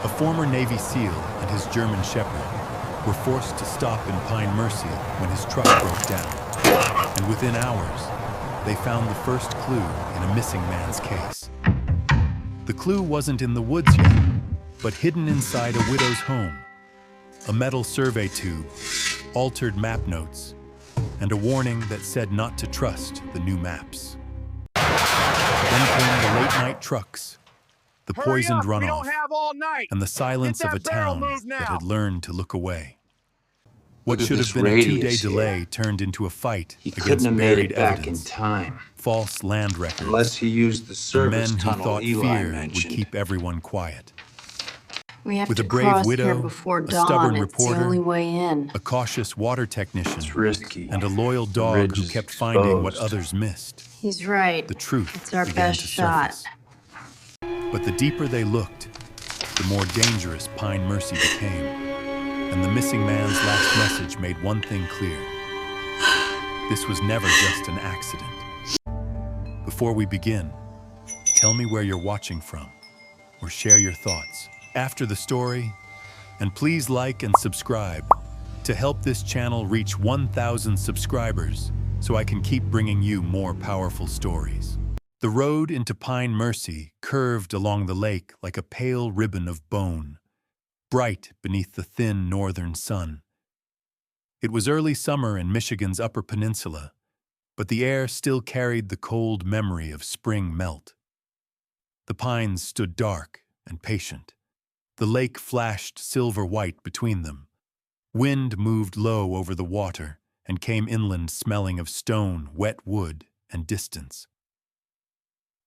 A former Navy SEAL and his German Shepherd were forced to stop in Pine Mercy when his truck broke down. And within hours, they found the first clue in a missing man's case. The clue wasn't in the woods yet, but hidden inside a widow's home. A metal survey tube, altered map notes, and a warning that said not to trust the new maps. Then came the late-night trucks, the poisoned runoff, and the silence of a town that had learned to look away. What should have been a 2-day delay turned into a fight against buried evidence, false land records, unless he used the and service men who tunnel thought Eli fear would mentioned. keep everyone quiet. We have With to a brave cross here widow, before a dawn. stubborn It's reporter, the only way in. a cautious water technician, It's risky. and a loyal dog ridge who is kept finding what exposed. others missed. He's right. The truth It's our began best to shot. surface. But the deeper they looked, the more dangerous Pine Mercy became. And the missing man's last message made one thing clear. This was never just an accident. Before we begin, tell me where you're watching from, or share your thoughts after the story, and please like and subscribe to help this channel reach 1,000 subscribers so I can keep bringing you more powerful stories. The road into Pine Mercy curved along the lake like a pale ribbon of bone, bright beneath the thin northern sun. It was early summer in Michigan's Upper Peninsula, but the air still carried the cold memory of spring melt. The pines stood dark and patient. The lake flashed silver-white between them. Wind moved low over the water and came inland smelling of stone, wet wood, and distance.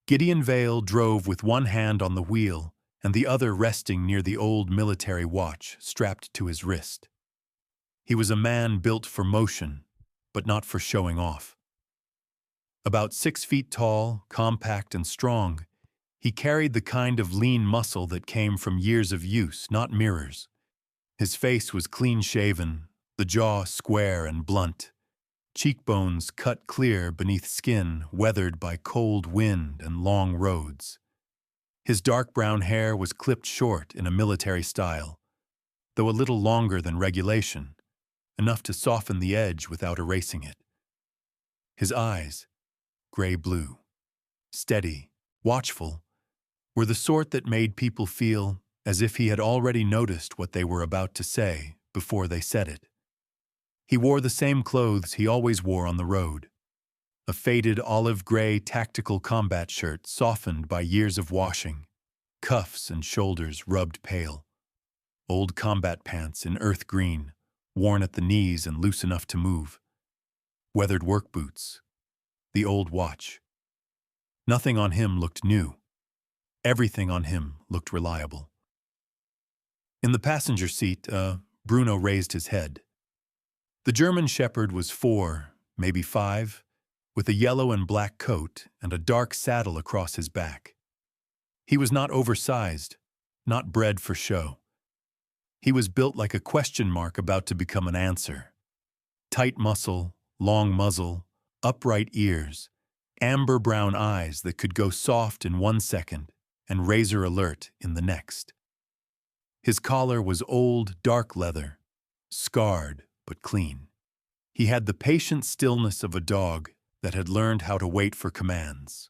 Gideon Vale drove with one hand on the wheel and the other resting near the old military watch strapped to his wrist. He was a man built for motion, but not for showing off. About 6 feet tall, compact, and strong, he carried the kind of lean muscle that came from years of use, not mirrors. His face was clean-shaven, the jaw square and blunt, cheekbones cut clear beneath skin weathered by cold wind and long roads. His dark brown hair was clipped short in a military style, though a little longer than regulation, enough to soften the edge without erasing it. His eyes, gray-blue, steady, watchful, were the sort that made people feel as if he had already noticed what they were about to say before they said it. He wore the same clothes he always wore on the road, a faded olive-gray tactical combat shirt softened by years of washing, cuffs and shoulders rubbed pale, old combat pants in earth green, worn at the knees and loose enough to move, weathered work boots, the old watch. Nothing on him looked new. Everything on him looked reliable. In the passenger seat, Bruno raised his head. The German Shepherd was 4, maybe 5, with a yellow and black coat and a dark saddle across his back. He was not oversized, not bred for show. He was built like a question mark about to become an answer. Tight muscle, long muzzle, upright ears, amber brown eyes that could go soft in 1 second and razor alert in the next. His collar was old, dark leather, scarred but clean. He had the patient stillness of a dog that had learned how to wait for commands,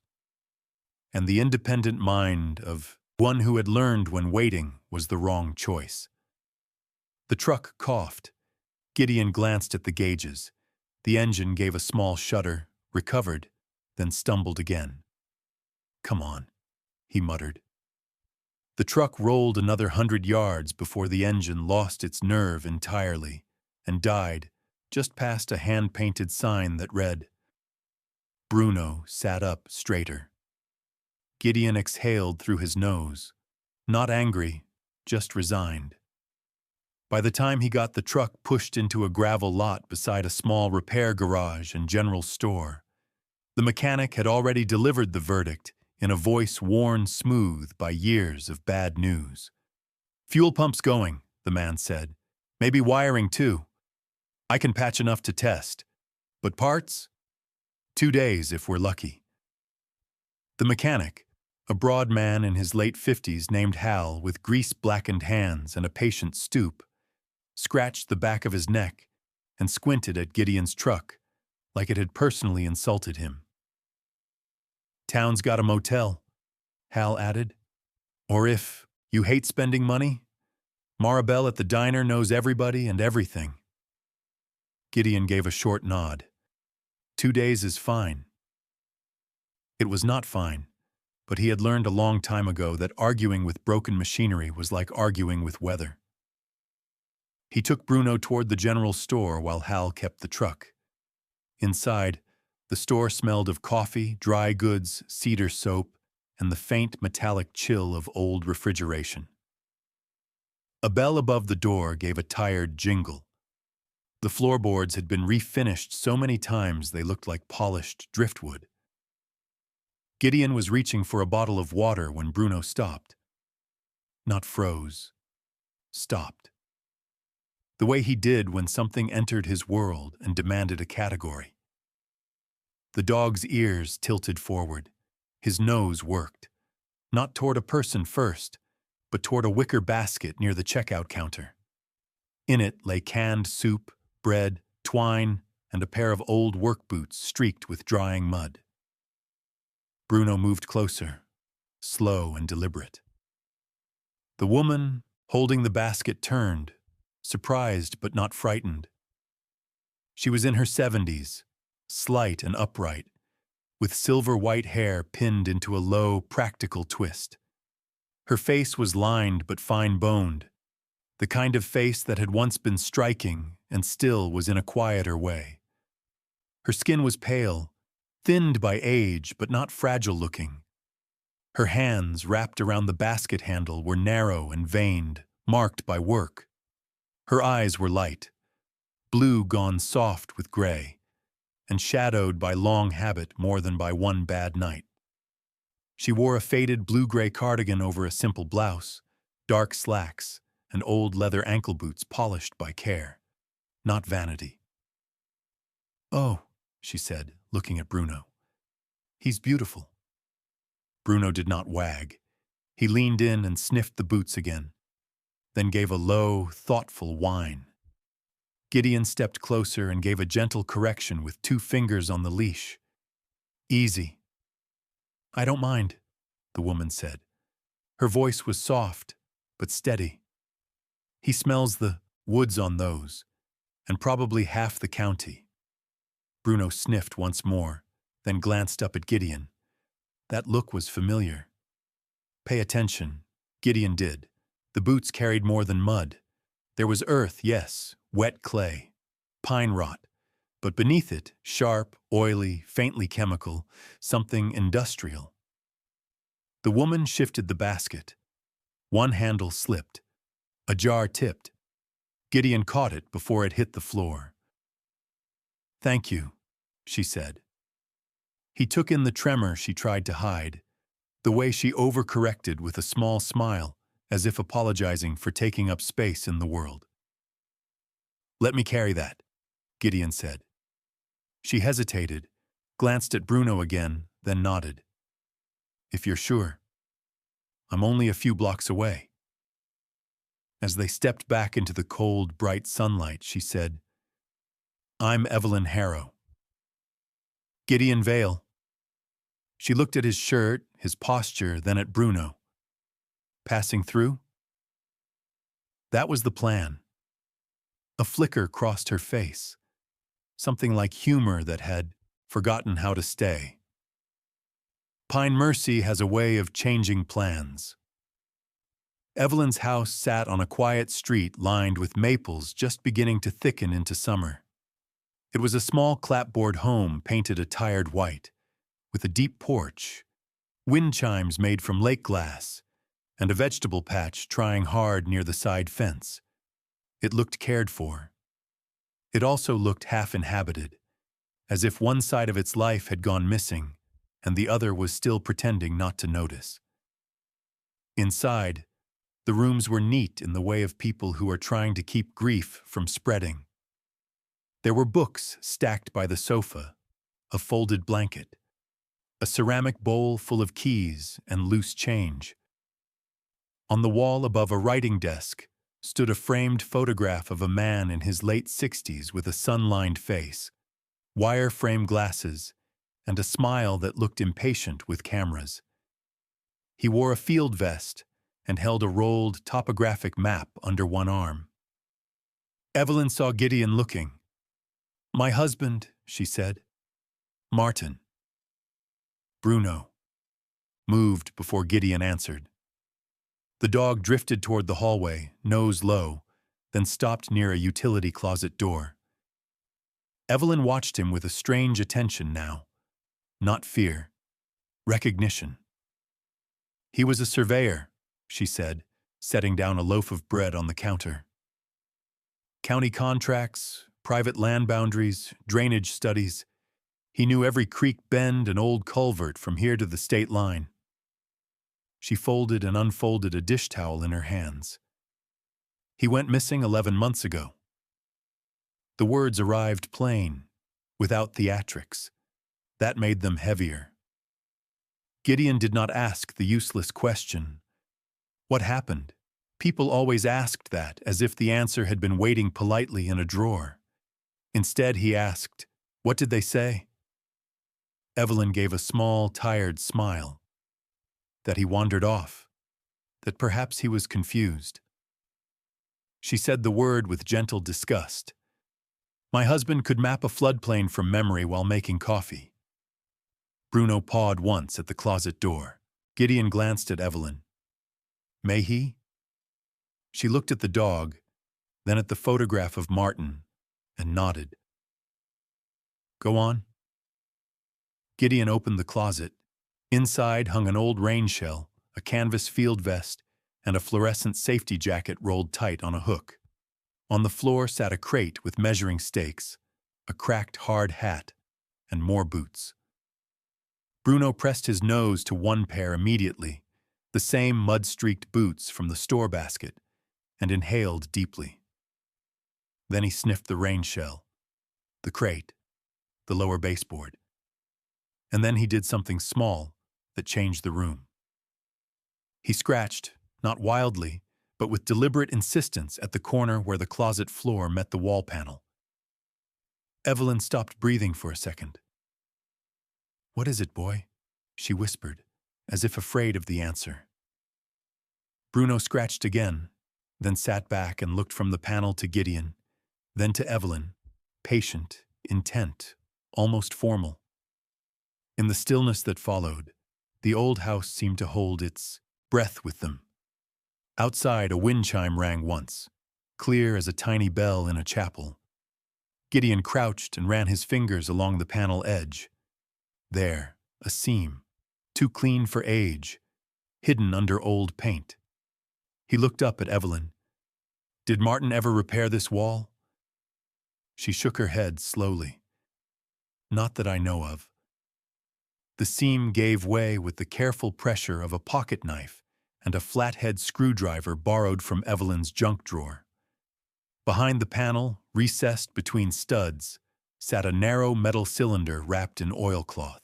and the independent mind of one who had learned when waiting was the wrong choice. The truck coughed. Gideon glanced at the gauges. The engine gave a small shudder, recovered, then stumbled again. "Come on," he muttered. The truck rolled another 100 yards before the engine lost its nerve entirely and died just past a hand-painted sign that read. Bruno sat up straighter. Gideon exhaled through his nose, not angry, just resigned. By the time he got the truck pushed into a gravel lot beside a small repair garage and general store, the mechanic had already delivered the verdict in a voice worn smooth by years of bad news. "Fuel pump's going," the man said. "Maybe wiring too. I can patch enough to test. But parts? 2 days if we're lucky." The mechanic, A broad man in his late 50s named Hal, with grease-blackened hands and a patient stoop, scratched the back of his neck and squinted at Gideon's truck like it had personally insulted him. "Town's got a motel," Hal added. "Or if you hate spending money, Maribel at the diner knows everybody and everything." Gideon gave a short nod. 2 days is fine. It was not fine, but he had learned a long time ago that arguing with broken machinery was like arguing with weather. He took Bruno toward the general store while Hal kept the truck. Inside, the store smelled of coffee, dry goods, cedar soap, and the faint metallic chill of old refrigeration. A bell above the door gave a tired jingle. The floorboards had been refinished so many times they looked like polished driftwood. Gideon was reaching for a bottle of water when Bruno stopped. Not froze. Stopped. The way he did when something entered his world and demanded a category. The dog's ears tilted forward. His nose worked. Not toward a person first, but toward a wicker basket near the checkout counter. In it lay canned soup, bread, twine, and a pair of old work boots streaked with drying mud. Bruno moved closer, slow and deliberate. The woman holding the basket turned, surprised but not frightened. She was in her 70s, slight and upright, with silver-white hair pinned into a low, practical twist. Her face was lined but fine-boned, the kind of face that had once been striking and still was in a quieter way. Her skin was pale, thinned by age but not fragile-looking. Her hands, wrapped around the basket handle, were narrow and veined, marked by work. Her eyes were light, blue gone soft with gray, and shadowed by long habit more than by one bad night. She wore a faded blue-gray cardigan over a simple blouse, dark slacks, and old leather ankle boots polished by care, not vanity. "Oh," she said, looking at Bruno. "He's beautiful." Bruno did not wag. He leaned in and sniffed the boots again, then gave a low, thoughtful whine. Gideon stepped closer and gave a gentle correction with 2 fingers on the leash. "Easy." "I don't mind," the woman said. Her voice was soft, but steady. "He smells the woods on those, and probably half the county." Bruno sniffed once more, then glanced up at Gideon. That look was familiar. Pay attention. Gideon did. The boots carried more than mud. There was earth, yes, wet clay, pine rot, but beneath it, sharp, oily, faintly chemical, something industrial. The woman shifted the basket. One handle slipped. A jar tipped. Gideon caught it before it hit the floor. "Thank you," she said. He took in the tremor she tried to hide, the way she overcorrected with a small smile, as if apologizing for taking up space in the world. "Let me carry that," Gideon said. She hesitated, glanced at Bruno again, then nodded. "If you're sure. I'm only a few blocks away." As they stepped back into the cold, bright sunlight, she said, "I'm Evelyn Harrow." "Gideon Vale." She looked at his shirt, his posture, then at Bruno. "Passing through?" That was the plan. A flicker crossed her face, something like humor that had forgotten how to stay. Pine Mercy has a way of changing plans. Evelyn's house sat on a quiet street lined with maples just beginning to thicken into summer. It was a small clapboard home painted a tired white, with a deep porch, wind chimes made from lake glass, and a vegetable patch trying hard near the side fence. It looked cared for. It also looked half-inhabited, as if one side of its life had gone missing and the other was still pretending not to notice. Inside, the rooms were neat in the way of people who are trying to keep grief from spreading. There were books stacked by the sofa, a folded blanket, a ceramic bowl full of keys and loose change. On the wall above a writing desk stood a framed photograph of a man in his late 60s with a sun-lined face, wire-frame glasses, and a smile that looked impatient with cameras. He wore a field vest and held a rolled topographic map under one arm. Evelyn saw Gideon looking. "My husband," she said. "Martin." "Bruno," moved before Gideon answered. The dog drifted toward the hallway, nose low, then stopped near a utility closet door. Evelyn watched him with a strange attention now. Not fear, recognition. "He was a surveyor," she said, setting down a loaf of bread on the counter. "County contracts, private land boundaries, drainage studies. He knew every creek bend and old culvert from here to the state line." She folded and unfolded a dish towel in her hands. "He went missing 11 months ago." The words arrived plain, without theatrics. That made them heavier. Gideon did not ask the useless question, "What happened?" People always asked that, as if the answer had been waiting politely in a drawer. Instead, he asked, "What did they say?" Evelyn gave a small, tired smile. That he wandered off. That perhaps he was confused. She said the word with gentle disgust. "My husband could map a floodplain from memory while making coffee." Bruno pawed once at the closet door. Gideon glanced at Evelyn. "May he?" She looked at the dog, then at the photograph of Martin, and nodded. "Go on." Gideon opened the closet. Inside hung an old rain shell, a canvas field vest, and a fluorescent safety jacket rolled tight on a hook. On the floor sat a crate with measuring stakes, a cracked hard hat, and more boots. Bruno pressed his nose to one pair immediately, the same mud-streaked boots from the store basket, and inhaled deeply. Then he sniffed the rain shell, the crate, the lower baseboard. And then he did something small that changed the room. He scratched, not wildly, but with deliberate insistence at the corner where the closet floor met the wall panel. Evelyn stopped breathing for a second. "What is it, boy?" she whispered, as if afraid of the answer. Bruno scratched again, then sat back and looked from the panel to Gideon, then to Evelyn, patient, intent, almost formal. In the stillness that followed, the old house seemed to hold its breath with them. Outside, a wind chime rang once, clear as a tiny bell in a chapel. Gideon crouched and ran his fingers along the panel edge. There, a seam, too clean for age, hidden under old paint. He looked up at Evelyn. "Did Martin ever repair this wall?" She shook her head slowly. "Not that I know of." The seam gave way with the careful pressure of a pocket knife and a flathead screwdriver borrowed from Evelyn's junk drawer. Behind the panel, recessed between studs, sat a narrow metal cylinder wrapped in oilcloth.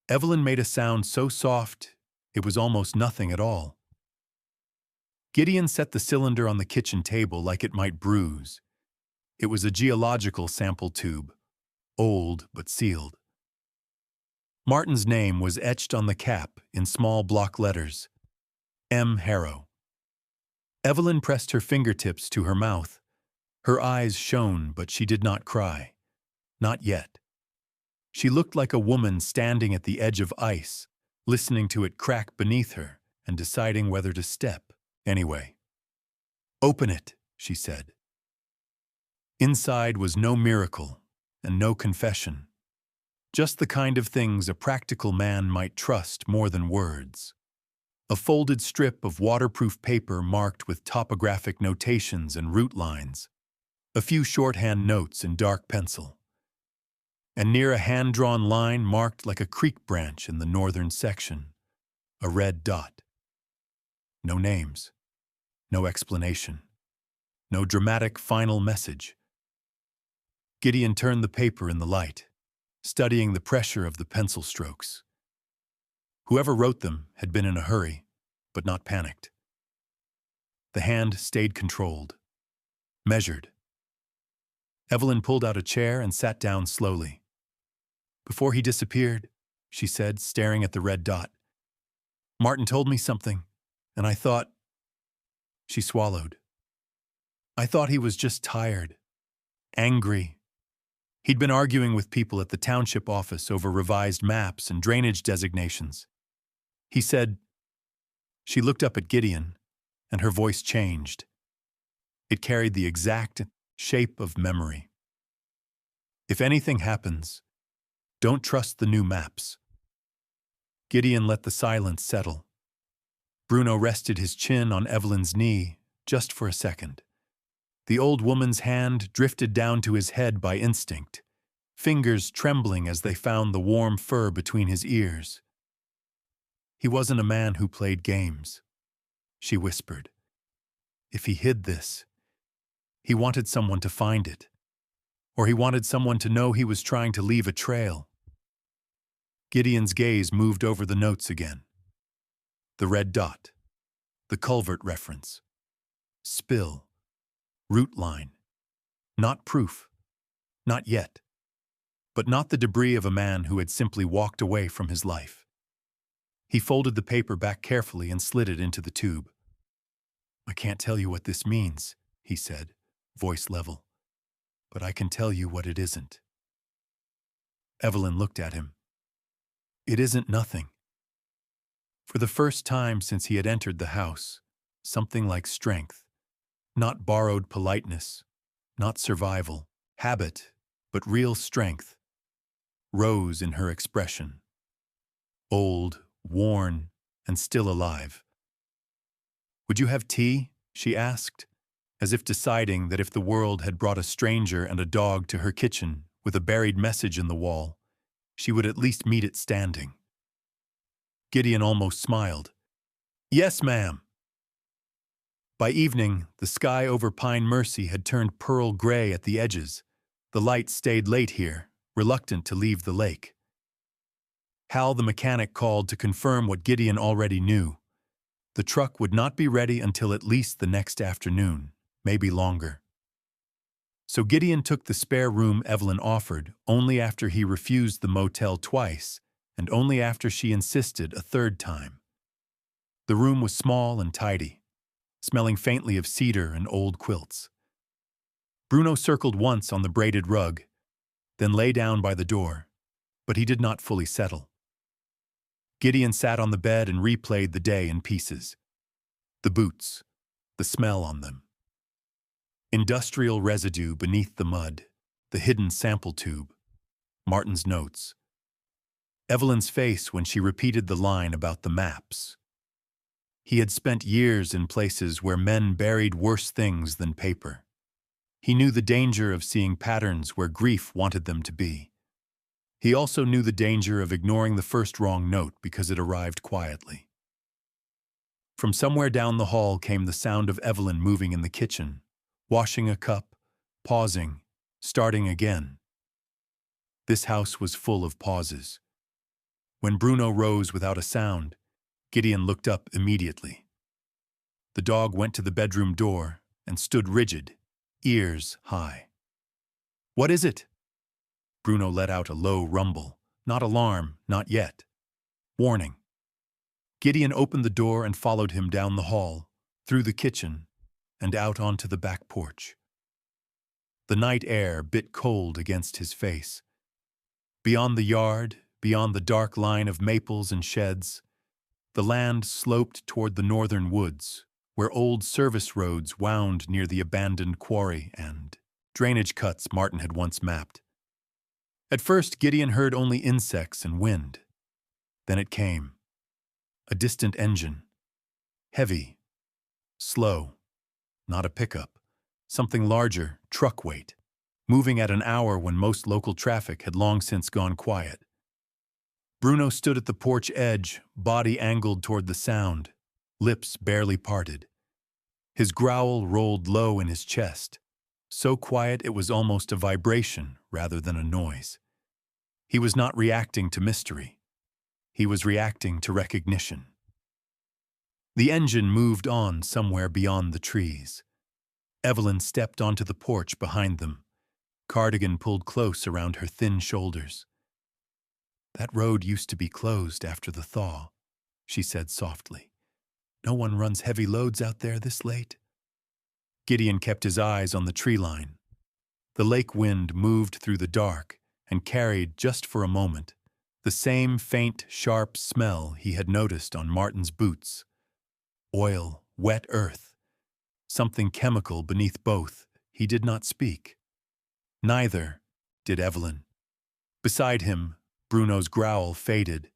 Evelyn made a sound so soft it was almost nothing at all. Gideon set the cylinder on the kitchen table like it might bruise. It was a geological sample tube, old but sealed. Martin's name was etched on the cap in small block letters, M. Harrow. Evelyn pressed her fingertips to her mouth. Her eyes shone, but she did not cry. Not yet. She looked like a woman standing at the edge of ice, listening to it crack beneath her and deciding whether to step anyway. "Open it," she said. Inside was no miracle and no confession. Just the kind of things a practical man might trust more than words. A folded strip of waterproof paper marked with topographic notations and route lines. A few shorthand notes in dark pencil. And near a hand-drawn line marked like a creek branch in the northern section, a red dot. No names. No explanation. No dramatic final message. Gideon turned the paper in the light. studying the pressure of the pencil strokes. Whoever wrote them had been in a hurry, but not panicked. The hand stayed controlled, measured. Evelyn pulled out a chair and sat down slowly. Before he disappeared, she said, staring at the red dot, "Martin told me something, and I thought—" She swallowed. "I thought he was just tired, angry. He'd been arguing with people at the township office over revised maps and drainage designations. He said—" She looked up at Gideon, and her voice changed. It carried the exact shape of memory. "If anything happens, don't trust the new maps." Gideon let the silence settle. Bruno rested his chin on Evelyn's knee just for a second. The old woman's hand drifted down to his head by instinct, fingers trembling as they found the warm fur between his ears. "He wasn't a man who played games," she whispered. "If he hid this, he wanted someone to find it, or he wanted someone to know he was trying to leave a trail." Gideon's gaze moved over the notes again. The red dot, the culvert reference, spill, root line. Not proof, not yet, but not the debris of a man who had simply walked away from his life. He folded the paper back carefully and slid it into the tube. "I can't tell you what this means," he said, voice level, "but I can tell you what it isn't." Evelyn looked at him. "It isn't nothing." For the first time since he had entered the house, something like strength, not borrowed politeness, not survival, habit, but real strength, rose in her expression. Old, worn, and still alive. "Would you have tea?" she asked, as if deciding that if the world had brought a stranger and a dog to her kitchen with a buried message in the wall, she would at least meet it standing. Gideon almost smiled. "Yes, ma'am." By evening, the sky over Pine Mercy had turned pearl gray at the edges. The light stayed late here, reluctant to leave the lake. Hal the mechanic called to confirm what Gideon already knew. The truck would not be ready until at least the next afternoon, maybe longer. So Gideon took the spare room Evelyn offered only after he refused the motel twice, and only after she insisted a third time. The room was small and tidy, smelling faintly of cedar and old quilts. Bruno circled once on the braided rug, then lay down by the door, but he did not fully settle. Gideon sat on the bed and replayed the day in pieces. The boots, the smell on them. Industrial residue beneath the mud, the hidden sample tube, Martin's notes. Evelyn's face when she repeated the line about the maps. He had spent years in places where men buried worse things than paper. He knew the danger of seeing patterns where grief wanted them to be. He also knew the danger of ignoring the first wrong note because it arrived quietly. From somewhere down the hall came the sound of Evelyn moving in the kitchen, washing a cup, pausing, starting again. This house was full of pauses. When Bruno rose without a sound, Gideon looked up immediately. The dog went to the bedroom door and stood rigid, ears high. "What is it?" Bruno let out a low rumble, not alarm, not yet. Warning. Gideon opened the door and followed him down the hall, through the kitchen, and out onto the back porch. The night air bit cold against his face. Beyond the yard, beyond the dark line of maples and sheds, the land sloped toward the northern woods, where old service roads wound near the abandoned quarry and drainage cuts Martin had once mapped. At first, Gideon heard only insects and wind. Then it came. A distant engine. Heavy. Slow. Not a pickup. Something larger, truck weight. Moving at an hour when most local traffic had long since gone quiet. Bruno stood at the porch edge, body angled toward the sound, lips barely parted. His growl rolled low in his chest, so quiet it was almost a vibration rather than a noise. He was not reacting to mystery. He was reacting to recognition. The engine moved on somewhere beyond the trees. Evelyn stepped onto the porch behind them, cardigan pulled close around her thin shoulders. "That road used to be closed after the thaw," she said softly. "No one runs heavy loads out there this late." Gideon kept his eyes on the tree line. The lake wind moved through the dark and carried, just for a moment, the same faint, sharp smell he had noticed on Martin's boots. Oil, wet earth, something chemical beneath both. He did not speak. Neither did Evelyn. Beside him, Bruno's growl faded,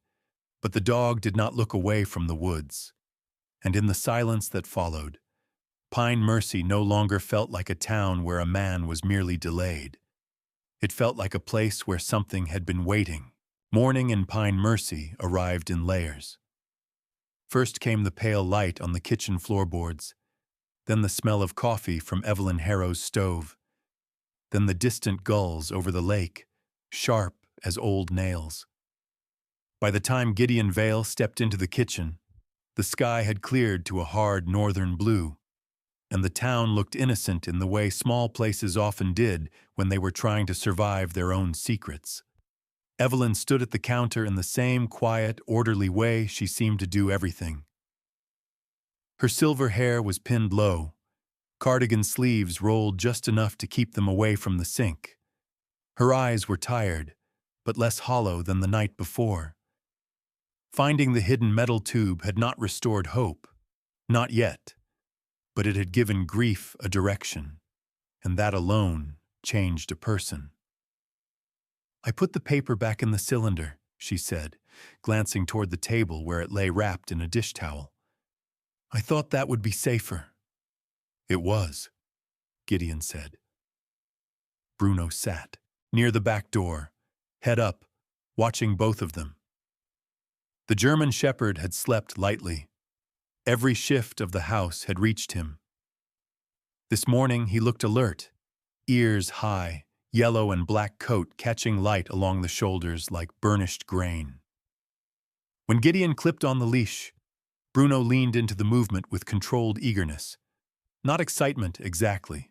but the dog did not look away from the woods. And in the silence that followed, Pine Mercy no longer felt like a town where a man was merely delayed. It felt like a place where something had been waiting. Morning in Pine Mercy arrived in layers. First came the pale light on the kitchen floorboards, then the smell of coffee from Evelyn Harrow's stove, then the distant gulls over the lake, sharp as old nails. By the time Gideon Vale stepped into the kitchen, the sky had cleared to a hard northern blue, and the town looked innocent in the way small places often did when they were trying to survive their own secrets. Evelyn stood at the counter in the same quiet, orderly way she seemed to do everything. Her silver hair was pinned low, cardigan sleeves rolled just enough to keep them away from the sink. Her eyes were tired, but less hollow than the night before. Finding the hidden metal tube had not restored hope, not yet, but it had given grief a direction, and that alone changed a person. "I put the paper back in the cylinder," she said, glancing toward the table where it lay wrapped in a dish towel. "I thought that would be safer." "It was," Gideon said. Bruno sat, near the back door, head up, watching both of them. The German shepherd had slept lightly. Every shift of the house had reached him. This morning he looked alert, ears high, yellow and black coat catching light along the shoulders like burnished grain. When Gideon clipped on the leash, Bruno leaned into the movement with controlled eagerness. Not excitement exactly,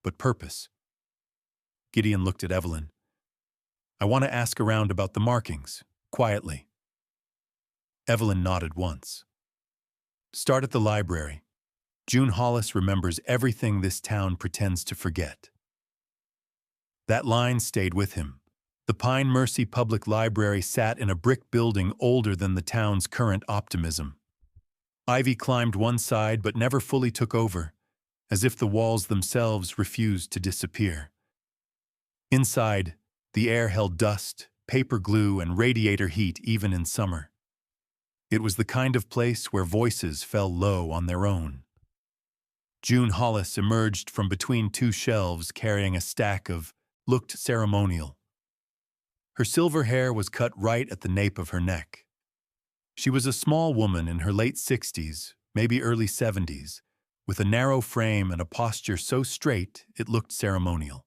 but purpose. Gideon looked at Evelyn. "I want to ask around about the markings, quietly." Evelyn nodded once. "Start at the library. June Hollis remembers everything this town pretends to forget." That line stayed with him. The Pine Mercy Public Library sat in a brick building older than the town's current optimism. Ivy climbed one side but never fully took over, as if the walls themselves refused to disappear. Inside, the air held dust, paper glue, and radiator heat even in summer. It was the kind of place where voices fell low on their own. June Hollis emerged from between two shelves carrying a stack of looked ceremonial. Her silver hair was cut right at the nape of her neck. She was a small woman in her late 60s, maybe early 70s, with a narrow frame and a posture so straight it looked ceremonial.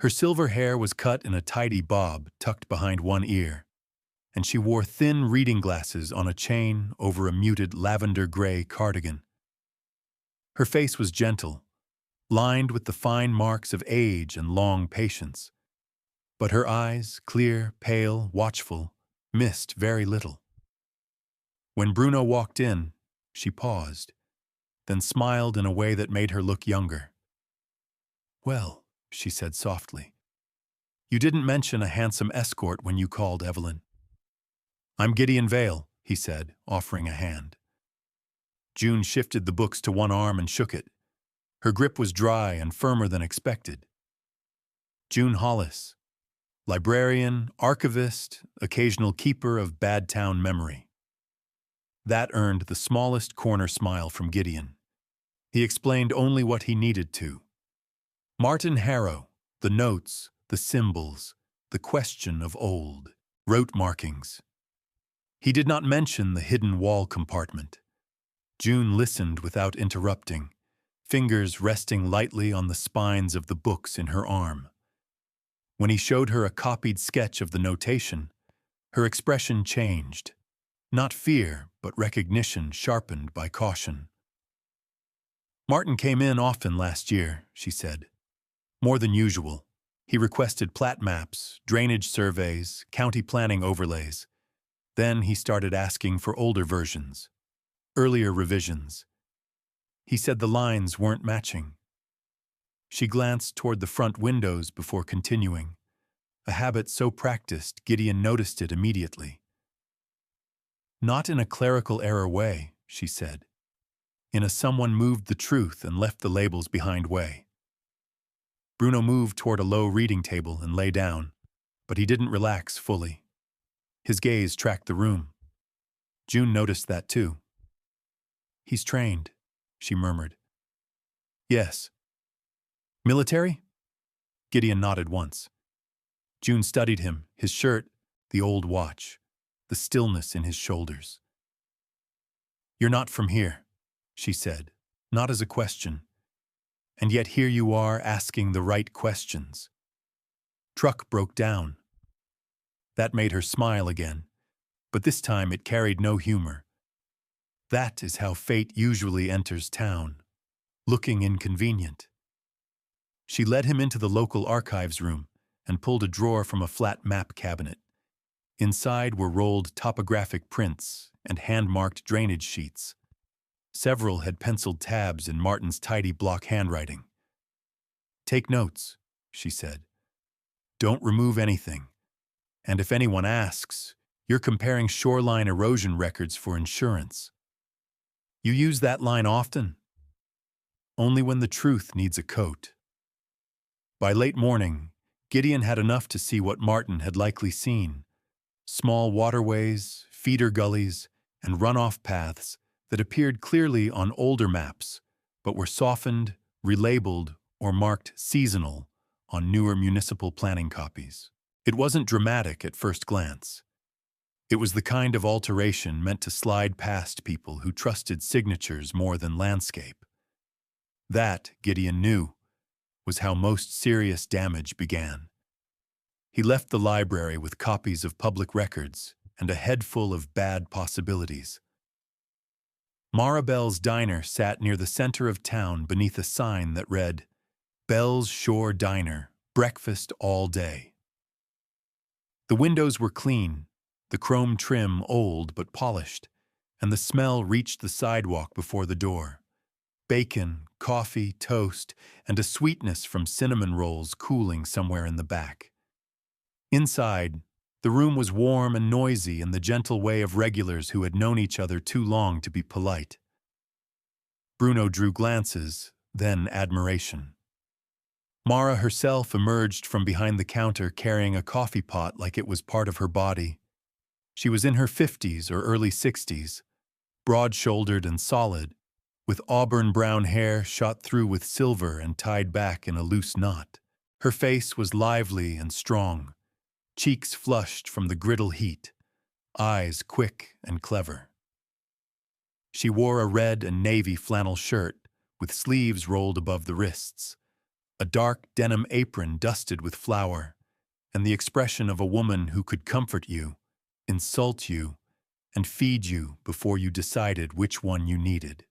Her silver hair was cut in a tidy bob tucked behind one ear, and she wore thin reading glasses on a chain over a muted lavender-gray cardigan. Her face was gentle, lined with the fine marks of age and long patience. But her eyes, clear, pale, watchful, missed very little. When Bruno walked in, she paused, then smiled in a way that made her look younger. "Well," she said softly, "you didn't mention a handsome escort when you called, Evelyn." "I'm Gideon Vale," he said, offering a hand. June shifted the books to one arm and shook it. Her grip was dry and firmer than expected. "June Hollis, librarian, archivist, occasional keeper of bad town memory." That earned the smallest corner smile from Gideon. He explained only what he needed to. Martin Harrow, the notes, the symbols, the question of old, rote markings. He did not mention the hidden wall compartment. June listened without interrupting, fingers resting lightly on the spines of the books in her arm. When he showed her a copied sketch of the notation, her expression changed. Not fear, but recognition sharpened by caution. "Martin came in often last year," she said. "More than usual. He requested plat maps, drainage surveys, county planning overlays. Then he started asking for older versions, earlier revisions. He said the lines weren't matching." She glanced toward the front windows before continuing, a habit so practiced Gideon noticed it immediately. "Not in a clerical error way," she said. "In a someone moved the truth and left the labels behind way." Bruno moved toward a low reading table and lay down, but he didn't relax fully. His gaze tracked the room. June noticed that too. "He's trained," she murmured. "Yes." "Military?" Gideon nodded once. June studied him, his shirt, the old watch, the stillness in his shoulders. "You're not from here," she said, not as a question. "And yet here you are asking the right questions." "Truck broke down." That made her smile again, but this time it carried no humor. That is how fate usually enters town, looking inconvenient. She led him into the local archives room and pulled a drawer from a flat map cabinet. Inside were rolled topographic prints and hand-marked drainage sheets. Several had penciled tabs in Martin's tidy block handwriting. "Take notes," she said. "Don't remove anything. And if anyone asks, you're comparing shoreline erosion records for insurance." "You use that line often?" "Only when the truth needs a coat." By late morning, Gideon had enough to see what Martin had likely seen: small waterways, feeder gullies, and runoff paths that appeared clearly on older maps, but were softened, relabeled, or marked seasonal on newer municipal planning copies. It wasn't dramatic at first glance. It was the kind of alteration meant to slide past people who trusted signatures more than landscape. That, Gideon knew, was how most serious damage began. He left the library with copies of public records and a head full of bad possibilities. Maribel's Diner sat near the center of town beneath a sign that read, "Bell's Shore Diner, breakfast all day." The windows were clean, the chrome trim old but polished, and the smell reached the sidewalk before the door. Bacon, coffee, toast, and a sweetness from cinnamon rolls cooling somewhere in the back. Inside, the room was warm and noisy in the gentle way of regulars who had known each other too long to be polite. Bruno drew glances, then admiration. Mara herself emerged from behind the counter carrying a coffee pot like it was part of her body. She was in her 50s or early 60s, broad-shouldered and solid, with auburn brown hair shot through with silver and tied back in a loose knot. Her face was lively and strong, cheeks flushed from the griddle heat, eyes quick and clever. She wore a red and navy flannel shirt with sleeves rolled above the wrists, a dark denim apron dusted with flour, and the expression of a woman who could comfort you, insult you, and feed you before you decided which one you needed.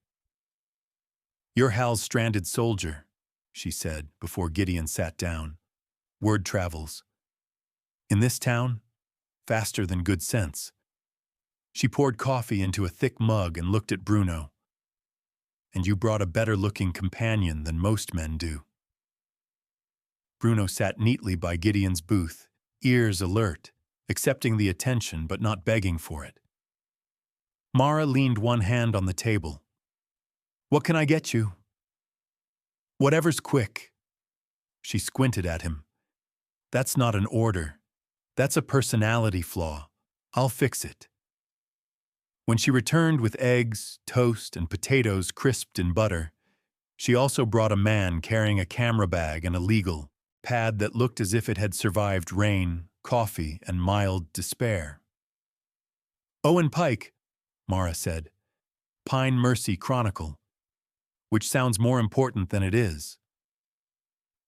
"You're Hal's stranded soldier," she said before Gideon sat down. "Word travels. In this town, faster than good sense." She poured coffee into a thick mug and looked at Bruno. "And you brought a better-looking companion than most men do." Bruno sat neatly by Gideon's booth, ears alert, accepting the attention but not begging for it. Mara leaned one hand on the table. "What can I get you?" "Whatever's quick." She squinted at him. "That's not an order. That's a personality flaw. I'll fix it." When she returned with eggs, toast, and potatoes crisped in butter, she also brought a man carrying a camera bag and a legal pad that looked as if it had survived rain, coffee, and mild despair. "Owen Pike," Mara said. "Pine Mercy Chronicle," which sounds more important than it is.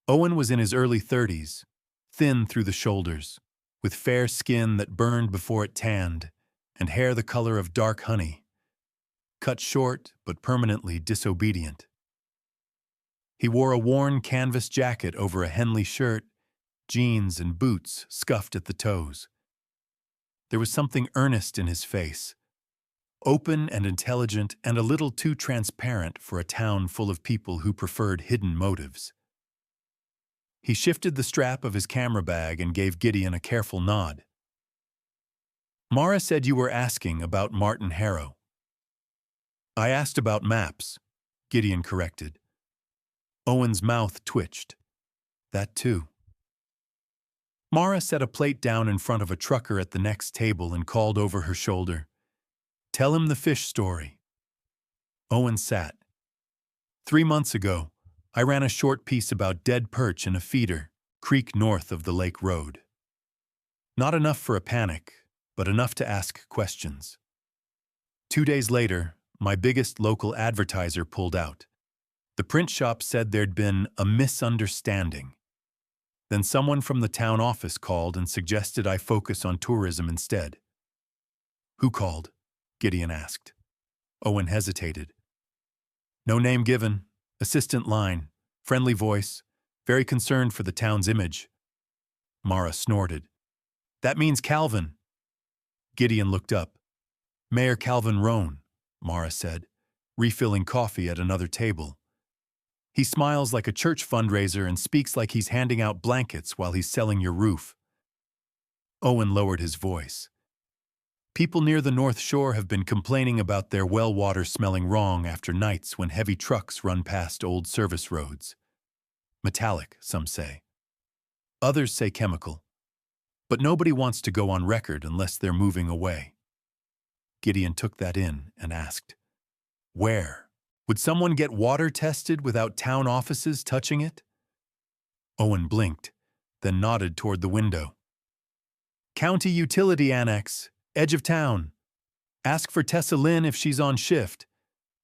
Owen was in his early 30s, thin through the shoulders, with fair skin that burned before it tanned, and hair the color of dark honey, cut short but permanently disobedient. He wore a worn canvas jacket over a Henley shirt, jeans and boots scuffed at the toes. There was something earnest in his face, open and intelligent and a little too transparent for a town full of people who preferred hidden motives. He shifted the strap of his camera bag and gave Gideon a careful nod. "Mara said you were asking about Martin Harrow." "I asked about maps," Gideon corrected. Owen's mouth twitched. "That too." Mara set a plate down in front of a trucker at the next table and called over her shoulder, "Tell him the fish story." Owen sat. "3 months ago, I ran a short piece about dead perch in a feeder, creek north of the lake road. Not enough for a panic, but enough to ask questions. 2 days later, my biggest local advertiser pulled out. The print shop said there'd been a misunderstanding. Then someone from the town office called and suggested I focus on tourism instead." "Who called?" Gideon asked. Owen hesitated. "No name given, assistant line, friendly voice, very concerned for the town's image." Mara snorted. "That means Calvin." Gideon looked up. "Mayor Calvin Roan," Mara said, refilling coffee at another table. "He smiles like a church fundraiser and speaks like he's handing out blankets while he's selling your roof." Owen lowered his voice. "People near the North Shore have been complaining about their well water smelling wrong after nights when heavy trucks run past old service roads. Metallic, some say. Others say chemical. But nobody wants to go on record unless they're moving away." Gideon took that in and asked, "Where? Would someone get water tested without town offices touching it?" Owen blinked, then nodded toward the window. "County Utility Annex, edge of town. Ask for Tessa Lynn if she's on shift.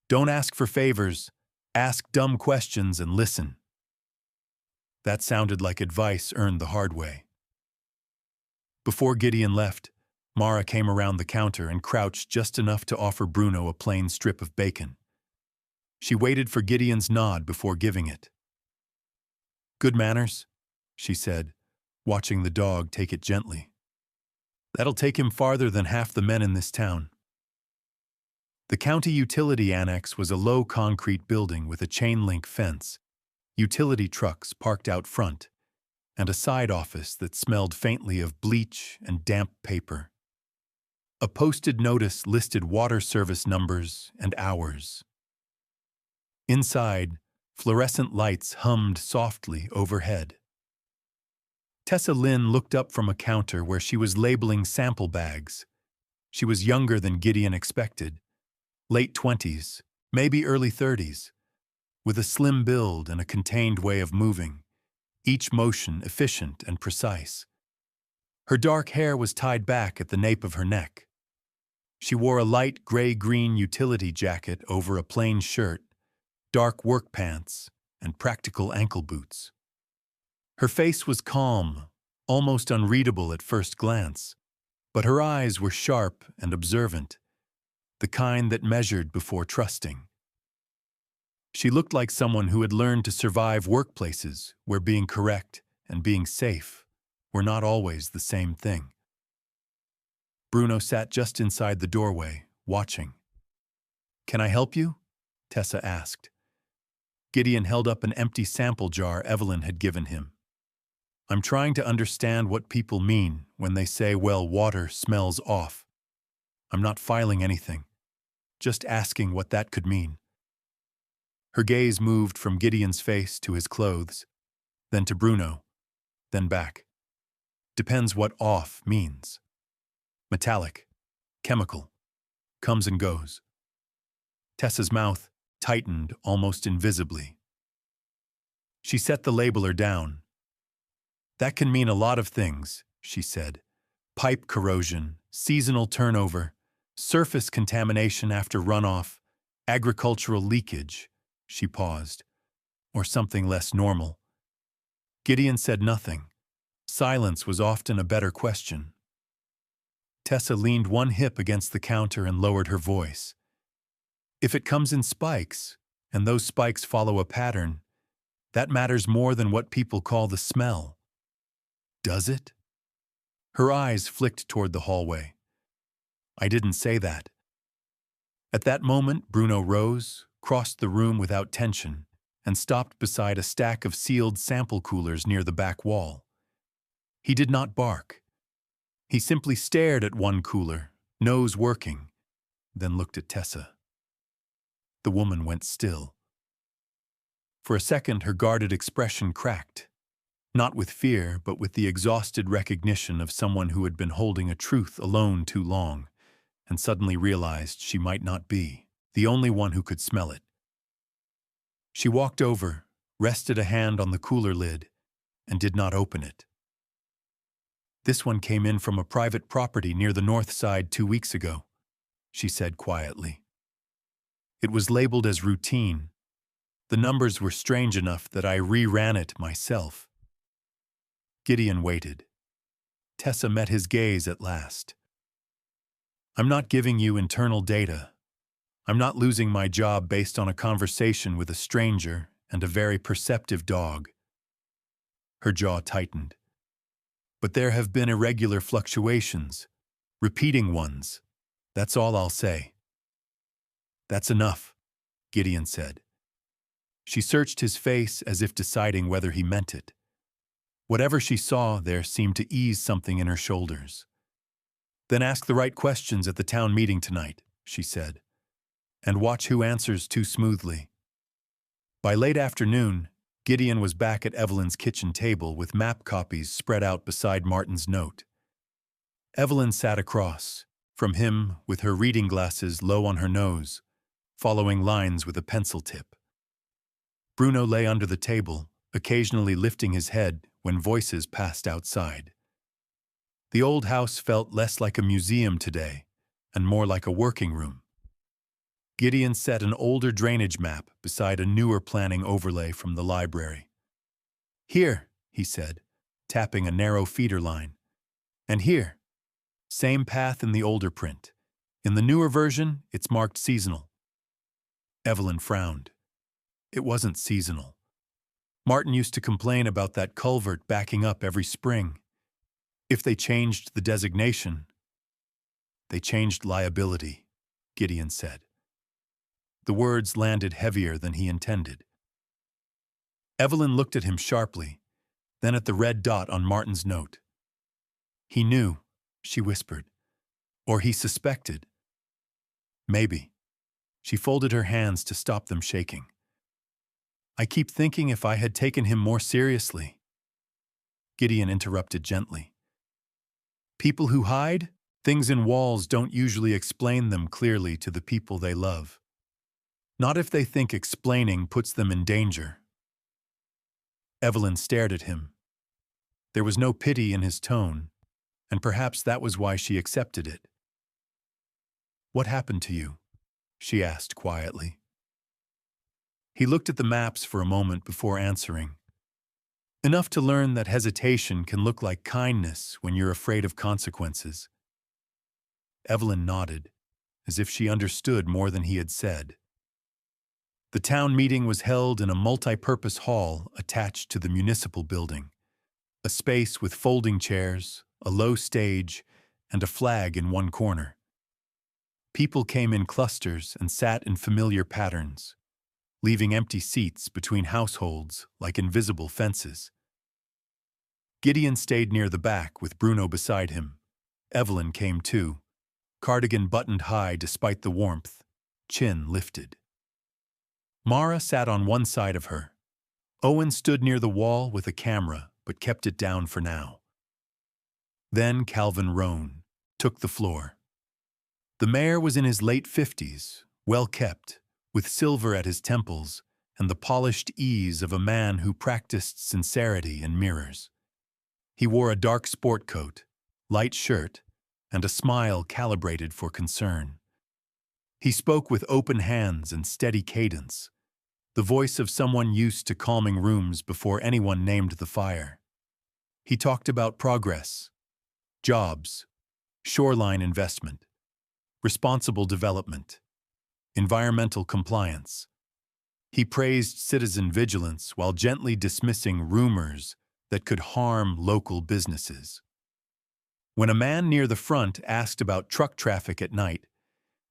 Don't ask for favors. Ask dumb questions and listen." That sounded like advice earned the hard way. Before Gideon left, Mara came around the counter and crouched just enough to offer Bruno a plain strip of bacon. She waited for Gideon's nod before giving it. "Good manners," she said, watching the dog take it gently. "That'll take him farther than half the men in this town." The County Utility Annex was a low concrete building with a chain-link fence, utility trucks parked out front, and a side office that smelled faintly of bleach and damp paper. A posted notice listed water service numbers and hours. Inside, fluorescent lights hummed softly overhead. Tessa Lynn looked up from a counter where she was labeling sample bags. She was younger than Gideon expected, late 20s, maybe early 30s, with a slim build and a contained way of moving, each motion efficient and precise. Her dark hair was tied back at the nape of her neck. She wore a light gray-green utility jacket over a plain shirt, dark work pants, and practical ankle boots. Her face was calm, almost unreadable at first glance, but her eyes were sharp and observant, the kind that measured before trusting. She looked like someone who had learned to survive workplaces where being correct and being safe were not always the same thing. Bruno sat just inside the doorway, watching. "Can I help you?" Tessa asked. Gideon held up an empty sample jar Evelyn had given him. "I'm trying to understand what people mean when they say, well, water smells off. I'm not filing anything, just asking what that could mean." Her gaze moved from Gideon's face to his clothes, then to Bruno, then back. "Depends what off means. Metallic, chemical, comes and goes." Tessa's mouth tightened almost invisibly. She set the labeler down. "That can mean a lot of things," she said. "Pipe corrosion, seasonal turnover, surface contamination after runoff, agricultural leakage." She paused. "Or something less normal." Gideon said nothing, Silence was often a better question. Tessa leaned one hip against the counter and lowered her voice. If it comes in spikes, and those spikes follow a pattern, that matters more than what people call the smell. Does it? Her eyes flicked toward the hallway. I didn't say that. At that moment, Bruno rose, crossed the room without tension, and stopped beside a stack of sealed sample coolers near the back wall. He did not bark. He simply stared at one cooler, nose working, then looked at Tessa. The woman went still. For a second, her guarded expression cracked, not with fear, but with the exhausted recognition of someone who had been holding a truth alone too long, and suddenly realized she might not be the only one who could smell it. She walked over, rested a hand on the cooler lid, and did not open it. This one came in from a private property near the north side 2 weeks ago, she said quietly. It was labeled as routine. The numbers were strange enough that I re-ran it myself. Gideon waited. Tessa met his gaze at last. I'm not giving you internal data. I'm not losing my job based on a conversation with a stranger and a very perceptive dog. Her jaw tightened. But there have been irregular fluctuations, repeating ones. That's all I'll say. That's enough, Gideon said. She searched his face as if deciding whether he meant it. Whatever she saw there seemed to ease something in her shoulders. Then ask the right questions at the town meeting tonight, she said, and watch who answers too smoothly. By late afternoon, Gideon was back at Evelyn's kitchen table with map copies spread out beside Martin's note. Evelyn sat across from him with her reading glasses low on her nose, following lines with a pencil tip. Bruno lay under the table, occasionally lifting his head when voices passed outside. The old house felt less like a museum today and more like a working room. Gideon set an older drainage map beside a newer planning overlay from the library. Here, he said, tapping a narrow feeder line. And here. Same path in the older print. In the newer version, it's marked seasonal. Evelyn frowned. It wasn't seasonal. Martin used to complain about that culvert backing up every spring. If they changed the designation, they changed liability, Gideon said. The words landed heavier than he intended. Evelyn looked at him sharply, then at the red dot on Martin's note. He knew, she whispered. Or he suspected. Maybe. She folded her hands to stop them shaking. I keep thinking if I had taken him more seriously. Gideon interrupted gently. People who hide things in walls don't usually explain them clearly to the people they love. Not if they think explaining puts them in danger. Evelyn stared at him. There was no pity in his tone, and perhaps that was why she accepted it. What happened to you? She asked quietly. He looked at the maps for a moment before answering. Enough to learn that hesitation can look like kindness when you're afraid of consequences. Evelyn nodded, as if she understood more than he had said. The town meeting was held in a multi-purpose hall attached to the municipal building, a space with folding chairs, a low stage, and a flag in one corner. People came in clusters and sat in familiar patterns, leaving empty seats between households like invisible fences. Gideon stayed near the back with Bruno beside him. Evelyn came too, cardigan buttoned high despite the warmth, chin lifted. Mara sat on one side of her. Owen stood near the wall with a camera, but kept it down for now. Then Calvin Rohn took the floor. The mayor was in his late 50s, well kept, with silver at his temples and the polished ease of a man who practiced sincerity in mirrors. He wore a dark sport coat, light shirt, and a smile calibrated for concern. He spoke with open hands and steady cadence, the voice of someone used to calming rooms before anyone named the fire. He talked about progress, jobs, shoreline investment, responsible development, environmental compliance. He praised citizen vigilance while gently dismissing rumors that could harm local businesses. When a man near the front asked about truck traffic at night,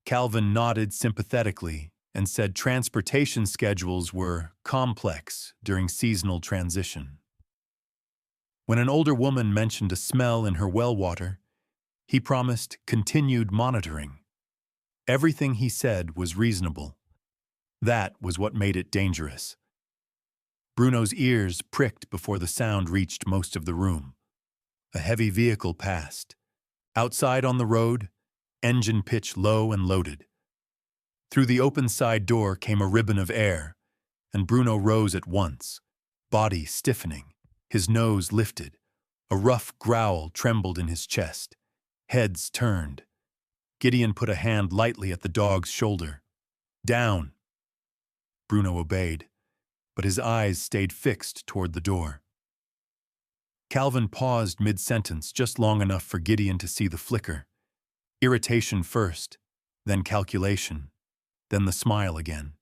Calvin nodded sympathetically and said transportation schedules were complex during seasonal transition. When an older woman mentioned a smell in her well water, he promised continued monitoring. Everything he said was reasonable. That was what made it dangerous. Bruno's ears pricked before the sound reached most of the room. A heavy vehicle passed. Outside on the road, engine pitch low and loaded. Through the open side door came a ribbon of air, and Bruno rose at once, body stiffening, his nose lifted. A rough growl trembled in his chest. Heads turned. Gideon put a hand lightly at the dog's shoulder. "Down." Bruno obeyed, but his eyes stayed fixed toward the door. Calvin paused mid-sentence just long enough for Gideon to see the flicker. Irritation first, then calculation, then the smile again.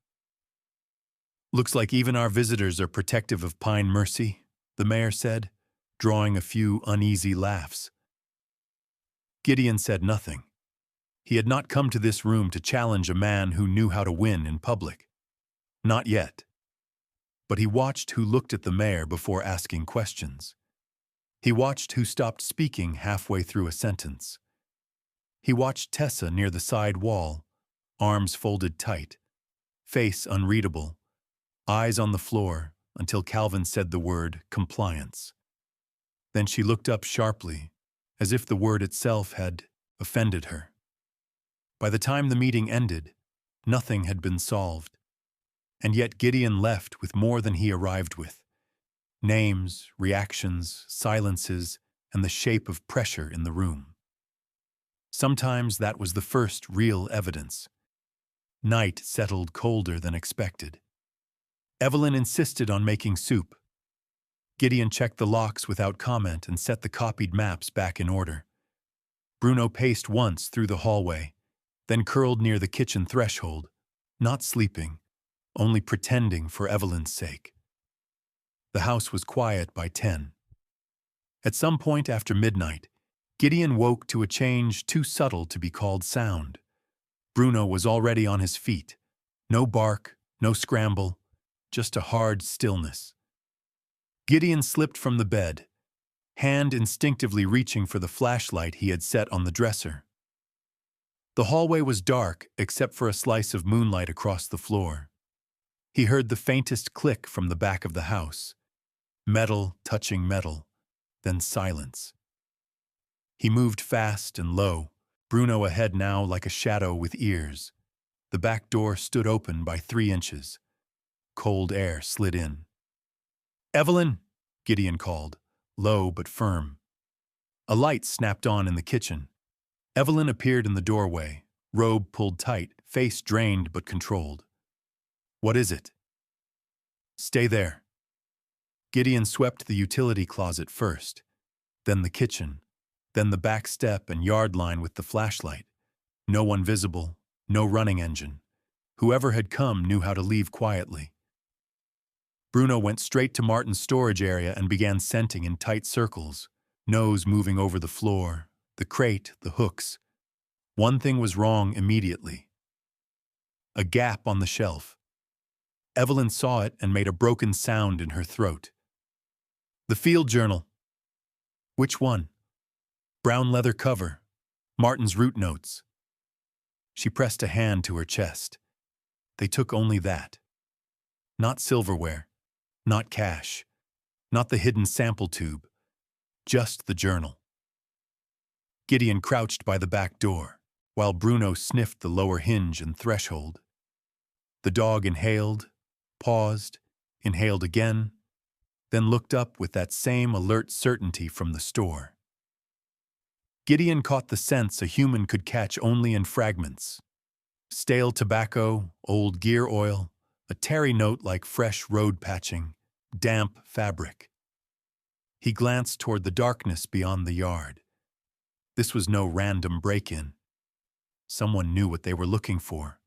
"Looks like even our visitors are protective of Pine Mercy," the mayor said, drawing a few uneasy laughs. Gideon said nothing. He had not come to this room to challenge a man who knew how to win in public. Not yet. But he watched who looked at the mayor before asking questions. He watched who stopped speaking halfway through a sentence. He watched Tessa near the side wall, arms folded tight, face unreadable, eyes on the floor until Calvin said the word compliance. Then she looked up sharply, as if the word itself had offended her. By the time the meeting ended, nothing had been solved. And yet Gideon left with more than he arrived with. Names, reactions, silences, and the shape of pressure in the room. Sometimes that was the first real evidence. Night settled colder than expected. Evelyn insisted on making soup. Gideon checked the locks without comment and set the copied maps back in order. Bruno paced once through the hallway, then curled near the kitchen threshold, not sleeping, only pretending for Evelyn's sake. The house was quiet by 10. At some point after midnight, Gideon woke to a change too subtle to be called sound. Bruno was already on his feet. No bark, no scramble, just a hard stillness. Gideon slipped from the bed, hand instinctively reaching for the flashlight he had set on the dresser. The hallway was dark except for a slice of moonlight across the floor. He heard the faintest click from the back of the house. Metal touching metal, then silence. He moved fast and low, Bruno ahead now like a shadow with ears. The back door stood open by 3 inches. Cold air slid in. "Evelyn," Gideon called, low but firm. A light snapped on in the kitchen. Evelyn appeared in the doorway, robe pulled tight, face drained but controlled. "What is it?" "Stay there." Gideon swept the utility closet first, then the kitchen, then the back step and yard line with the flashlight. No one visible, no running engine. Whoever had come knew how to leave quietly. Bruno went straight to Martin's storage area and began scenting in tight circles, nose moving over the floor, the crate, the hooks. One thing was wrong immediately. A gap on the shelf. Evelyn saw it and made a broken sound in her throat. "The field journal." "Which one?" "Brown leather cover. Martin's route notes." She pressed a hand to her chest. They took only that. Not silverware. Not cash. Not the hidden sample tube. Just the journal. Gideon crouched by the back door, while Bruno sniffed the lower hinge and threshold. The dog inhaled, paused, inhaled again, then looked up with that same alert certainty from the store. Gideon caught the sense a human could catch only in fragments. Stale tobacco, old gear oil, a tarry note like fresh road patching, damp fabric. He glanced toward the darkness beyond the yard. This was no random break-in. Someone knew what they were looking for,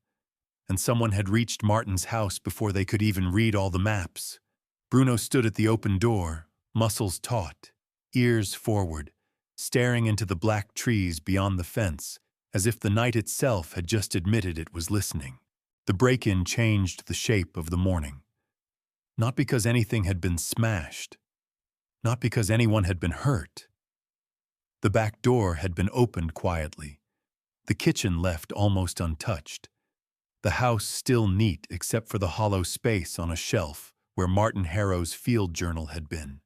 and someone had reached Martin's house before they could even read all the maps. Bruno stood at the open door, muscles taut, ears forward, staring into the black trees beyond the fence, as if the night itself had just admitted it was listening. The break-in changed the shape of the morning. Not because anything had been smashed, not because anyone had been hurt. The back door had been opened quietly, the kitchen left almost untouched, the house still neat except for the hollow space on a shelf where Martin Harrow's field journal had been.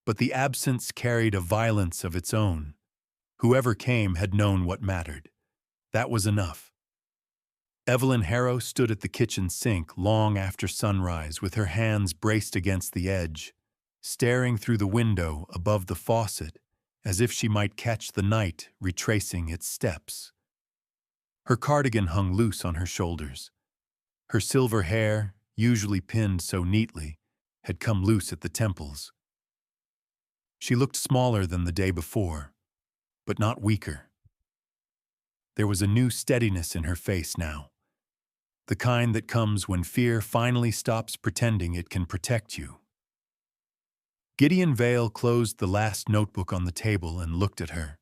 But the absence carried a violence of its own. Whoever came had known what mattered. That was enough. Evelyn Harrow stood at the kitchen sink long after sunrise with her hands braced against the edge, staring through the window above the faucet as if she might catch the night retracing its steps. Her cardigan hung loose on her shoulders. Her silver hair, usually pinned so neatly, had come loose at the temples. She looked smaller than the day before, but not weaker. There was a new steadiness in her face now, the kind that comes when fear finally stops pretending it can protect you. Gideon Vale closed the last notebook on the table and looked at her.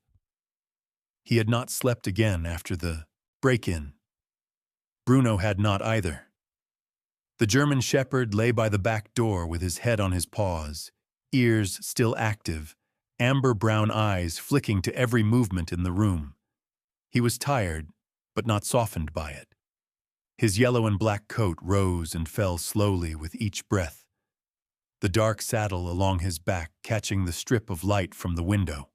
He had not slept again after the break-in. Bruno had not either. The German shepherd lay by the back door with his head on his paws, ears still active, amber-brown eyes flicking to every movement in the room. He was tired, but not softened by it. His yellow and black coat rose and fell slowly with each breath, the dark saddle along his back catching the strip of light from the window.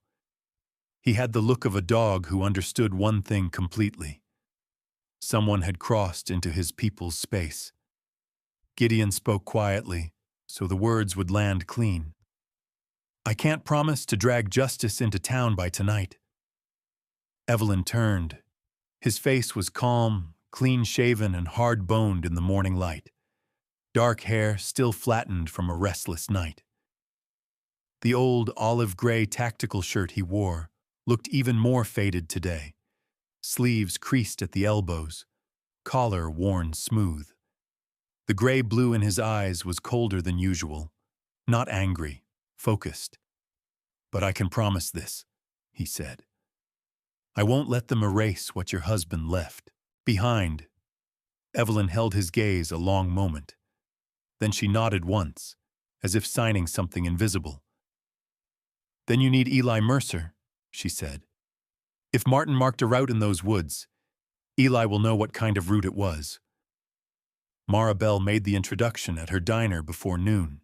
He had the look of a dog who understood one thing completely. Someone had crossed into his people's space. Gideon spoke quietly, so the words would land clean. "I can't promise to drag justice into town by tonight." Evelyn turned. His face was calm, clean-shaven and hard-boned in the morning light. Dark hair still flattened from a restless night. The old olive-gray tactical shirt he wore looked even more faded today, sleeves creased at the elbows, collar worn smooth. The gray-blue in his eyes was colder than usual, not angry, focused. "But I can promise this," he said. "I won't let them erase what your husband left behind." Evelyn held his gaze a long moment. Then she nodded once, as if signing something invisible. "Then you need Eli Mercer," she said. "If Martin marked a route in those woods, Eli will know what kind of route it was." Mara Bell made the introduction at her diner before noon.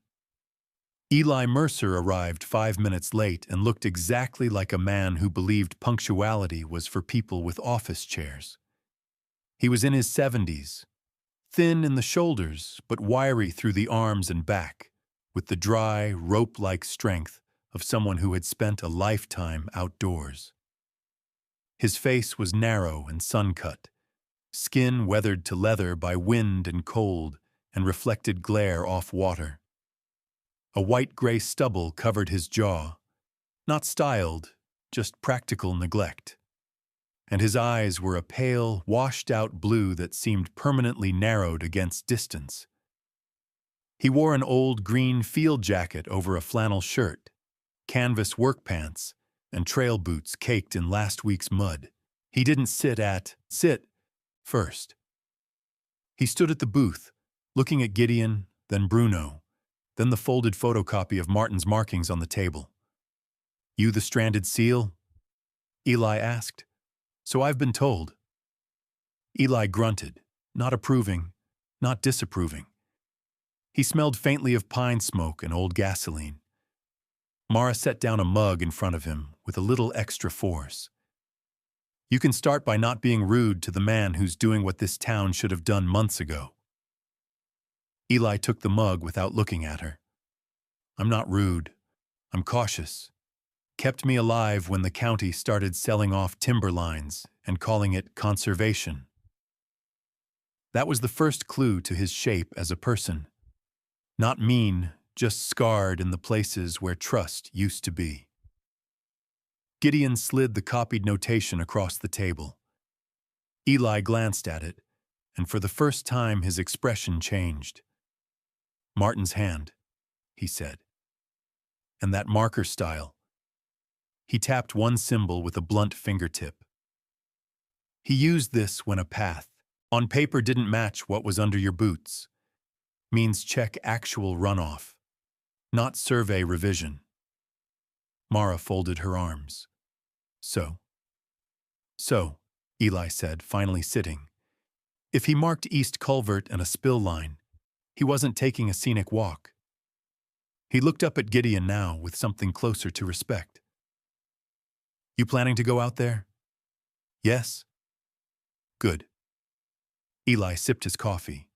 Eli Mercer arrived 5 minutes late and looked exactly like a man who believed punctuality was for people with office chairs. He was in his 70s, thin in the shoulders but wiry through the arms and back, with the dry, rope-like strength of someone who had spent a lifetime outdoors. His face was narrow and sun-cut, skin weathered to leather by wind and cold and reflected glare off water. A white-gray stubble covered his jaw, not styled, just practical neglect. And his eyes were a pale, washed-out blue that seemed permanently narrowed against distance. He wore an old green field jacket over a flannel shirt, canvas work pants, and trail boots caked in last week's mud. He didn't sit first. He stood at the booth, looking at Gideon, then Bruno, then the folded photocopy of Martin's markings on the table. "You the stranded seal?" Eli asked. "So I've been told." Eli grunted, not approving, not disapproving. He smelled faintly of pine smoke and old gasoline. Mara set down a mug in front of him with a little extra force. "You can start by not being rude to the man who's doing what this town should have done months ago." Eli took the mug without looking at her. "I'm not rude. I'm cautious. Kept me alive when the county started selling off timber lines and calling it conservation." That was the first clue to his shape as a person. Not mean, just scarred in the places where trust used to be. Gideon slid the copied notation across the table. Eli glanced at it, and for the first time his expression changed. "Martin's hand," he said. "And that marker style." He tapped one symbol with a blunt fingertip. "He used this when a path on paper didn't match what was under your boots. Means check actual runoff, not survey revision." Mara folded her arms. So, Eli said, finally sitting. If he marked East Culvert and a spill line, he wasn't taking a scenic walk. He looked up at Gideon now with something closer to respect. "You planning to go out there?" "Yes." "Good." Eli sipped his coffee.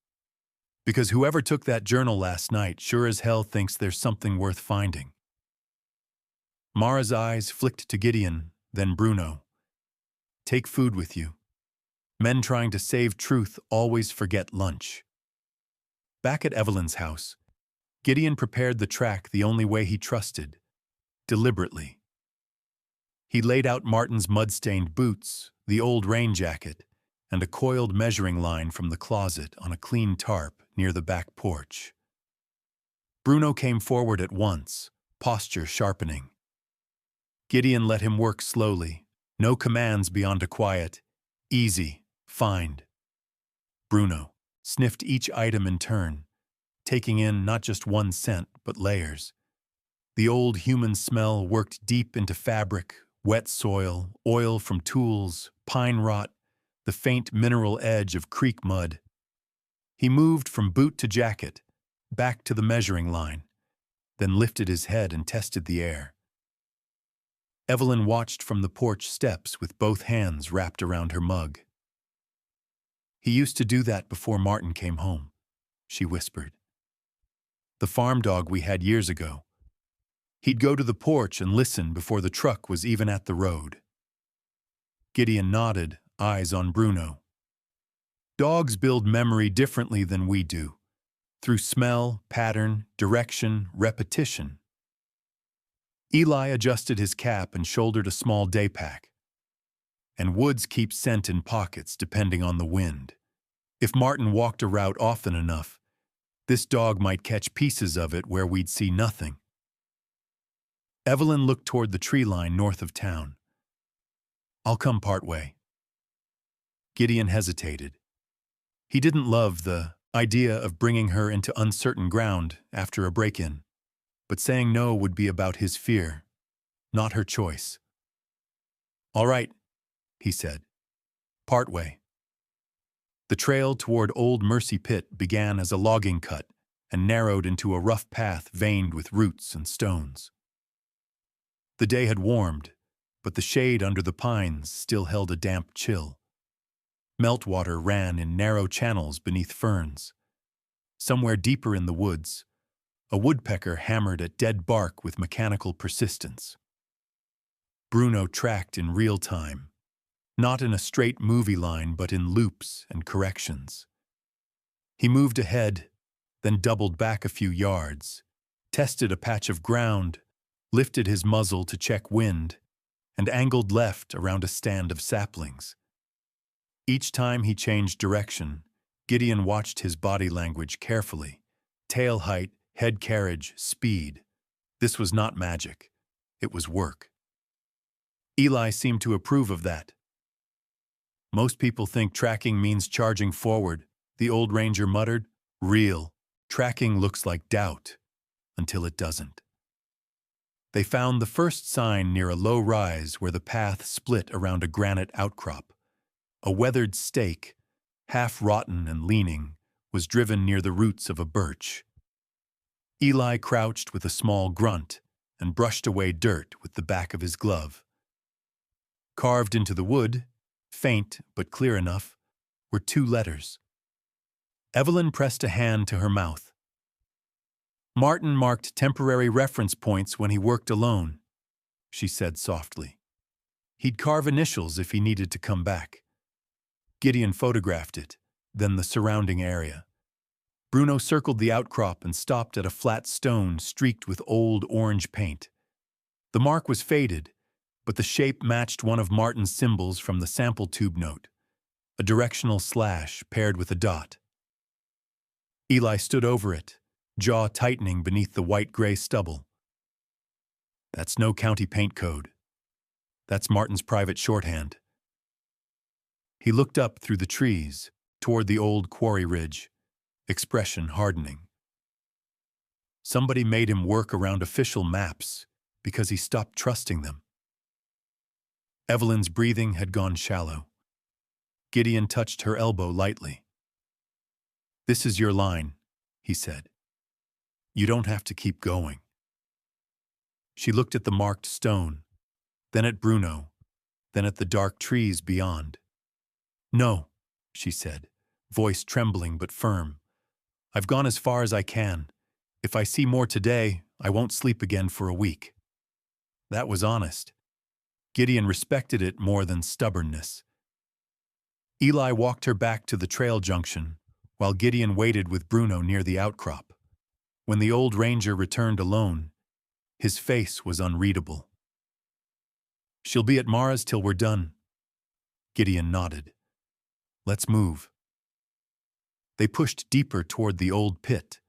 "Because whoever took that journal last night sure as hell thinks there's something worth finding." Mara's eyes flicked to Gideon, then Bruno. "Take food with you. Men trying to save truth always forget lunch." Back at Evelyn's house, Gideon prepared the track the only way he trusted, deliberately. He laid out Martin's mud-stained boots, the old rain jacket, and a coiled measuring line from the closet on a clean tarp near the back porch. Bruno came forward at once, posture sharpening. Gideon let him work slowly, no commands beyond a quiet, "Easy, find." Bruno sniffed each item in turn, taking in not just one scent, but layers. The old human smell worked deep into fabric, wet soil, oil from tools, pine rot, the faint mineral edge of creek mud. He moved from boot to jacket, back to the measuring line, then lifted his head and tested the air. Evelyn watched from the porch steps with both hands wrapped around her mug. "He used to do that before Martin came home," she whispered. "The farm dog we had years ago. He'd go to the porch and listen before the truck was even at the road." Gideon nodded, eyes on Bruno. "Dogs build memory differently than we do, through smell, pattern, direction, repetition." Eli adjusted his cap and shouldered a small day pack. "And woods keep scent in pockets depending on the wind. If Martin walked a route often enough, this dog might catch pieces of it where we'd see nothing." Evelyn looked toward the tree line north of town. "I'll come part way." Gideon hesitated. He didn't love the idea of bringing her into uncertain ground after a break-in, but saying no would be about his fear, not her choice. "All right," he said. "Part way." The trail toward Old Mercy Pit began as a logging cut and narrowed into a rough path veined with roots and stones. The day had warmed, but the shade under the pines still held a damp chill. Meltwater ran in narrow channels beneath ferns. Somewhere deeper in the woods, a woodpecker hammered at dead bark with mechanical persistence. Bruno tracked in real time, not in a straight movie line but in loops and corrections. He moved ahead, then doubled back a few yards, tested a patch of ground, lifted his muzzle to check wind, and angled left around a stand of saplings. Each time he changed direction, Gideon watched his body language carefully. Tail height, head carriage, speed. This was not magic. It was work. Eli seemed to approve of that. "Most people think tracking means charging forward," the old ranger muttered. "Real. Tracking looks like doubt, until it doesn't." They found the first sign near a low rise where the path split around a granite outcrop. A weathered stake, half rotten and leaning, was driven near the roots of a birch. Eli crouched with a small grunt and brushed away dirt with the back of his glove. Carved into the wood, faint but clear enough, were 2 letters. Evelyn pressed a hand to her mouth. "Martin marked temporary reference points when he worked alone," she said softly. "He'd carve initials if he needed to come back." Gideon photographed it, then the surrounding area. Bruno circled the outcrop and stopped at a flat stone streaked with old orange paint. The mark was faded, but the shape matched one of Martin's symbols from the sample tube note, a directional slash paired with a dot. Eli stood over it, jaw tightening beneath the white-gray stubble. That's no county paint code. That's Martin's private shorthand. He looked up through the trees, toward the old quarry ridge, expression hardening. Somebody made him work around official maps because he stopped trusting them. Evelyn's breathing had gone shallow. Gideon touched her elbow lightly. "This is your line," he said. "You don't have to keep going." She looked at the marked stone, then at Bruno, then at the dark trees beyond. "No," she said, voice trembling but firm. "I've gone as far as I can. If I see more today, I won't sleep again for a week." That was honest. Gideon respected it more than stubbornness. Eli walked her back to the trail junction, while Gideon waited with Bruno near the outcrop. When the old ranger returned alone, his face was unreadable. "She'll be at Mara's till we're done." Gideon nodded. "Let's move." They pushed deeper toward the old pit.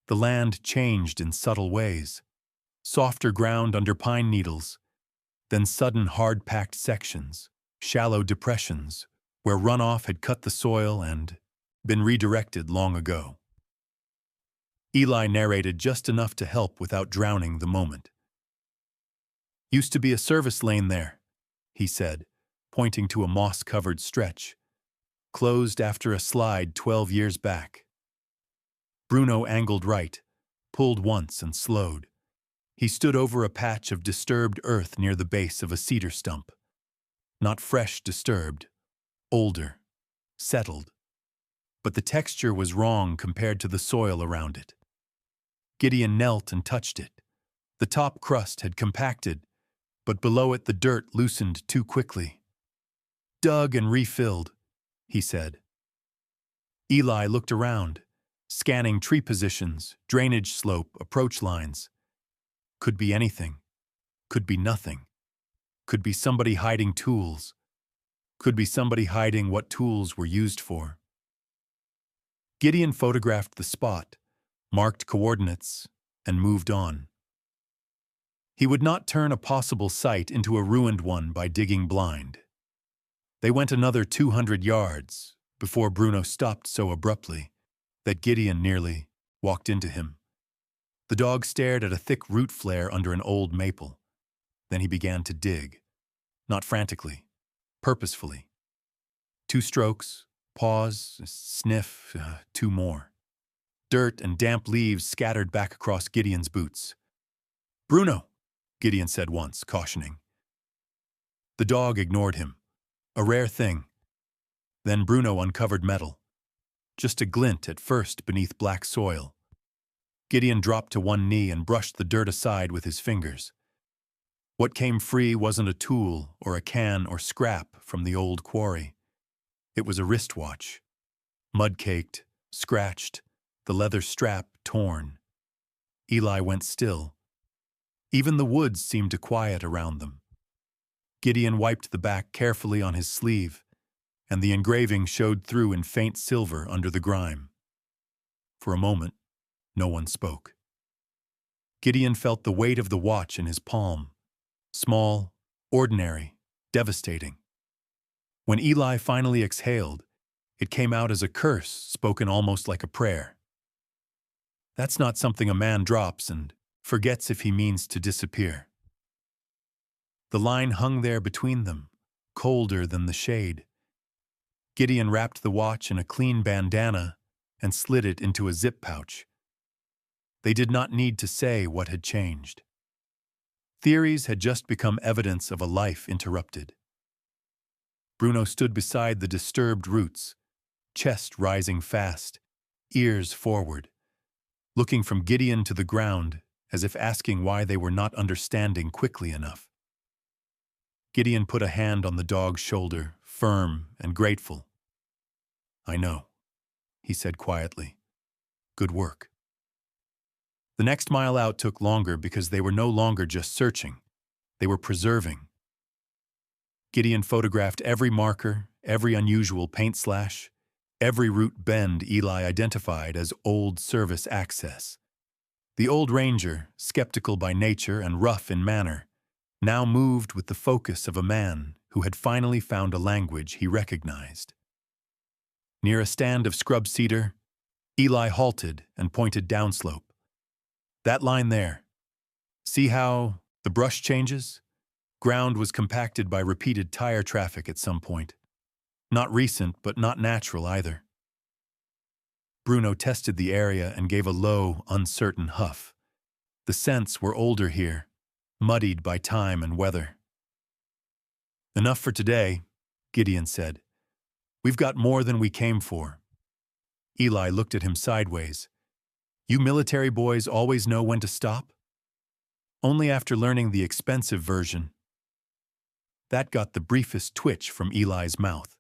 The land changed in subtle ways. Softer ground under pine needles, then sudden hard-packed sections, shallow depressions, where runoff had cut the soil and been redirected long ago. Eli narrated just enough to help without drowning the moment. "Used to be a service lane there," he said, pointing to a moss-covered stretch. "Closed after a slide 12 years back." Bruno angled right, pulled once and slowed. He stood over a patch of disturbed earth near the base of a cedar stump. Not fresh disturbed, older, settled. But the texture was wrong compared to the soil around it. Gideon knelt and touched it. The top crust had compacted, but below it the dirt loosened too quickly. "Dug and refilled," he said. Eli looked around, scanning tree positions, drainage slope, approach lines. Could be anything. Could be nothing. Could be somebody hiding tools. Could be somebody hiding what tools were used for. Gideon photographed the spot, marked coordinates, and moved on. He would not turn a possible site into a ruined one by digging blind. They went another 200 yards before Bruno stopped so abruptly that Gideon nearly walked into him. The dog stared at a thick root flare under an old maple. Then he began to dig. Not frantically, purposefully. 2 strokes, pause, sniff, 2 more. Dirt and damp leaves scattered back across Gideon's boots. "Bruno," Gideon said once, cautioning. The dog ignored him. A rare thing. Then Bruno uncovered metal. Just a glint at first beneath black soil. Gideon dropped to one knee and brushed the dirt aside with his fingers. What came free wasn't a tool or a can or scrap from the old quarry. It was a wristwatch. Mud-caked, scratched, the leather strap torn. Eli went still. Even the woods seemed to quiet around them. Gideon wiped the back carefully on his sleeve, and the engraving showed through in faint silver under the grime. For a moment, no one spoke. Gideon felt the weight of the watch in his palm. Small, ordinary, devastating. When Eli finally exhaled, it came out as a curse spoken almost like a prayer. That's not something a man drops and forgets if he means to disappear. The line hung there between them, colder than the shade. Gideon wrapped the watch in a clean bandana and slid it into a zip pouch. They did not need to say what had changed. Theories had just become evidence of a life interrupted. Bruno stood beside the disturbed roots, chest rising fast, ears forward, looking from Gideon to the ground as if asking why they were not understanding quickly enough. Gideon put a hand on the dog's shoulder, firm and grateful. "I know," he said quietly. Good work. The next mile out took longer because they were no longer just searching. They were preserving. Gideon photographed every marker, every unusual paint slash, every route bend Eli identified as old service access. The old ranger, skeptical by nature and rough in manner, now moved with the focus of a man who had finally found a language he recognized. Near a stand of scrub cedar, Eli halted and pointed downslope. That line there. See how the brush changes? Ground was compacted by repeated tire traffic at some point. Not recent, but not natural either. Bruno tested the area and gave a low, uncertain huff. The scents were older here, muddied by time and weather. Enough for today, Gideon said. We've got more than we came for. Eli looked at him sideways. You military boys always know when to stop? Only after learning the expensive version. That got the briefest twitch from Eli's mouth.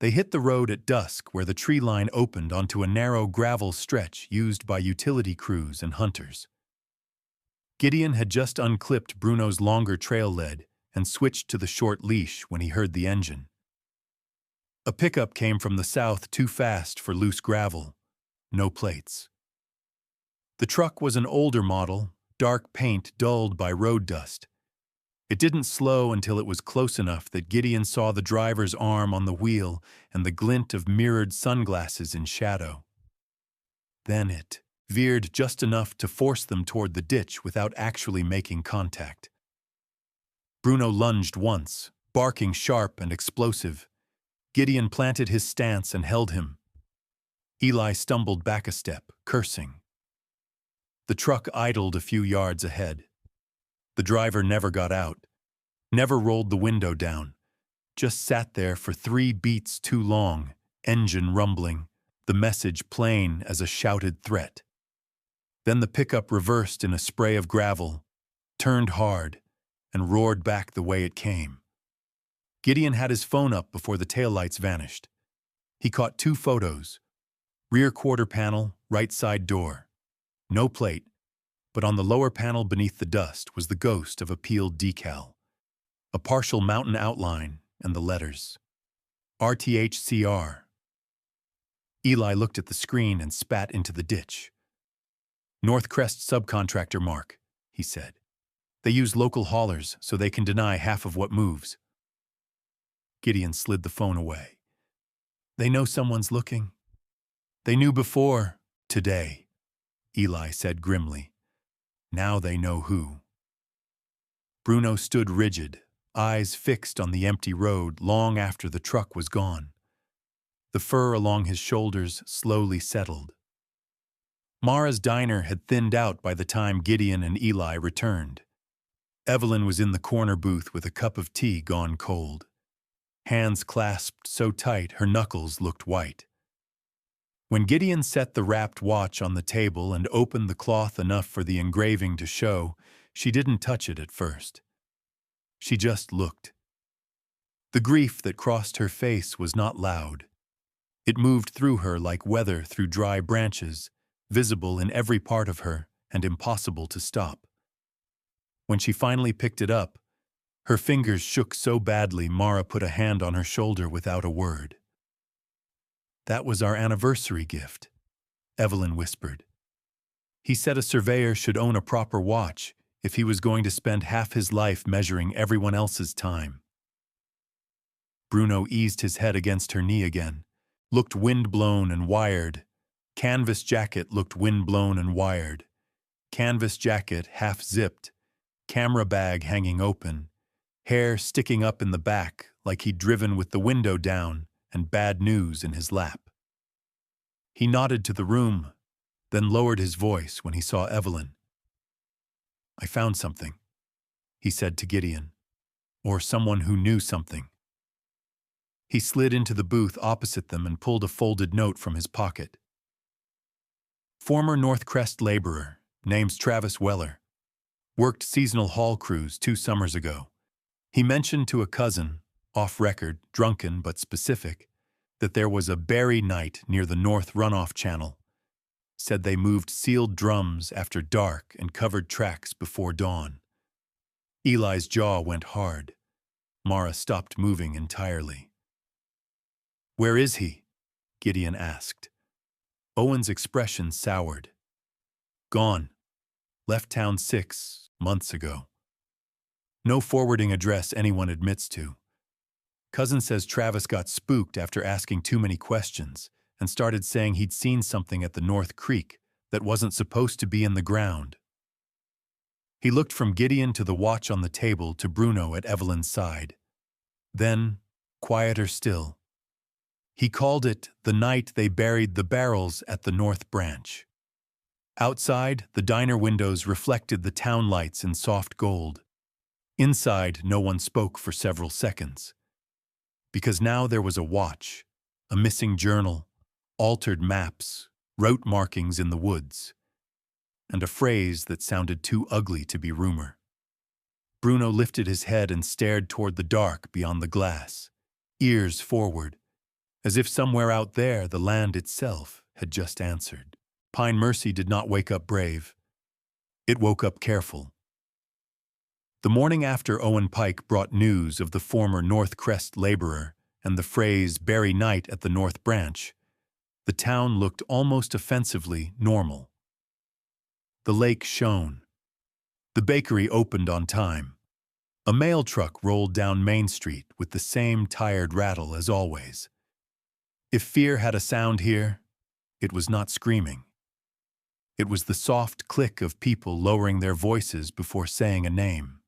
They hit the road at dusk where the tree line opened onto a narrow gravel stretch used by utility crews and hunters. Gideon had just unclipped Bruno's longer trail lead and switched to the short leash when he heard the engine. A pickup came from the south too fast for loose gravel. No plates. The truck was an older model, dark paint dulled by road dust. It didn't slow until it was close enough that Gideon saw the driver's arm on the wheel and the glint of mirrored sunglasses in shadow. Then it veered just enough to force them toward the ditch without actually making contact. Bruno lunged once, barking sharp and explosive. Gideon planted his stance and held him. Eli stumbled back a step, cursing. The truck idled a few yards ahead. The driver never got out, never rolled the window down, just sat there for 3 beats too long, engine rumbling, the message plain as a shouted threat. Then the pickup reversed in a spray of gravel, turned hard, and roared back the way it came. Gideon had his phone up before the taillights vanished. He caught 2 photos. Rear quarter panel, right side door. No plate, but on the lower panel beneath the dust was the ghost of a peeled decal. A partial mountain outline and the letters. RTHCR. Eli looked at the screen and spat into the ditch. North Crest subcontractor Mark, he said. They use local haulers so they can deny half of what moves. Gideon slid the phone away. They know someone's looking. They knew before today, Eli said grimly. Now they know who. Bruno stood rigid, eyes fixed on the empty road long after the truck was gone. The fur along his shoulders slowly settled. Mara's diner had thinned out by the time Gideon and Eli returned. Evelyn was in the corner booth with a cup of tea gone cold. Hands clasped so tight her knuckles looked white. When Gideon set the wrapped watch on the table and opened the cloth enough for the engraving to show, she didn't touch it at first. She just looked. The grief that crossed her face was not loud. It moved through her like weather through dry branches, visible in every part of her and impossible to stop. When she finally picked it up, her fingers shook so badly Mara put a hand on her shoulder without a word. That was our anniversary gift, Evelyn whispered. He said a surveyor should own a proper watch if he was going to spend half his life measuring everyone else's time. Bruno eased his head against her knee again, looked wind-blown and wired. Canvas jacket looked wind-blown and wired. Canvas jacket half-zipped, camera bag hanging open, hair sticking up in the back like he'd driven with the window down and bad news in his lap. He nodded to the room, then lowered his voice when he saw Evelyn. I found something, he said to Gideon, or someone who knew something. He slid into the booth opposite them and pulled a folded note from his pocket. Former North Crest laborer, name's Travis Weller. Worked seasonal haul crews 2 summers ago. He mentioned to a cousin, off record, drunken but specific, that there was a berry night near the north runoff channel, said they moved sealed drums after dark and covered tracks before dawn. Eli's jaw went hard. Mara stopped moving entirely. "Where is he?" Gideon asked. Owen's expression soured. "Gone. Left town 6 months ago. No forwarding address anyone admits to. Cousin says Travis got spooked after asking too many questions and started saying he'd seen something at the North Creek that wasn't supposed to be in the ground." He looked from Gideon to the watch on the table to Bruno at Evelyn's side. Then, quieter still, he called it the night they buried the barrels at the North Branch. Outside, the diner windows reflected the town lights in soft gold. Inside, no one spoke for several seconds. Because now there was a watch, a missing journal, altered maps, route markings in the woods, and a phrase that sounded too ugly to be rumor. Bruno lifted his head and stared toward the dark beyond the glass, ears forward, as if somewhere out there the land itself had just answered. Pine Mercy did not wake up brave. It woke up careful. The morning after Owen Pike brought news of the former North Crest laborer and the phrase "bury night at the North Branch," the town looked almost offensively normal. The lake shone. The bakery opened on time. A mail truck rolled down Main Street with the same tired rattle as always. If fear had a sound here, it was not screaming. It was the soft click of people lowering their voices before saying a name.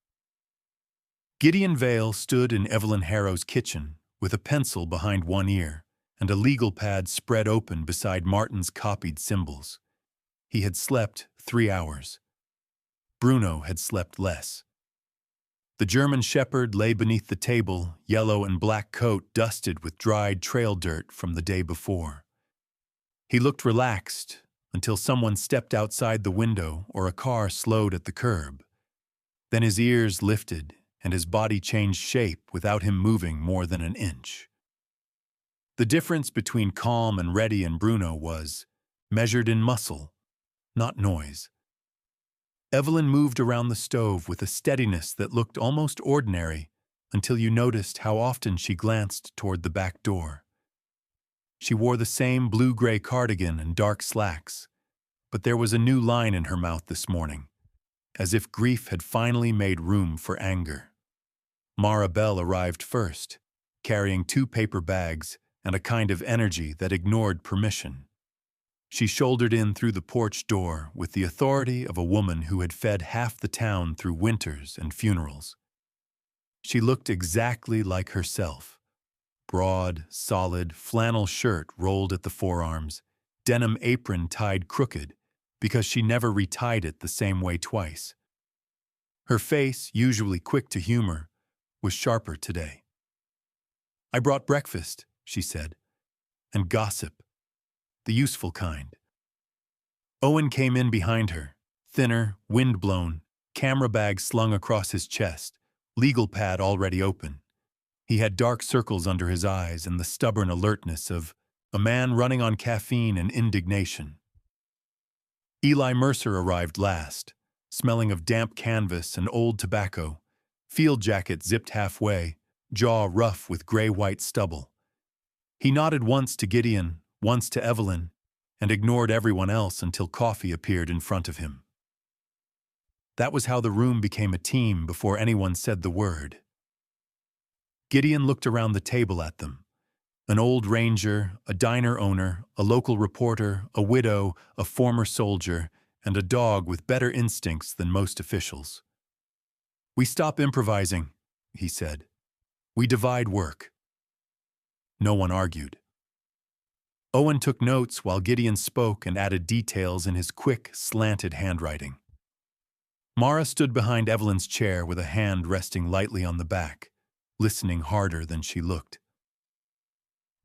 Gideon Vale stood in Evelyn Harrow's kitchen with a pencil behind one ear and a legal pad spread open beside Martin's copied symbols. He had slept 3 hours. Bruno had slept less. The German shepherd lay beneath the table, yellow and black coat dusted with dried trail dirt from the day before. He looked relaxed until someone stepped outside the window or a car slowed at the curb. Then his ears lifted and his body changed shape without him moving more than an inch. The difference between calm and ready and Bruno was measured in muscle, not noise. Evelyn moved around the stove with a steadiness that looked almost ordinary until you noticed how often she glanced toward the back door. She wore the same blue-gray cardigan and dark slacks, but there was a new line in her mouth this morning, as if grief had finally made room for anger. Mara Bell arrived first, carrying 2 paper bags and a kind of energy that ignored permission. She shouldered in through the porch door with the authority of a woman who had fed half the town through winters and funerals. She looked exactly like herself. Broad, solid, flannel shirt rolled at the forearms, denim apron tied crooked because she never retied it the same way twice. Her face, usually quick to humor, was sharper today. "I brought breakfast," she said, "and gossip. The useful kind." Owen came in behind her, thinner, wind-blown, camera bag slung across his chest, legal pad already open. He had dark circles under his eyes and the stubborn alertness of a man running on caffeine and indignation. Eli Mercer arrived last, smelling of damp canvas and old tobacco, field jacket zipped halfway, jaw rough with gray-white stubble. He nodded once to Gideon, once to Evelyn, and ignored everyone else until coffee appeared in front of him. That was how the room became a team before anyone said the word. Gideon looked around the table at them. An old ranger, a diner owner, a local reporter, a widow, a former soldier, and a dog with better instincts than most officials. "We stop improvising," he said. "We divide work." No one argued. Owen took notes while Gideon spoke and added details in his quick, slanted handwriting. Mara stood behind Evelyn's chair with a hand resting lightly on the back, listening harder than she looked.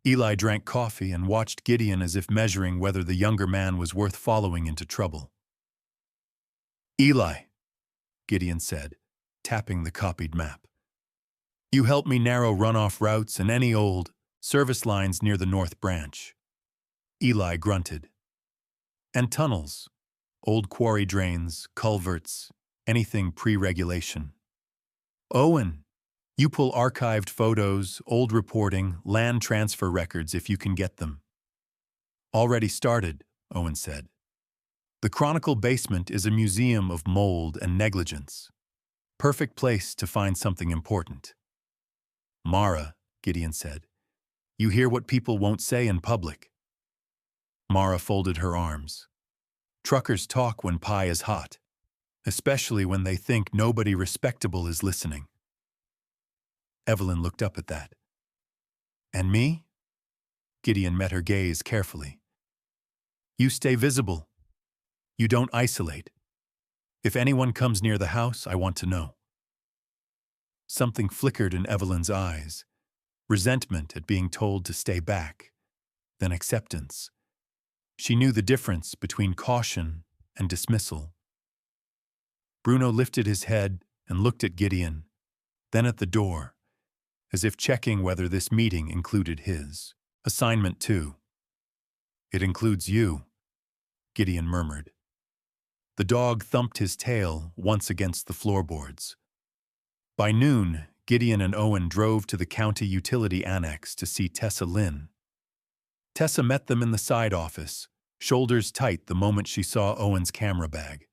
Eli drank coffee and watched Gideon as if measuring whether the younger man was worth following into trouble. "Eli," Gideon said, tapping the copied map. "You help me narrow runoff routes and any old service lines near the North Branch." Eli grunted. And tunnels, old quarry drains, culverts, anything pre-regulation. Owen, you pull archived photos, old reporting, land transfer records if you can get them. Already started, Owen said. The Chronicle basement is a museum of mold and negligence. Perfect place to find something important. Mara, Gideon said, you hear what people won't say in public. Mara folded her arms. Truckers talk when pie is hot, especially when they think nobody respectable is listening. Evelyn looked up at that. And me? Gideon met her gaze carefully. You stay visible. You don't isolate. If anyone comes near the house, I want to know. Something flickered in Evelyn's eyes. Resentment at being told to stay back, then acceptance. She knew the difference between caution and dismissal. Bruno lifted his head and looked at Gideon, then at the door, as if checking whether this meeting included his assignment too. It includes you, Gideon murmured. The dog thumped his tail once against the floorboards. By noon, Gideon and Owen drove to the county utility annex to see Tessa Lynn. Tessa met them in the side office, shoulders tight the moment she saw Owen's camera bag.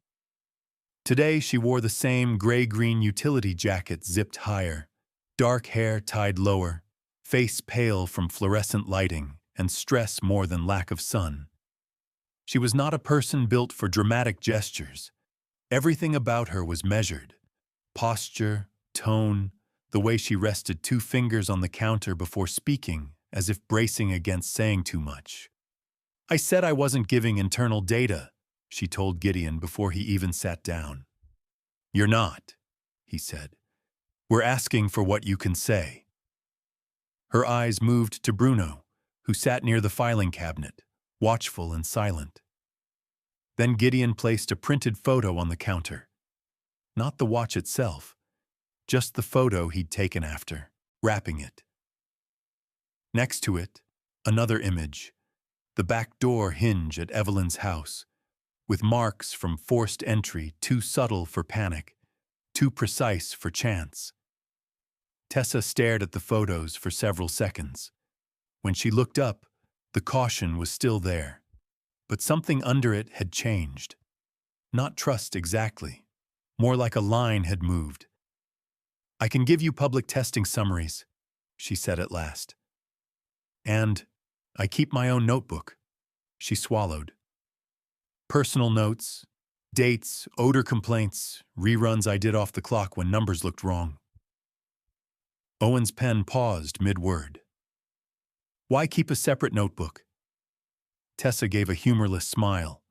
Today she wore the same gray-green utility jacket zipped higher, dark hair tied lower, face pale from fluorescent lighting and stress more than lack of sun. She was not a person built for dramatic gestures. Everything about her was measured. Posture, tone, the way she rested 2 fingers on the counter before speaking, as if bracing against saying too much. I said I wasn't giving internal data, she told Gideon before he even sat down. You're not, he said. We're asking for what you can say. Her eyes moved to Bruno, who sat near the filing cabinet, watchful and silent. Then Gideon placed a printed photo on the counter. Not the watch itself, just the photo he'd taken after, wrapping it. Next to it, another image, the back door hinge at Evelyn's house, with marks from forced entry too subtle for panic, too precise for chance. Tessa stared at the photos for several seconds. When she looked up, the caution was still there, but something under it had changed. Not trust exactly, more like a line had moved. I can give you public testing summaries, she said at last. And I keep my own notebook, she swallowed. Personal notes, dates, odor complaints, reruns I did off the clock when numbers looked wrong. Owen's pen paused mid-word. Why keep a separate notebook? Tessa gave a humorless smile.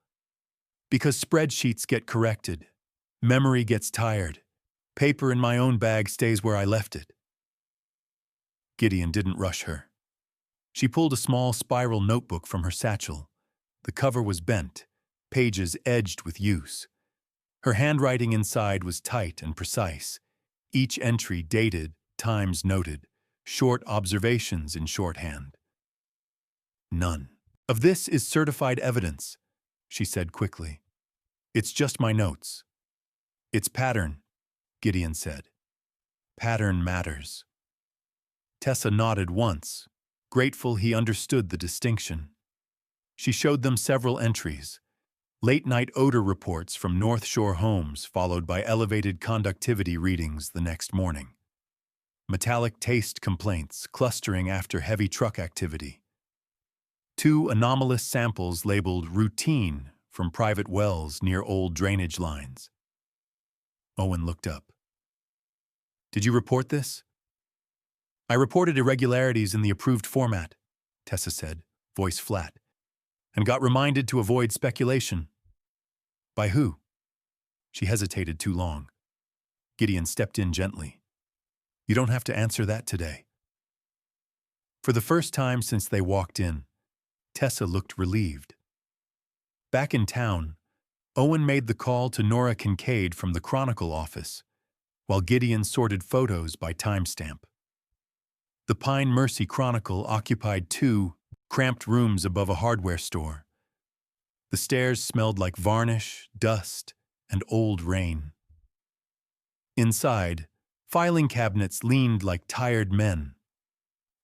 Because spreadsheets get corrected. Memory gets tired. Paper in my own bag stays where I left it. Gideon didn't rush her. She pulled a small spiral notebook from her satchel. The cover was bent, pages edged with use. Her handwriting inside was tight and precise. Each entry dated, times noted, short observations in shorthand. None of this is certified evidence, she said quickly. It's just my notes. It's pattern, Gideon said. Pattern matters. Tessa nodded once, grateful he understood the distinction. She showed them several entries, late-night odor reports from North Shore homes followed by elevated conductivity readings the next morning. Metallic taste complaints clustering after heavy truck activity. 2 anomalous samples labeled routine from private wells near old drainage lines. Owen looked up. Did you report this? I reported irregularities in the approved format, Tessa said, voice flat, and got reminded to avoid speculation. By who? She hesitated too long. Gideon stepped in gently. You don't have to answer that today. For the first time since they walked in, Tessa looked relieved. Back in town, Owen made the call to Nora Kincaid from the Chronicle office, while Gideon sorted photos by timestamp. The Pine Mercy Chronicle occupied 2 cramped rooms above a hardware store. The stairs smelled like varnish, dust, and old rain. Inside, filing cabinets leaned like tired men.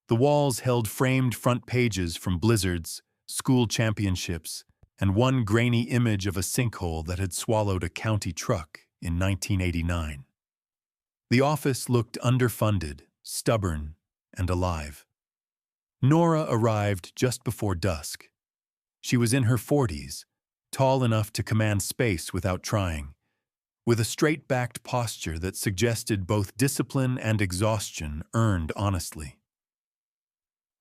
The walls held framed front pages from blizzards, school championships, and one grainy image of a sinkhole that had swallowed a county truck in 1989. The office looked underfunded, stubborn, and alive. Nora arrived just before dusk. She was in her 40s, tall enough to command space without trying, with a straight-backed posture that suggested both discipline and exhaustion earned honestly.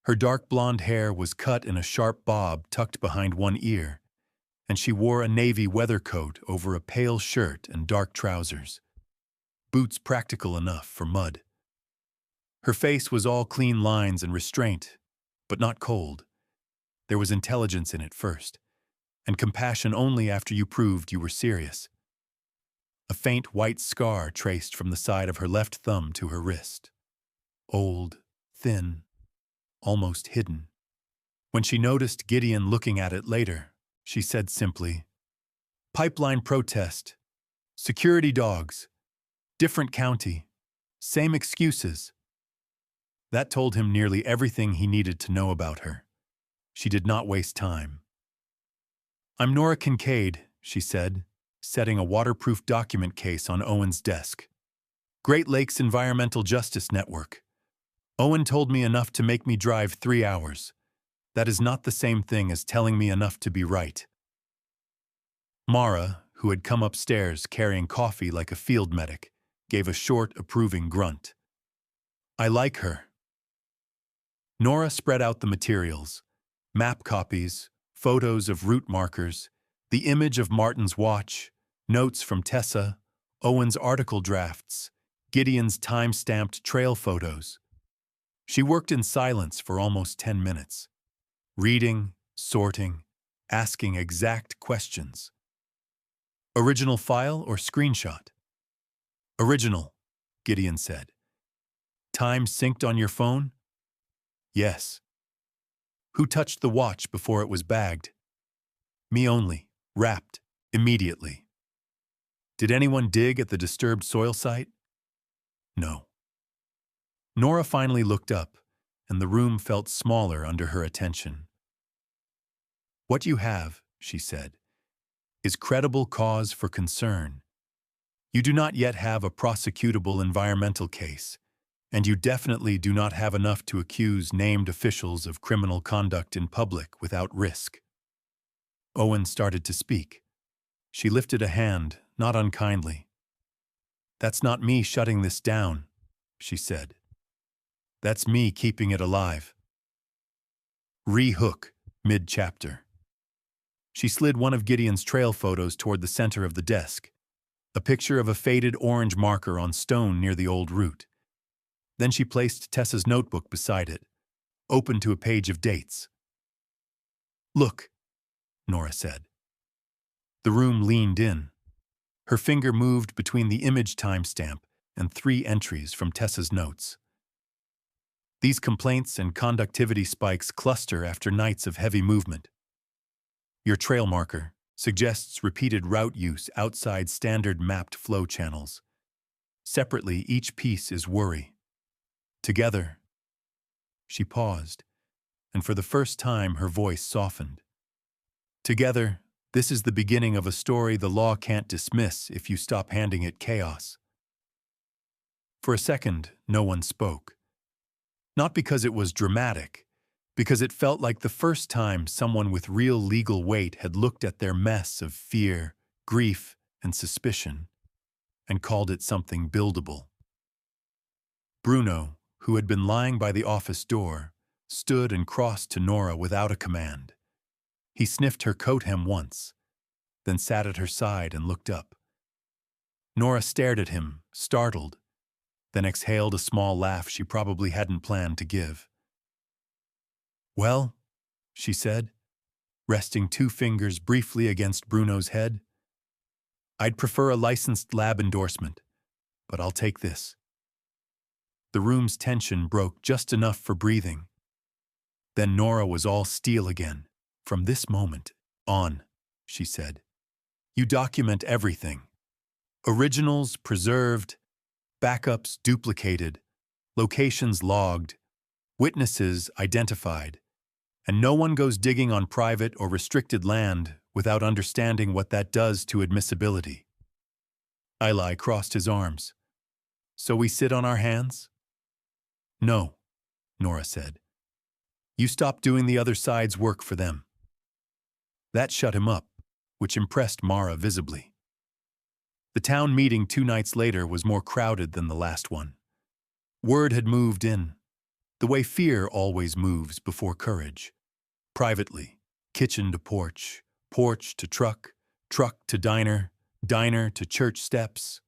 Her dark blonde hair was cut in a sharp bob tucked behind one ear, and she wore a navy weather coat over a pale shirt and dark trousers, boots practical enough for mud. Her face was all clean lines and restraint, but not cold. There was intelligence in it first, and compassion only after you proved you were serious. A faint white scar traced from the side of her left thumb to her wrist. Old, thin, almost hidden. When she noticed Gideon looking at it later, she said simply, "Pipeline protest. Security dogs. Different county. Same excuses." That told him nearly everything he needed to know about her. She did not waste time. "I'm Nora Kincaid," she said, setting a waterproof document case on Owen's desk. "Great Lakes Environmental Justice Network. Owen told me enough to make me drive 3 hours. That is not the same thing as telling me enough to be right." Mara, who had come upstairs carrying coffee like a field medic, gave a short, approving grunt. "I like her." Nora spread out the materials: map copies, photos of route markers, the image of Martin's watch, notes from Tessa, Owen's article drafts, Gideon's time-stamped trail photos. She worked in silence for almost 10 minutes, reading, sorting, asking exact questions. "Original file or screenshot?" "Original," Gideon said. "Time synced on your phone?" "Yes." "Who touched the watch before it was bagged?" "Me only, wrapped, immediately." "Did anyone dig at the disturbed soil site?" "No." Nora finally looked up, and the room felt smaller under her attention. "What you have," she said, "is credible cause for concern. You do not yet have a prosecutable environmental case, and you definitely do not have enough to accuse named officials of criminal conduct in public without risk." Owen started to speak. She lifted a hand, not unkindly. "That's not me shutting this down," she said. "That's me keeping it alive." Re-hook, mid-chapter. She slid one of Gideon's trail photos toward the center of the desk, a picture of a faded orange marker on stone near the old route. Then she placed Tessa's notebook beside it, open to a page of dates. "Look," Nora said. The room leaned in. Her finger moved between the image timestamp and 3 entries from Tessa's notes. "These complaints and conductivity spikes cluster after nights of heavy movement. Your trail marker suggests repeated route use outside standard mapped flow channels. Separately, each piece is worry. Together—" She paused, and for the first time her voice softened. "Together, this is the beginning of a story the law can't dismiss if you stop handing it chaos." For a second, no one spoke. Not because it was dramatic, because it felt like the first time someone with real legal weight had looked at their mess of fear, grief, and suspicion, and called it something buildable. Bruno, who had been lying by the office door, stood and crossed to Nora without a command. He sniffed her coat hem once, then sat at her side and looked up. Nora stared at him, startled, then exhaled a small laugh she probably hadn't planned to give. "Well," she said, resting 2 fingers briefly against Bruno's head, "I'd prefer a licensed lab endorsement, but I'll take this." The room's tension broke just enough for breathing. Then Nora was all steel again, from this moment on. she said. You document everything. Originals preserved, backups duplicated, locations logged, witnesses identified, and no one goes digging on private or restricted land without understanding what that does to admissibility. Eli crossed his arms. So we sit on our hands? No, Nora said. You stop doing the other side's work for them. That shut him up, which impressed Mara visibly. The town meeting 2 nights later was more crowded than the last one. Word had moved in, the way fear always moves before courage. Privately, kitchen to porch, porch to truck, truck to diner, diner to church steps.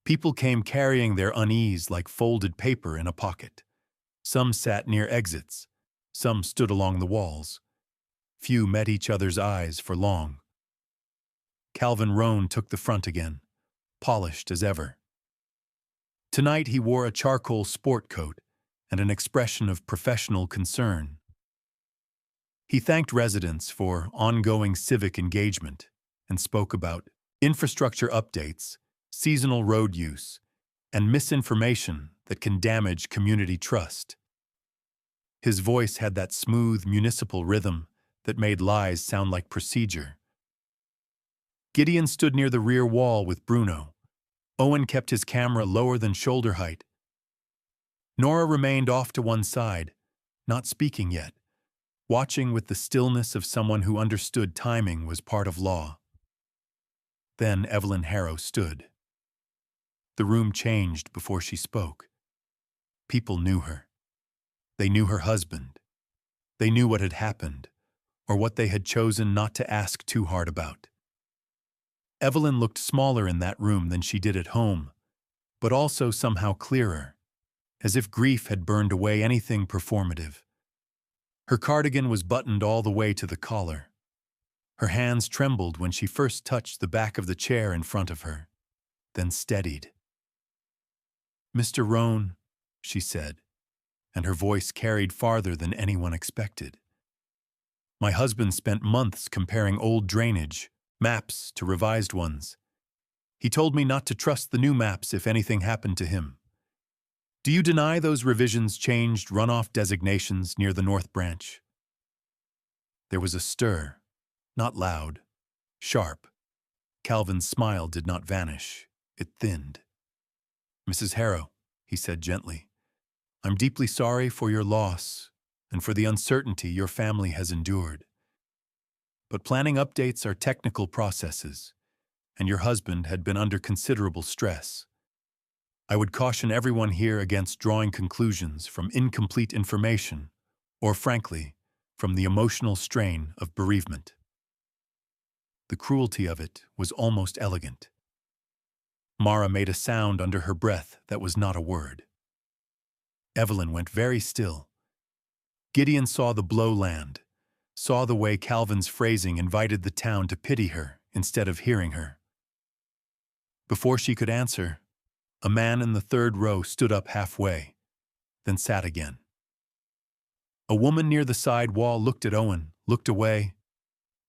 People came carrying their unease like folded paper in a pocket. Some sat near exits, some stood along the walls. Few met each other's eyes for long. Calvin Rohn took the front again, polished as ever. Tonight he wore a charcoal sport coat and an expression of professional concern. He thanked residents for ongoing civic engagement and spoke about infrastructure updates, seasonal road use, and misinformation that can damage community trust. His voice had that smooth municipal rhythm that made lies sound like procedure. Gideon stood near the rear wall with Bruno. Owen kept his camera lower than shoulder height. Nora remained off to one side, not speaking yet, watching with the stillness of someone who understood timing was part of law. Then Evelyn Harrow stood. The room changed before she spoke. People knew her. They knew her husband. They knew what had happened, or what they had chosen not to ask too hard about. Evelyn looked smaller in that room than she did at home, but also somehow clearer, as if grief had burned away anything performative. Her cardigan was buttoned all the way to the collar. Her hands trembled when she first touched the back of the chair in front of her, then steadied. Mr. Rohn, she said, and her voice carried farther than anyone expected. My husband spent months comparing old drainage maps to revised ones. He told me not to trust the new maps if anything happened to him. Do you deny those revisions changed runoff designations near the North Branch? There was a stir, not loud, sharp. Calvin's smile did not vanish. It thinned. Mrs. Harrow, he said gently, I'm deeply sorry for your loss and for the uncertainty your family has endured. But planning updates are technical processes, and your husband had been under considerable stress. I would caution everyone here against drawing conclusions from incomplete information, or frankly, from the emotional strain of bereavement. The cruelty of it was almost elegant. Mara made a sound under her breath that was not a word. Evelyn went very still. Gideon saw the blow land, saw the way Calvin's phrasing invited the town to pity her instead of hearing her. Before she could answer, a man in the third row stood up halfway, then sat again. A woman near the side wall looked at Owen, looked away,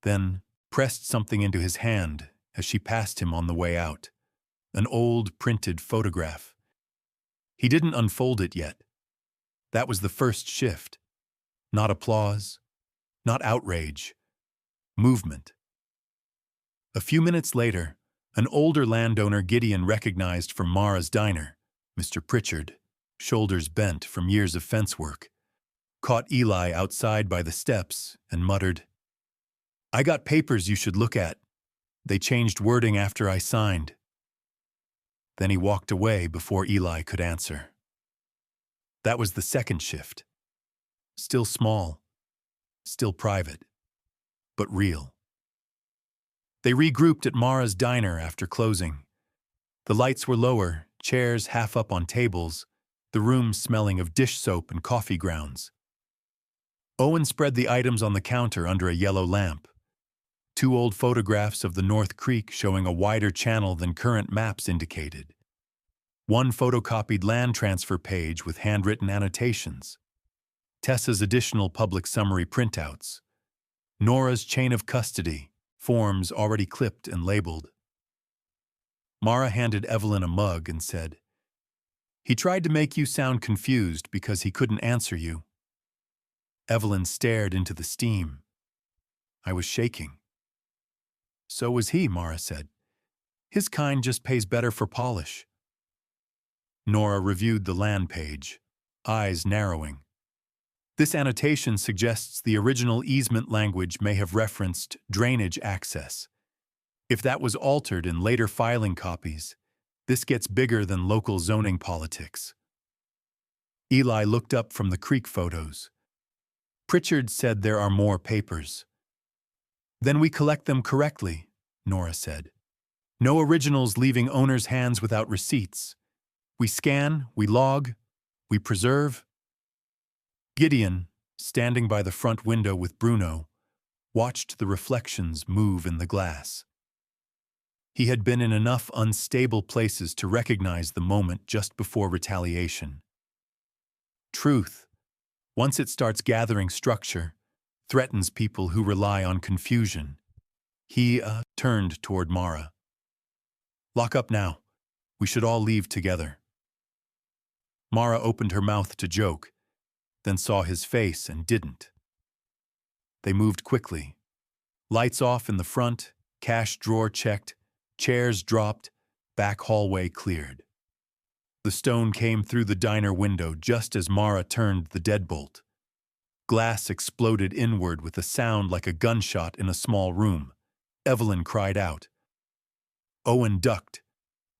then pressed something into his hand as she passed him on the way out, an old printed photograph. He didn't unfold it yet. That was the first shift. Not applause, not outrage, movement. A few minutes later, an older landowner Gideon recognized from Mara's diner, Mr. Pritchard, shoulders bent from years of fence work, caught Eli outside by the steps and muttered, I got papers you should look at. They changed wording after I signed. Then he walked away before Eli could answer. That was the second shift. Still small, still private, but real. They regrouped at Mara's diner after closing. The lights were lower, chairs half up on tables, the room smelling of dish soap and coffee grounds. Owen spread the items on the counter under a yellow lamp. 2 old photographs of the North Creek showing a wider channel than current maps indicated. 1 photocopied land transfer page with handwritten annotations. Tessa's additional public summary printouts. Nora's chain of custody, forms already clipped and labeled. Mara handed Evelyn a mug and said, "He tried to make you sound confused because he couldn't answer you." Evelyn stared into the steam. I was shaking. "So was he," Mara said. "His kind just pays better for polish." Nora reviewed the land page, eyes narrowing. This annotation suggests the original easement language may have referenced drainage access. If that was altered in later filing copies, this gets bigger than local zoning politics. Eli looked up from the creek photos. "Pritchard said there are more papers." "Then we collect them correctly," Nora said. "No originals leaving owners' hands without receipts. We scan, we log, we preserve." Gideon, standing by the front window with Bruno, watched the reflections move in the glass. He had been in enough unstable places to recognize the moment just before retaliation. Truth, once it starts gathering structure, threatens people who rely on confusion. He turned toward Mara. "Lock up now. We should all leave together." Mara opened her mouth to joke, then saw his face and didn't. They moved quickly. Lights off in the front, cash drawer checked, chairs dropped, back hallway cleared. The stone came through the diner window just as Mara turned the deadbolt. Glass exploded inward with a sound like a gunshot in a small room. Evelyn cried out. Owen ducked.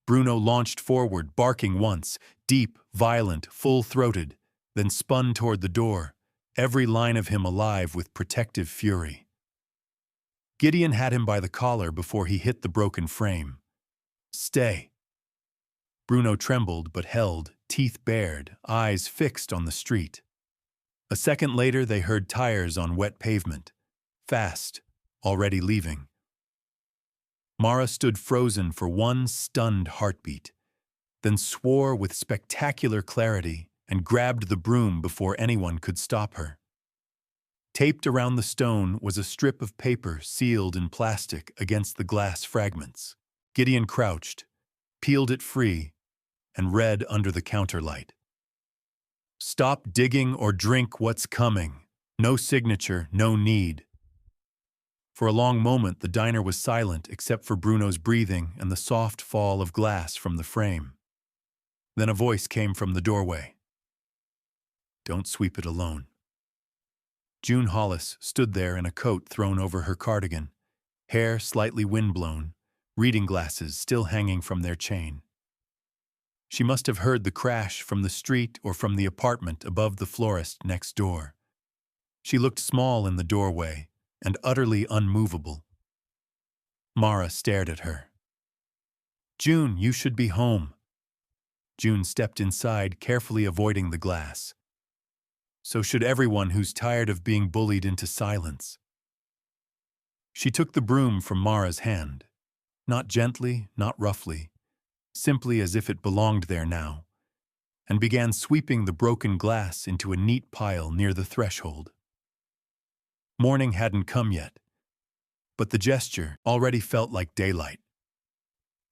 Bruno launched forward, barking once, deep, violent, full-throated, then spun toward the door, every line of him alive with protective fury. Gideon had him by the collar before he hit the broken frame. "Stay." Bruno trembled but held, teeth bared, eyes fixed on the street. A second later they heard tires on wet pavement. Fast, already leaving. Mara stood frozen for one stunned heartbeat, then swore with spectacular clarity and grabbed the broom before anyone could stop her. Taped around the stone was a strip of paper sealed in plastic against the glass fragments. Gideon crouched, peeled it free, and read under the counterlight. "Stop digging or drink what's coming. No signature, no need." For a long moment the diner was silent except for Bruno's breathing and the soft fall of glass from the frame. Then a voice came from the doorway. "Don't sweep it alone." June Hollis stood there in a coat thrown over her cardigan, hair slightly windblown, reading glasses still hanging from their chain. She must have heard the crash from the street or from the apartment above the florist next door. She looked small in the doorway and utterly unmovable. Mara stared at her. "June, you should be home." June stepped inside, carefully avoiding the glass. So should everyone who's tired of being bullied into silence. She took the broom from Mara's hand, not gently, not roughly, simply as if it belonged there now, and began sweeping the broken glass into a neat pile near the threshold. Morning hadn't come yet, but the gesture already felt like daylight.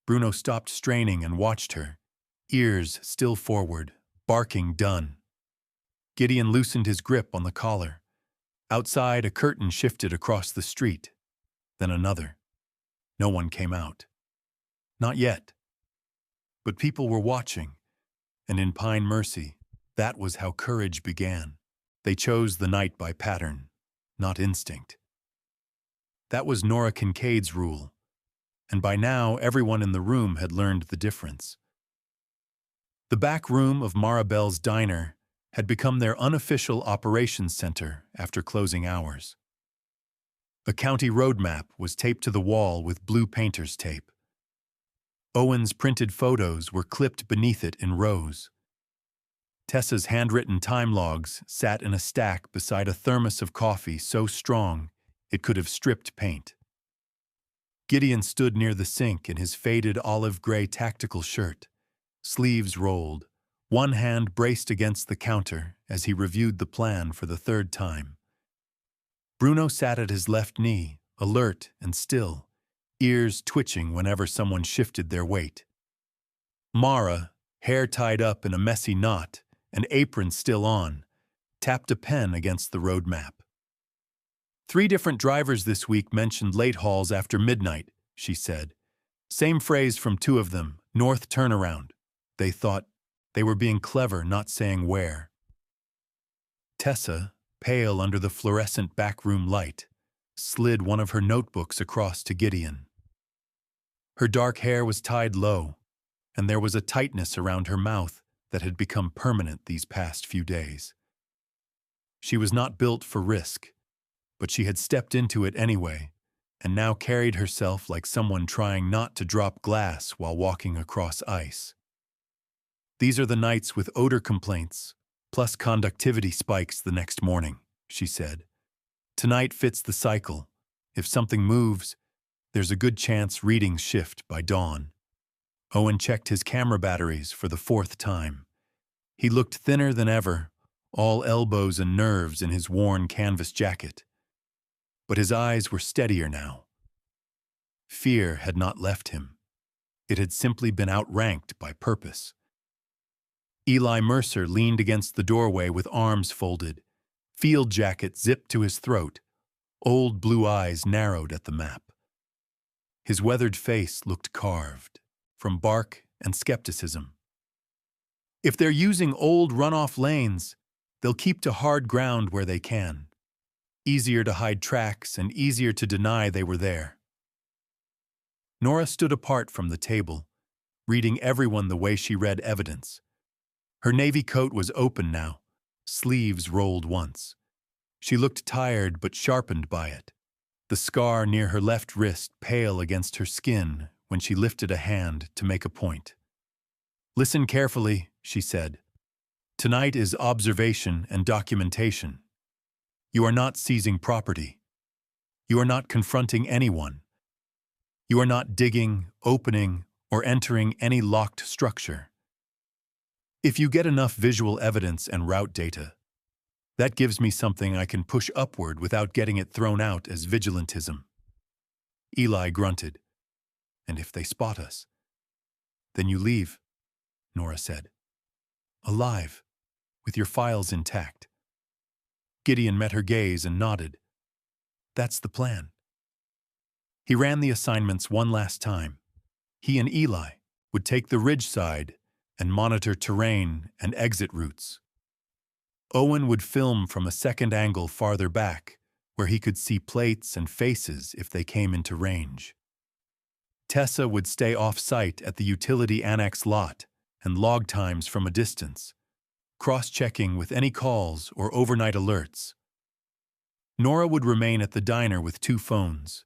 Bruno stopped straining and watched her, ears still forward, barking done. Gideon loosened his grip on the collar. Outside, a curtain shifted across the street, then another. No one came out. Not yet. But people were watching, and in Pine Mercy, that was how courage began. They chose the night by pattern, not instinct. That was Nora Kincaid's rule, and by now everyone in the room had learned the difference. The back room of Maribel's diner had become their unofficial operations center after closing hours. A county road map was taped to the wall with blue painter's tape. Owen's printed photos were clipped beneath it in rows. Tessa's handwritten time logs sat in a stack beside a thermos of coffee so strong it could have stripped paint. Gideon stood near the sink in his faded olive gray tactical shirt, sleeves rolled, one hand braced against the counter as he reviewed the plan for the third time. Bruno sat at his left knee, alert and still, ears twitching whenever someone shifted their weight. Mara, hair tied up in a messy knot, and apron still on, tapped a pen against the road map. 3 different drivers this week mentioned late hauls after midnight, she said. Same phrase from 2 of them, north turnaround. They thought they were being clever, not saying where. Tessa, pale under the fluorescent backroom light, slid one of her notebooks across to Gideon. Her dark hair was tied low, and there was a tightness around her mouth that had become permanent these past few days. She was not built for risk, but she had stepped into it anyway, and now carried herself like someone trying not to drop glass while walking across ice. These are the nights with odor complaints, plus conductivity spikes the next morning, she said. Tonight fits the cycle. If something moves, there's a good chance readings shift by dawn. Owen checked his camera batteries for the 4th time. He looked thinner than ever, all elbows and nerves in his worn canvas jacket. But his eyes were steadier now. Fear had not left him. It had simply been outranked by purpose. Eli Mercer leaned against the doorway with arms folded, field jacket zipped to his throat, old blue eyes narrowed at the map. His weathered face looked carved, from bark and skepticism. If they're using old runoff lanes, they'll keep to hard ground where they can. Easier to hide tracks and easier to deny they were there. Nora stood apart from the table, reading everyone the way she read evidence. Her navy coat was open now, sleeves rolled once. She looked tired but sharpened by it, the scar near her left wrist pale against her skin when she lifted a hand to make a point. Listen carefully, she said. Tonight is observation and documentation. You are not seizing property. You are not confronting anyone. You are not digging, opening, or entering any locked structure. If you get enough visual evidence and route data, that gives me something I can push upward without getting it thrown out as vigilantism. Eli grunted. And if they spot us? Then you leave, Nora said. Alive, with your files intact. Gideon met her gaze and nodded. That's the plan. He ran the assignments one last time. He and Eli would take the ridge side and monitor terrain and exit routes. Owen would film from a second angle farther back, where he could see plates and faces if they came into range. Tessa would stay off-site at the utility annex lot and log times from a distance, cross-checking with any calls or overnight alerts. Nora would remain at the diner with 2 phones,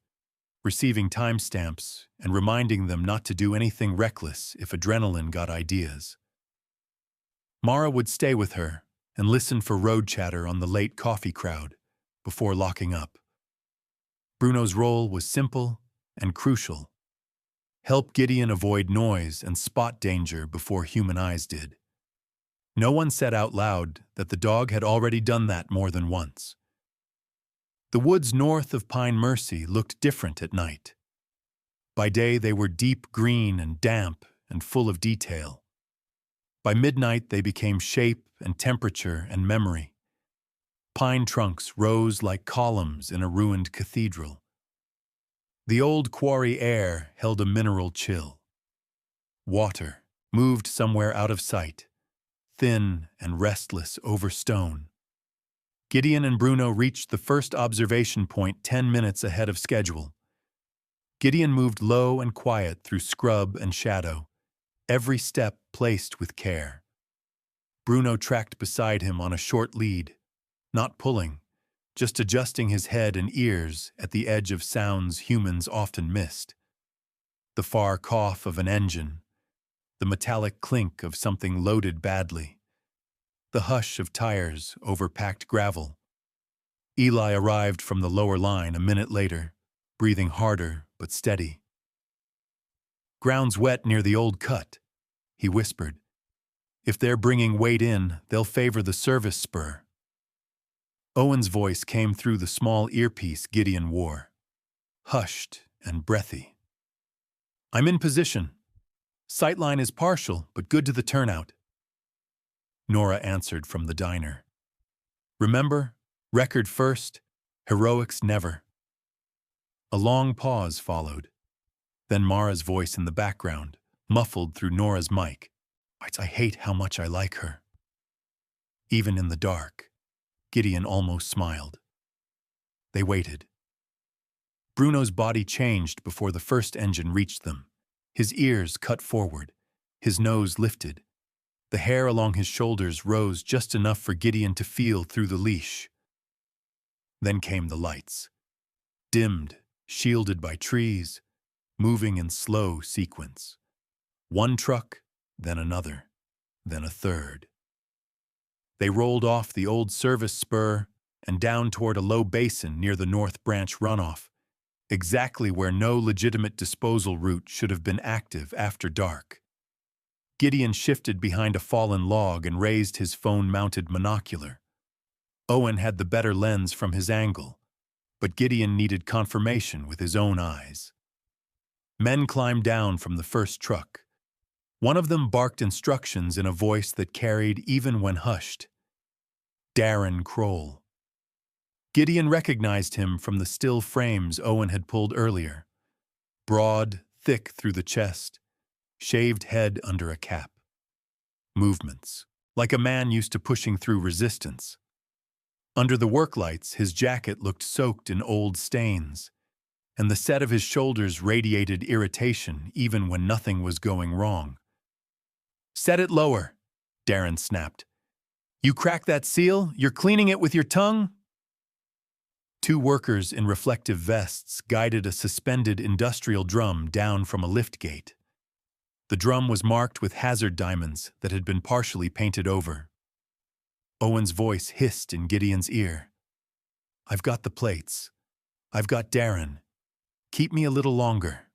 receiving timestamps and reminding them not to do anything reckless if adrenaline got ideas. Mara would stay with her and listen for road chatter on the late coffee crowd before locking up. Bruno's role was simple and crucial. Help Gideon avoid noise and spot danger before human eyes did. No one said out loud that the dog had already done that more than once. The woods north of Pine Mercy looked different at night. By day they were deep green and damp and full of detail. By midnight they became shape and temperature and memory. Pine trunks rose like columns in a ruined cathedral. The old quarry air held a mineral chill. Water moved somewhere out of sight, thin and restless over stone. Gideon and Bruno reached the first observation point 10 minutes ahead of schedule. Gideon moved low and quiet through scrub and shadow, every step placed with care. Bruno tracked beside him on a short lead, not pulling, just adjusting his head and ears at the edge of sounds humans often missed. The far cough of an engine, the metallic clink of something loaded badly, the hush of tires over packed gravel. Eli arrived from the lower line a minute later, breathing harder but steady. Ground's wet near the old cut, he whispered. If they're bringing weight in, they'll favor the service spur. Owen's voice came through the small earpiece Gideon wore. hushed and breathy. "I'm in position. Sightline is partial, but good to the turnout," Nora answered from the diner. "Remember, record first, heroics never." A long pause followed. Then Mara's voice in the background, muffled through Nora's mic. "I hate how much I like her." Even in the dark, Gideon almost smiled. They waited. Bruno's body changed before the first engine reached them. His ears cut forward, his nose lifted. The hair along his shoulders rose just enough for Gideon to feel through the leash. Then came the lights. Dimmed, shielded by trees, moving in slow sequence. One truck, then another, then a third. They rolled off the old service spur and down toward a low basin near the North Branch runoff, exactly where no legitimate disposal route should have been active after dark. Gideon shifted behind a fallen log and raised his phone-mounted monocular. Owen had the better lens from his angle, but Gideon needed confirmation with his own eyes. Men climbed down from the first truck. One of them barked instructions in a voice that carried even when hushed. Darren Kroll. Gideon recognized him from the still frames Owen had pulled earlier. Broad, thick through the chest, shaved head under a cap. Movements, like a man used to pushing through resistance. Under the work lights, his jacket looked soaked in old stains, and the set of his shoulders radiated irritation even when nothing was going wrong. "Set it lower," Darren snapped. "You crack that seal, you're cleaning it with your tongue?" Two workers in reflective vests guided a suspended industrial drum down from a lift gate. The drum was marked with hazard diamonds that had been partially painted over. Owen's voice hissed in Gideon's ear. "I've got the plates. I've got Darren. Keep me a little longer."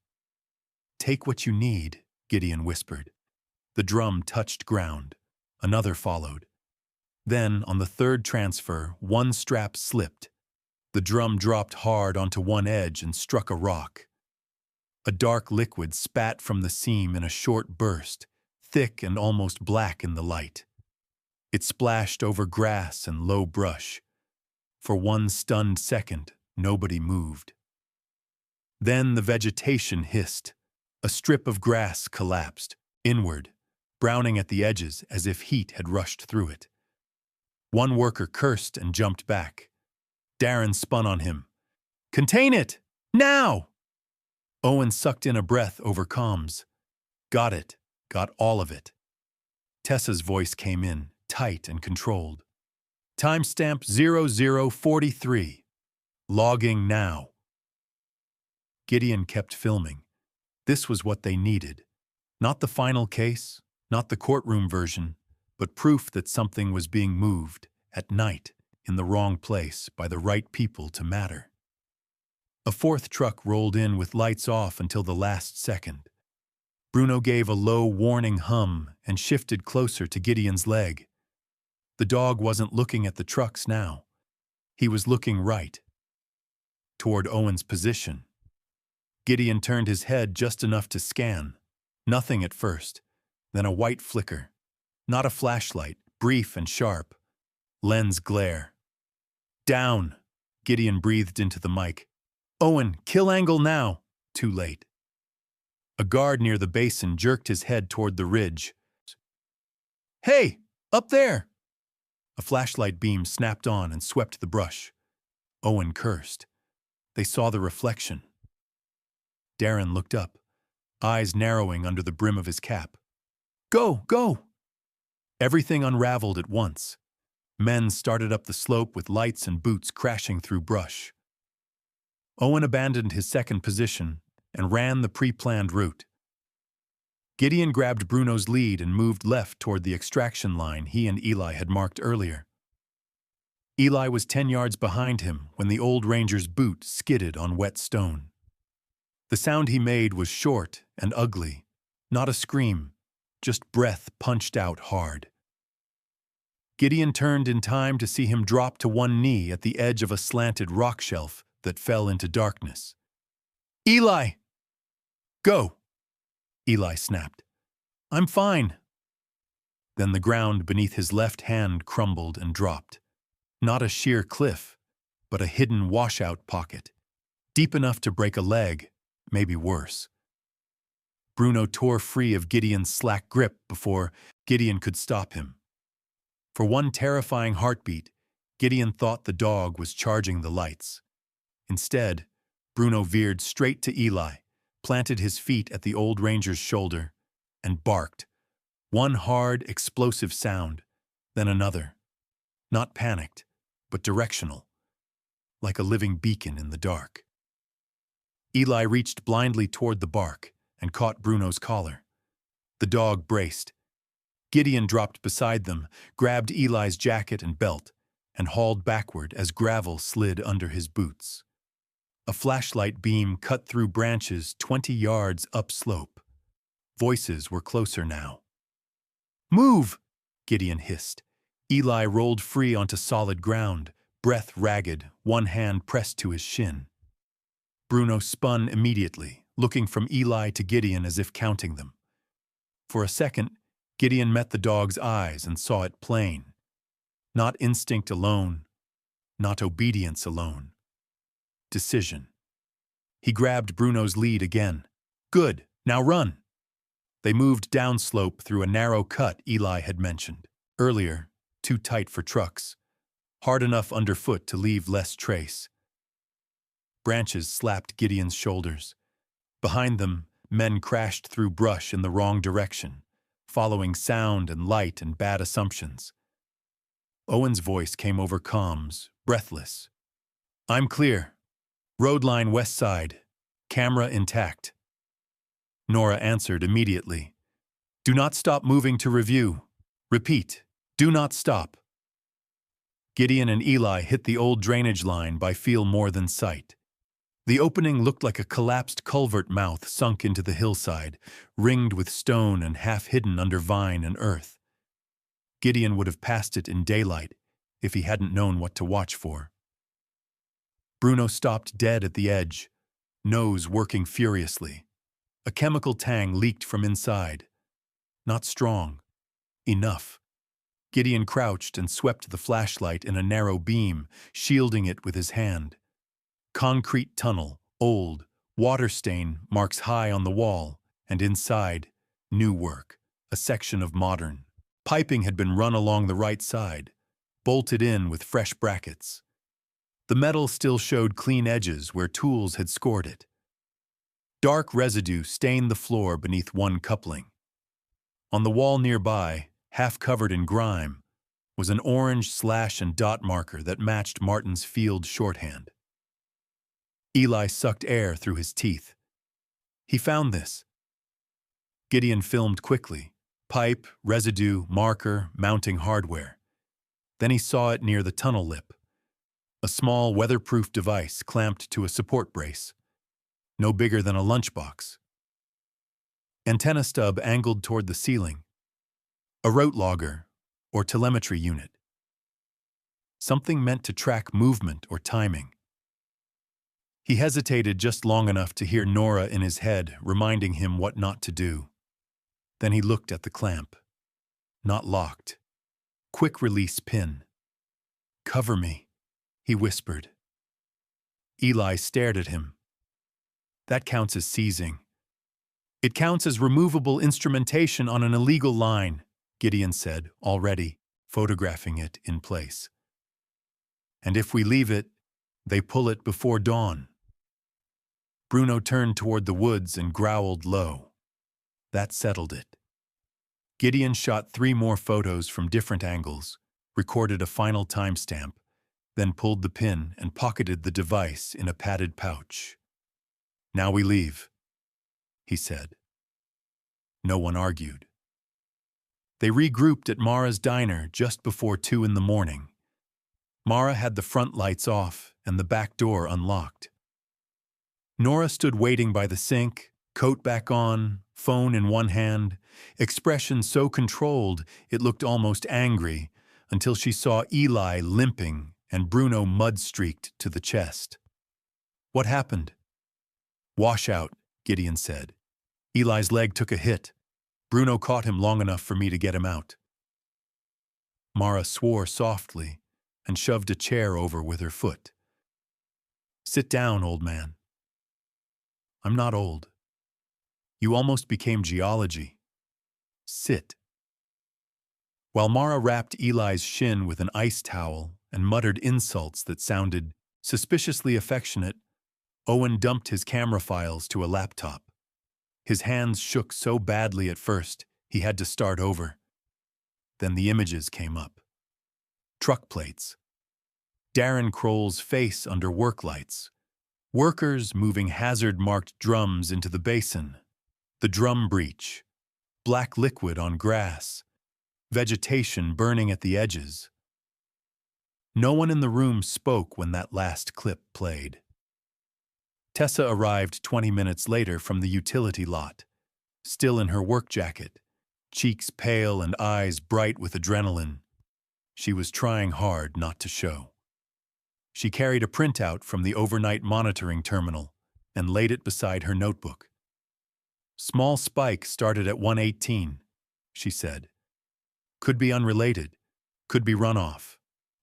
"Take what you need," Gideon whispered. The drum touched ground. Another followed. Then, on the third transfer, one strap slipped. The drum dropped hard onto one edge and struck a rock. A dark liquid spat from the seam in a short burst, thick and almost black in the light. It splashed over grass and low brush. For one stunned second, nobody moved. Then the vegetation hissed. A strip of grass collapsed, inward, browning at the edges as if heat had rushed through it. One worker cursed and jumped back. Darren spun on him. "Contain it! Now!" Owen sucked in a breath over comms. "Got it. Got all of it." Tessa's voice came in, tight and controlled. "Timestamp 0043. Logging now." Gideon kept filming. This was what they needed. Not the final case, not the courtroom version, but proof that something was being moved, at night, in the wrong place, by the right people to matter. A fourth truck rolled in with lights off until the last second. Bruno gave a low warning hum and shifted closer to Gideon's leg. The dog wasn't looking at the trucks now. He was looking right, toward Owen's position. Gideon turned his head just enough to scan. Nothing at first, then a white flicker. Not a flashlight, brief and sharp. Lens glare. "Down," Gideon breathed into the mic. "Owen, kill angle now." Too late. A guard near the basin jerked his head toward the ridge. "Hey, up there!" A flashlight beam snapped on and swept the brush. Owen cursed. They saw the reflection. Darren looked up, eyes narrowing under the brim of his cap. "Go, go!" Everything unraveled at once. Men started up the slope with lights and boots crashing through brush. Owen abandoned his second position and ran the pre-planned route. Gideon grabbed Bruno's lead and moved left toward the extraction line he and Eli had marked earlier. Eli was 10 yards behind him when the old ranger's boot skidded on wet stone. The sound he made was short and ugly, not a scream, just breath punched out hard. Gideon turned in time to see him drop to one knee at the edge of a slanted rock shelf that fell into darkness. Eli! Go! Eli snapped. I'm fine. Then the ground beneath his left hand crumbled and dropped. Not a sheer cliff, but a hidden washout pocket. Deep enough to break a leg, maybe worse. Bruno tore free of Gideon's slack grip before Gideon could stop him. For one terrifying heartbeat, Gideon thought the dog was charging the lights. Instead, Bruno veered straight to Eli, planted his feet at the old ranger's shoulder, and barked. One hard, explosive sound, then another. Not panicked, but directional, like a living beacon in the dark. Eli reached blindly toward the bark and caught Bruno's collar. The dog braced. Gideon dropped beside them, grabbed Eli's jacket and belt, and hauled backward as gravel slid under his boots. A flashlight beam cut through branches 20 yards upslope. Voices were closer now. Move! Gideon hissed. Eli rolled free onto solid ground, breath ragged, one hand pressed to his shin. Bruno spun immediately, looking from Eli to Gideon as if counting them. For a second, Gideon met the dog's eyes and saw it plain. Not instinct alone, not obedience alone. Decision. He grabbed Bruno's lead again. Good, now run! They moved downslope through a narrow cut Eli had mentioned. Earlier, too tight for trucks. Hard enough underfoot to leave less trace. Branches slapped Gideon's shoulders. Behind them, men crashed through brush in the wrong direction, following sound and light and bad assumptions. Owen's voice came over comms, breathless. I'm clear. Road line west side. Camera intact. Nora answered immediately. Do not stop moving to review. Repeat, do not stop. Gideon and Eli hit the old drainage line by feel more than sight. The opening looked like a collapsed culvert mouth sunk into the hillside, ringed with stone and half hidden under vine and earth. Gideon would have passed it in daylight if he hadn't known what to watch for. Bruno stopped dead at the edge, nose working furiously. A chemical tang leaked from inside. Not strong. Enough. Gideon crouched and swept the flashlight in a narrow beam, shielding it with his hand. Concrete tunnel, old, water stain marks high on the wall, and inside, new work, a section of modern. Piping had been run along the right side, bolted in with fresh brackets. The metal still showed clean edges where tools had scored it. Dark residue stained the floor beneath one coupling. On the wall nearby, half covered in grime, was an orange slash and dot marker that matched Martin's field shorthand. Eli sucked air through his teeth. He found this. Gideon filmed quickly. Pipe, residue, marker, mounting hardware. Then he saw it near the tunnel lip. A small weatherproof device clamped to a support brace. No bigger than a lunchbox. Antenna stub angled toward the ceiling. A route logger, or telemetry unit. Something meant to track movement or timing. He hesitated just long enough to hear Nora in his head reminding him what not to do. Then he looked at the clamp. Not locked. Quick release pin. Cover me, he whispered. Eli stared at him. That counts as seizing. It counts as removable instrumentation on an illegal line, Gideon said, already photographing it in place. And if we leave it, they pull it before dawn. Bruno turned toward the woods and growled low. That settled it. Gideon shot 3 more photos from different angles, recorded a final timestamp, then pulled the pin and pocketed the device in a padded pouch. Now we leave, he said. No one argued. They regrouped at Mara's diner just before 2 in the morning. Mara had the front lights off and the back door unlocked. Nora stood waiting by the sink, coat back on, phone in one hand, expression so controlled it looked almost angry, until she saw Eli limping and Bruno mud-streaked to the chest. What happened? Wash out, Gideon said. Eli's leg took a hit. Bruno caught him long enough for me to get him out. Mara swore softly and shoved a chair over with her foot. Sit down, old man. I'm not old. You almost became geology. Sit. While Mara wrapped Eli's shin with an ice towel and muttered insults that sounded suspiciously affectionate, Owen dumped his camera files to a laptop. His hands shook so badly at first, he had to start over. Then the images came up. Truck plates. Darren Kroll's face under work lights. Workers moving hazard-marked drums into the basin. The drum breach. Black liquid on grass. Vegetation burning at the edges. No one in the room spoke when that last clip played. Tessa arrived 20 minutes later from the utility lot, still in her work jacket, cheeks pale and eyes bright with adrenaline. She was trying hard not to show. She carried a printout from the overnight monitoring terminal and laid it beside her notebook. Small spike started at 118, she said. Could be unrelated, could be runoff,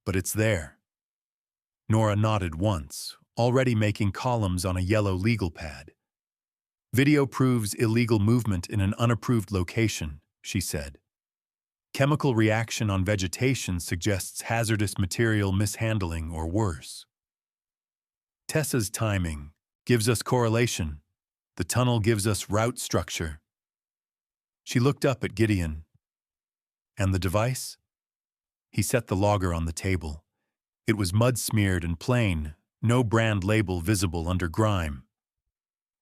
but it's there. Nora nodded once, already making columns on a yellow legal pad. Video proves illegal movement in an unapproved location, she said. Chemical reaction on vegetation suggests hazardous material mishandling or worse. Tessa's timing gives us correlation. The tunnel gives us route structure. She looked up at Gideon. And the device? He set the logger on the table. It was mud-smeared and plain, no brand label visible under grime.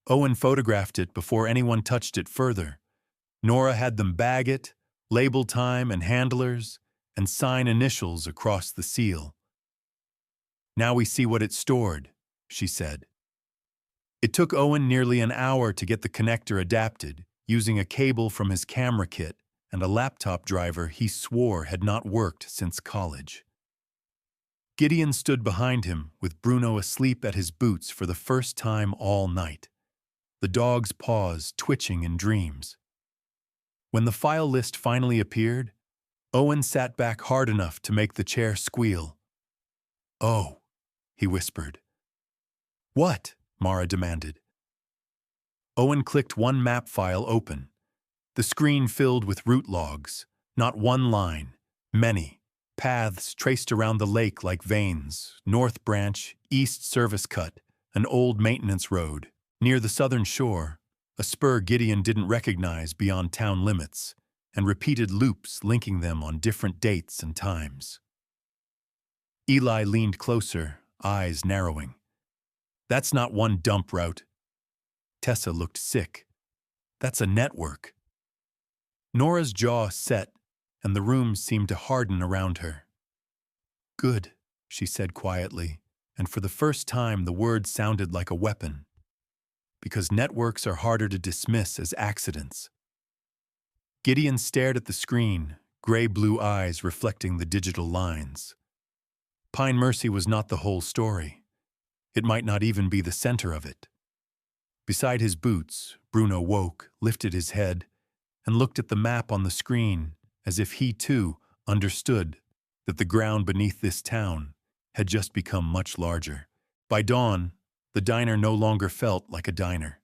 Owen photographed it before anyone touched it further. Nora had them bag it, label time and handlers, and sign initials across the seal. Now we see what it stored, she said. It took Owen nearly an hour to get the connector adapted, using a cable from his camera kit and a laptop driver he swore had not worked since college. Gideon stood behind him, with Bruno asleep at his boots for the first time all night, the dog's paws twitching in dreams. When the file list finally appeared, Owen sat back hard enough to make the chair squeal. "Oh," he whispered. "What?" Mara demanded. Owen clicked one map file open. The screen filled with route logs, not one line, many. Paths traced around the lake like veins, North Branch, East Service Cut, an old maintenance road. Near the southern shore, a spur Gideon didn't recognize beyond town limits, and repeated loops linking them on different dates and times. Eli leaned closer, eyes narrowing. "That's not one dump route." Tessa looked sick. "That's a network." Nora's jaw set, and the room seemed to harden around her. "Good," she said quietly, and for the first time the word sounded like a weapon. Because networks are harder to dismiss as accidents. Gideon stared at the screen, gray-blue eyes reflecting the digital lines. Pine Mercy was not the whole story. It might not even be the center of it. Beside his boots, Bruno woke, lifted his head, and looked at the map on the screen as if he, too, understood that the ground beneath this town had just become much larger. By dawn, the diner no longer felt like a diner.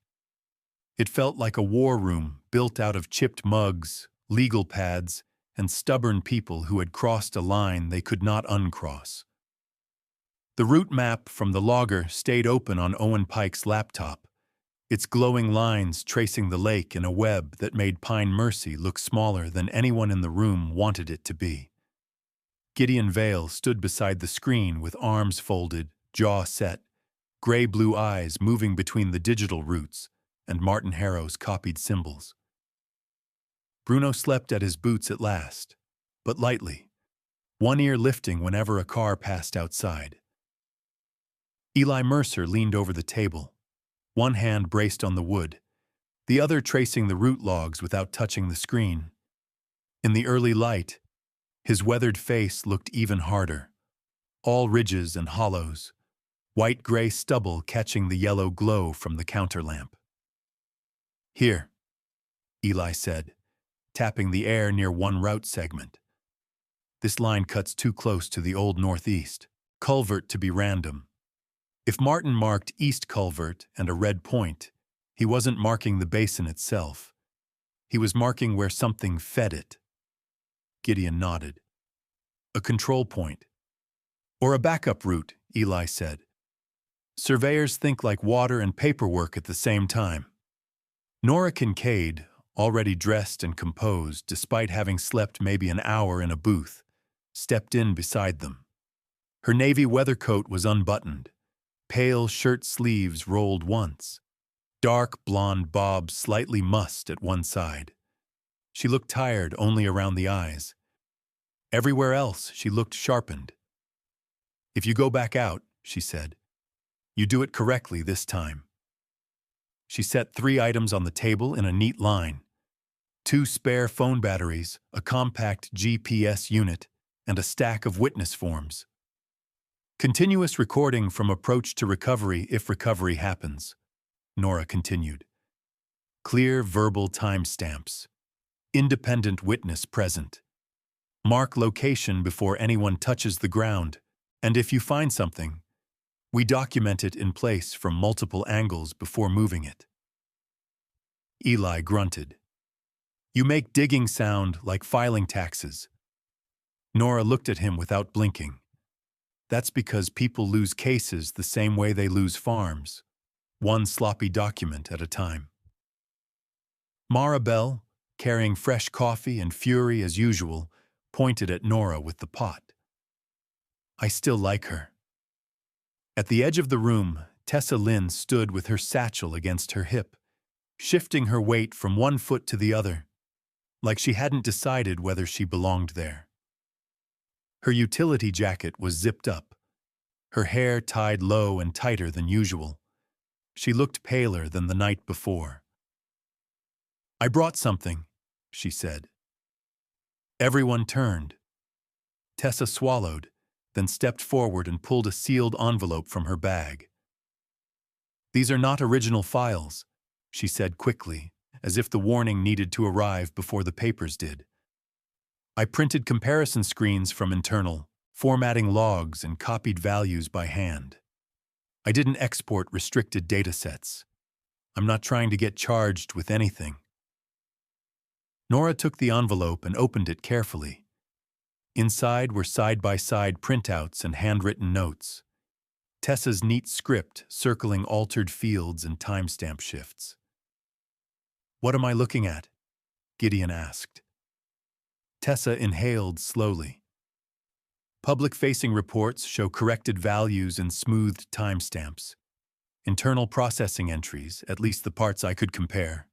It felt like a war room built out of chipped mugs, legal pads, and stubborn people who had crossed a line they could not uncross. The route map from the logger stayed open on Owen Pike's laptop, its glowing lines tracing the lake in a web that made Pine Mercy look smaller than anyone in the room wanted it to be. Gideon Vale stood beside the screen with arms folded, jaw set, gray-blue eyes moving between the digital routes and Martin Harrow's copied symbols. Bruno slept at his boots at last, but lightly, one ear lifting whenever a car passed outside. Eli Mercer leaned over the table, one hand braced on the wood, the other tracing the route logs without touching the screen. In the early light, his weathered face looked even harder, all ridges and hollows, white-gray stubble catching the yellow glow from the counter lamp. "Here," Eli said, tapping the air near one route segment. "This line cuts too close to the old northeast. Culvert to be random." If Martin marked East Culvert and a red point, he wasn't marking the basin itself. He was marking where something fed it. Gideon nodded. "A control point. Or a backup route," Eli said. "Surveyors think like water and paperwork at the same time." Nora Kincaid, already dressed and composed despite having slept maybe an hour in a booth, stepped in beside them. Her navy weather coat was unbuttoned, pale shirt sleeves rolled once, dark blonde bob slightly mussed at one side. She looked tired only around the eyes. Everywhere else she looked sharpened. "If you go back out," she said, "you do it correctly this time." She set 3 items on the table in a neat line: 2 spare phone batteries, a compact GPS unit, and a stack of witness forms. "Continuous recording from approach to recovery if recovery happens," Nora continued. "Clear verbal timestamps. Independent witness present. Mark location before anyone touches the ground, and if you find something, we document it in place from multiple angles before moving it." Eli grunted. "You make digging sound like filing taxes." Nora looked at him without blinking. "That's because people lose cases the same way they lose farms, one sloppy document at a time." Maribel, carrying fresh coffee and fury as usual, pointed at Nora with the pot. "I still like her." At the edge of the room, Tessa Lynn stood with her satchel against her hip, shifting her weight from one foot to the other, like she hadn't decided whether she belonged there. Her utility jacket was zipped up, her hair tied low and tighter than usual. She looked paler than the night before. "I brought something," she said. Everyone turned. Tessa swallowed, then stepped forward and pulled a sealed envelope from her bag. "These are not original files," she said quickly, as if the warning needed to arrive before the papers did. "I printed comparison screens from internal, formatting logs and copied values by hand. I didn't export restricted datasets. I'm not trying to get charged with anything." Nora took the envelope and opened it carefully. Inside were side-by-side printouts and handwritten notes. Tessa's neat script circling altered fields and timestamp shifts. "What am I looking at?" Gideon asked. Tessa inhaled slowly. "Public-facing reports show corrected values and smoothed timestamps. Internal processing entries, at least the parts I could compare,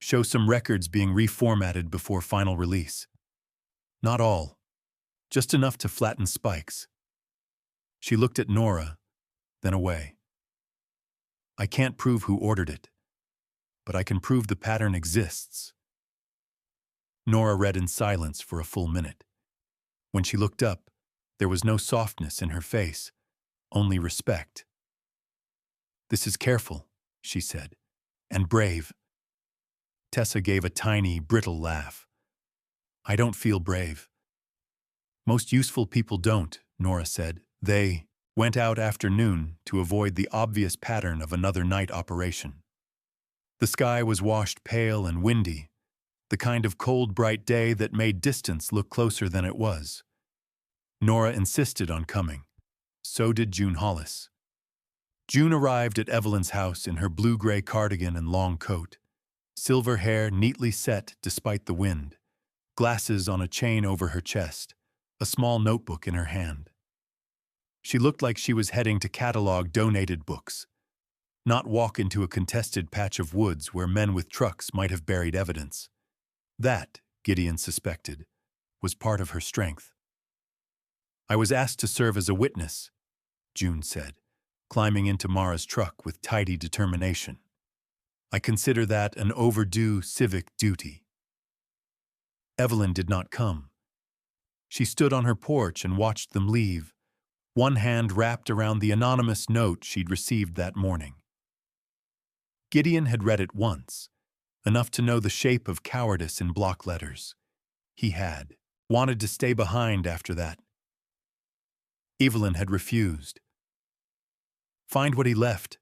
show some records being reformatted before final release. Not all, just enough to flatten spikes." She looked at Nora, then away. "I can't prove who ordered it, but I can prove the pattern exists." Nora read in silence for a full minute. When she looked up, there was no softness in her face, only respect. "This is careful," she said, "and brave." Tessa gave a tiny, brittle laugh. "I don't feel brave." "Most useful people don't," Nora said. "They went out after noon to avoid the obvious pattern of another night operation." The sky was washed pale and windy, the kind of cold, bright day that made distance look closer than it was. Nora insisted on coming. So did June Hollis. June arrived at Evelyn's house in her blue-gray cardigan and long coat, silver hair neatly set despite the wind, glasses on a chain over her chest, a small notebook in her hand. She looked like she was heading to catalog donated books, not walk into a contested patch of woods where men with trucks might have buried evidence. That, Gideon suspected, was part of her strength. "I was asked to serve as a witness," June said, climbing into Mara's truck with tidy determination. "I consider that an overdue civic duty." Evelyn did not come. She stood on her porch and watched them leave, one hand wrapped around the anonymous note she'd received that morning. Gideon had read it once, enough to know the shape of cowardice in block letters. He had wanted to stay behind after that. Evelyn had refused. "Find what he left,"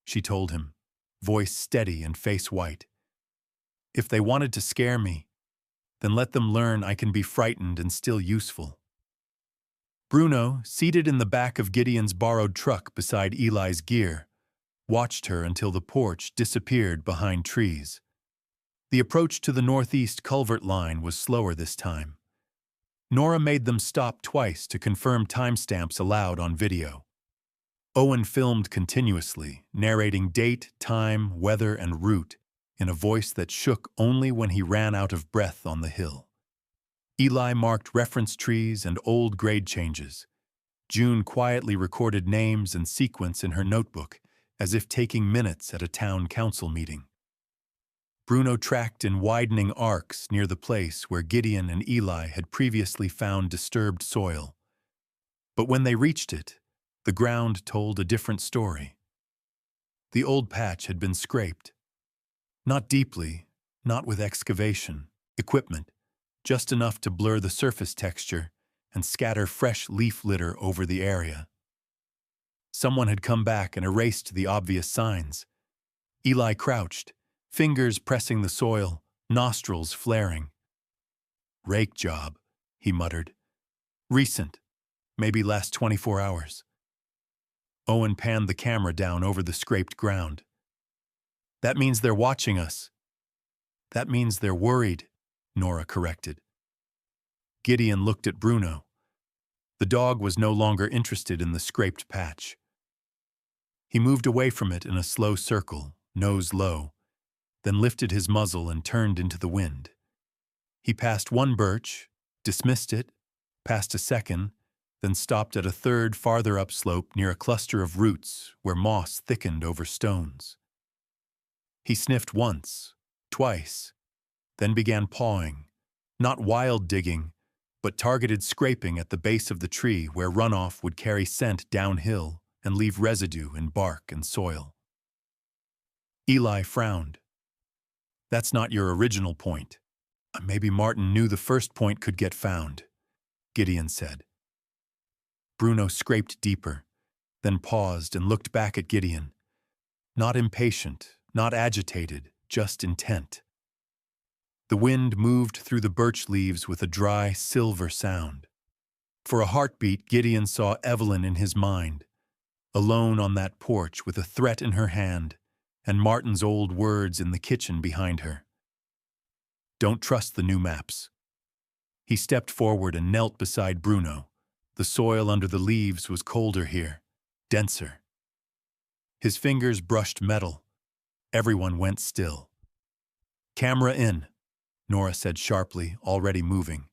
she told him, voice steady and face white. "If they wanted to scare me, then let them learn I can be frightened and still useful." Bruno, seated in the back of Gideon's borrowed truck beside Eli's gear, watched her until the porch disappeared behind trees. The approach to the northeast culvert line was slower this time. Nora made them stop twice to confirm timestamps allowed on video. Owen filmed continuously, narrating date, time, weather, and route in a voice that shook only when he ran out of breath on the hill. Eli marked reference trees and old grade changes. June quietly recorded names and sequence in her notebook, as if taking minutes at a town council meeting. Bruno tracked in widening arcs near the place where Gideon and Eli had previously found disturbed soil. But when they reached it, the ground told a different story. The old patch had been scraped. Not deeply, not with excavation, equipment, just enough to blur the surface texture and scatter fresh leaf litter over the area. Someone had come back and erased the obvious signs. Eli crouched, fingers pressing the soil, nostrils flaring. "Rake job," he muttered. "Recent, maybe last 24 hours. Owen panned the camera down over the scraped ground. "That means they're watching us." "That means they're worried," Nora corrected. Gideon looked at Bruno. The dog was no longer interested in the scraped patch. He moved away from it in a slow circle, nose low, then lifted his muzzle and turned into the wind. He passed one birch, dismissed it, passed a second, then stopped at a third farther upslope near a cluster of roots where moss thickened over stones. He sniffed once, twice, then began pawing, not wild digging, but targeted scraping at the base of the tree where runoff would carry scent downhill and leave residue in bark and soil. Eli frowned. "That's not your original point." "Maybe Martin knew the first point could get found," Gideon said. Bruno scraped deeper, then paused and looked back at Gideon. Not impatient, not agitated, just intent. The wind moved through the birch leaves with a dry, silver sound. For a heartbeat, Gideon saw Evelyn in his mind, alone on that porch with a threat in her hand and Martin's old words in the kitchen behind her. "Don't trust the new maps." He stepped forward and knelt beside Bruno. The soil under the leaves was colder here, denser. His fingers brushed metal. Everyone went still. "Camera in," Nora said sharply, already moving.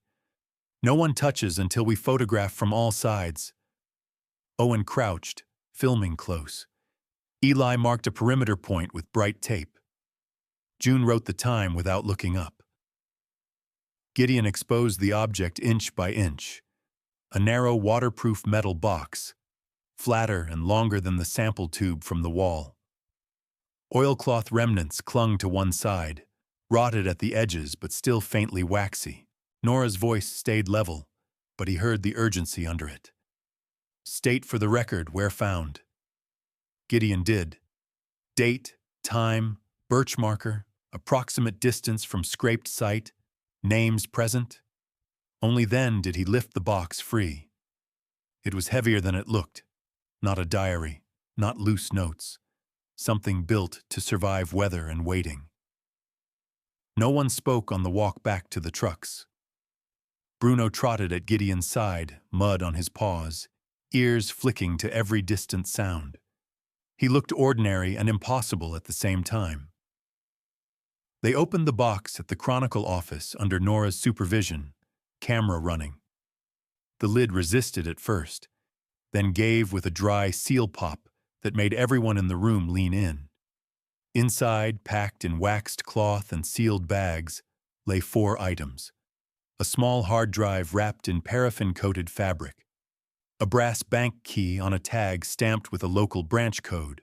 "No one touches until we photograph from all sides." Owen crouched, filming close. Eli marked a perimeter point with bright tape. June wrote the time without looking up. Gideon exposed the object inch by inch. A narrow waterproof metal box, flatter and longer than the sample tube from the wall. Oilcloth remnants clung to one side, rotted at the edges but still faintly waxy. Nora's voice stayed level, but he heard the urgency under it. "State for the record where found." Gideon did. Date, time, birch marker, approximate distance from scraped site, names present. Only then did he lift the box free. It was heavier than it looked. Not a diary, not loose notes. Something built to survive weather and waiting. No one spoke on the walk back to the trucks. Bruno trotted at Gideon's side, mud on his paws, ears flicking to every distant sound. He looked ordinary and impossible at the same time. They opened the box at the Chronicle office under Nora's supervision, camera running. The lid resisted at first, then gave with a dry seal pop that made everyone in the room lean in. Inside, packed in waxed cloth and sealed bags, lay 4 items. A small hard drive wrapped in paraffin-coated fabric. a brass bank key on a tag stamped with a local branch code,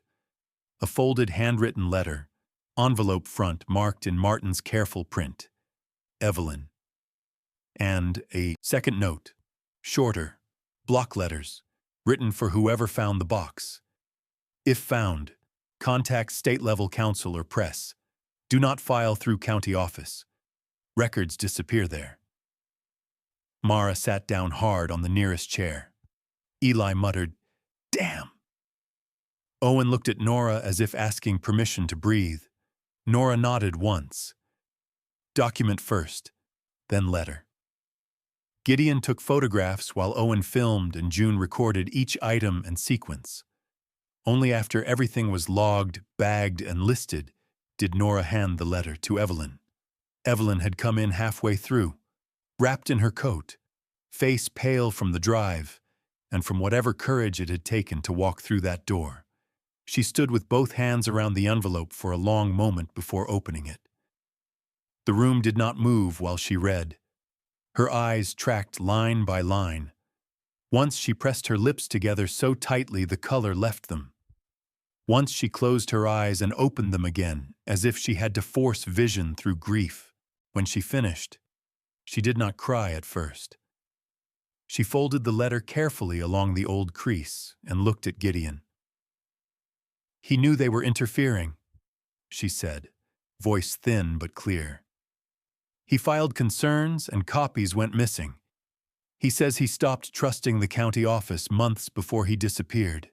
a folded handwritten letter, envelope front marked in Martin's careful print, Evelyn, and a second note, shorter, block letters, written for whoever found the box. If found, contact state-level council or press. Do not file through county office. Records disappear there. Mara sat down hard on the nearest chair. Eli muttered, "Damn." Owen looked at Nora as if asking permission to breathe. Nora nodded once. Document first, then letter. Gideon took photographs while Owen filmed and June recorded each item and sequence. Only after everything was logged, bagged, and listed did Nora hand the letter to Evelyn. Evelyn had come in halfway through, wrapped in her coat, face pale from the drive, and from whatever courage it had taken to walk through that door. She stood with both hands around the envelope for a long moment before opening it. The room did not move while she read. Her eyes tracked line by line. Once she pressed her lips together so tightly the color left them. Once she closed her eyes and opened them again, as if she had to force vision through grief. When she finished, she did not cry at first. She folded the letter carefully along the old crease and looked at Gideon. "He knew they were interfering," she said, voice thin but clear. "He filed concerns and copies went missing. He says he stopped trusting the county office months before he disappeared."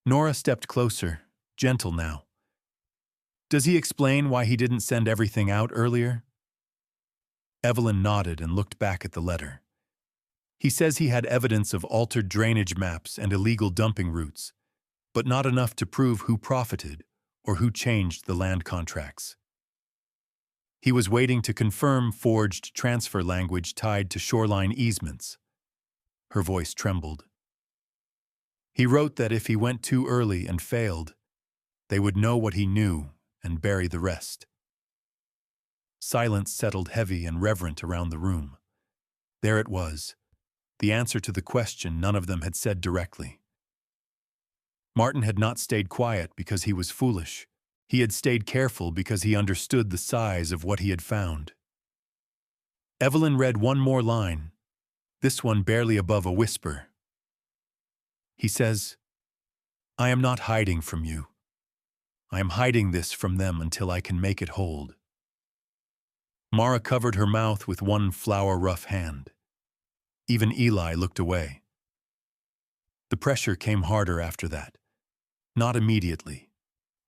Nora stepped closer, gentle now. "Does he explain why he didn't send everything out earlier?" Evelyn nodded and looked back at the letter. "He says he had evidence of altered drainage maps and illegal dumping routes, but not enough to prove who profited or who changed the land contracts. He was waiting to confirm forged transfer language tied to shoreline easements." Her voice trembled. "He wrote that if he went too early and failed, they would know what he knew and bury the rest." Silence settled heavy and reverent around the room. There it was, the answer to the question none of them had said directly. Martin had not stayed quiet because he was foolish. He had stayed careful because he understood the size of what he had found. Evelyn read one more line, this one barely above a whisper. He says, "I am not hiding from you. I am hiding this from them until I can make it hold." Mara covered her mouth with one flour-rough hand. Even Eli looked away. The pressure came harder after that. Not immediately.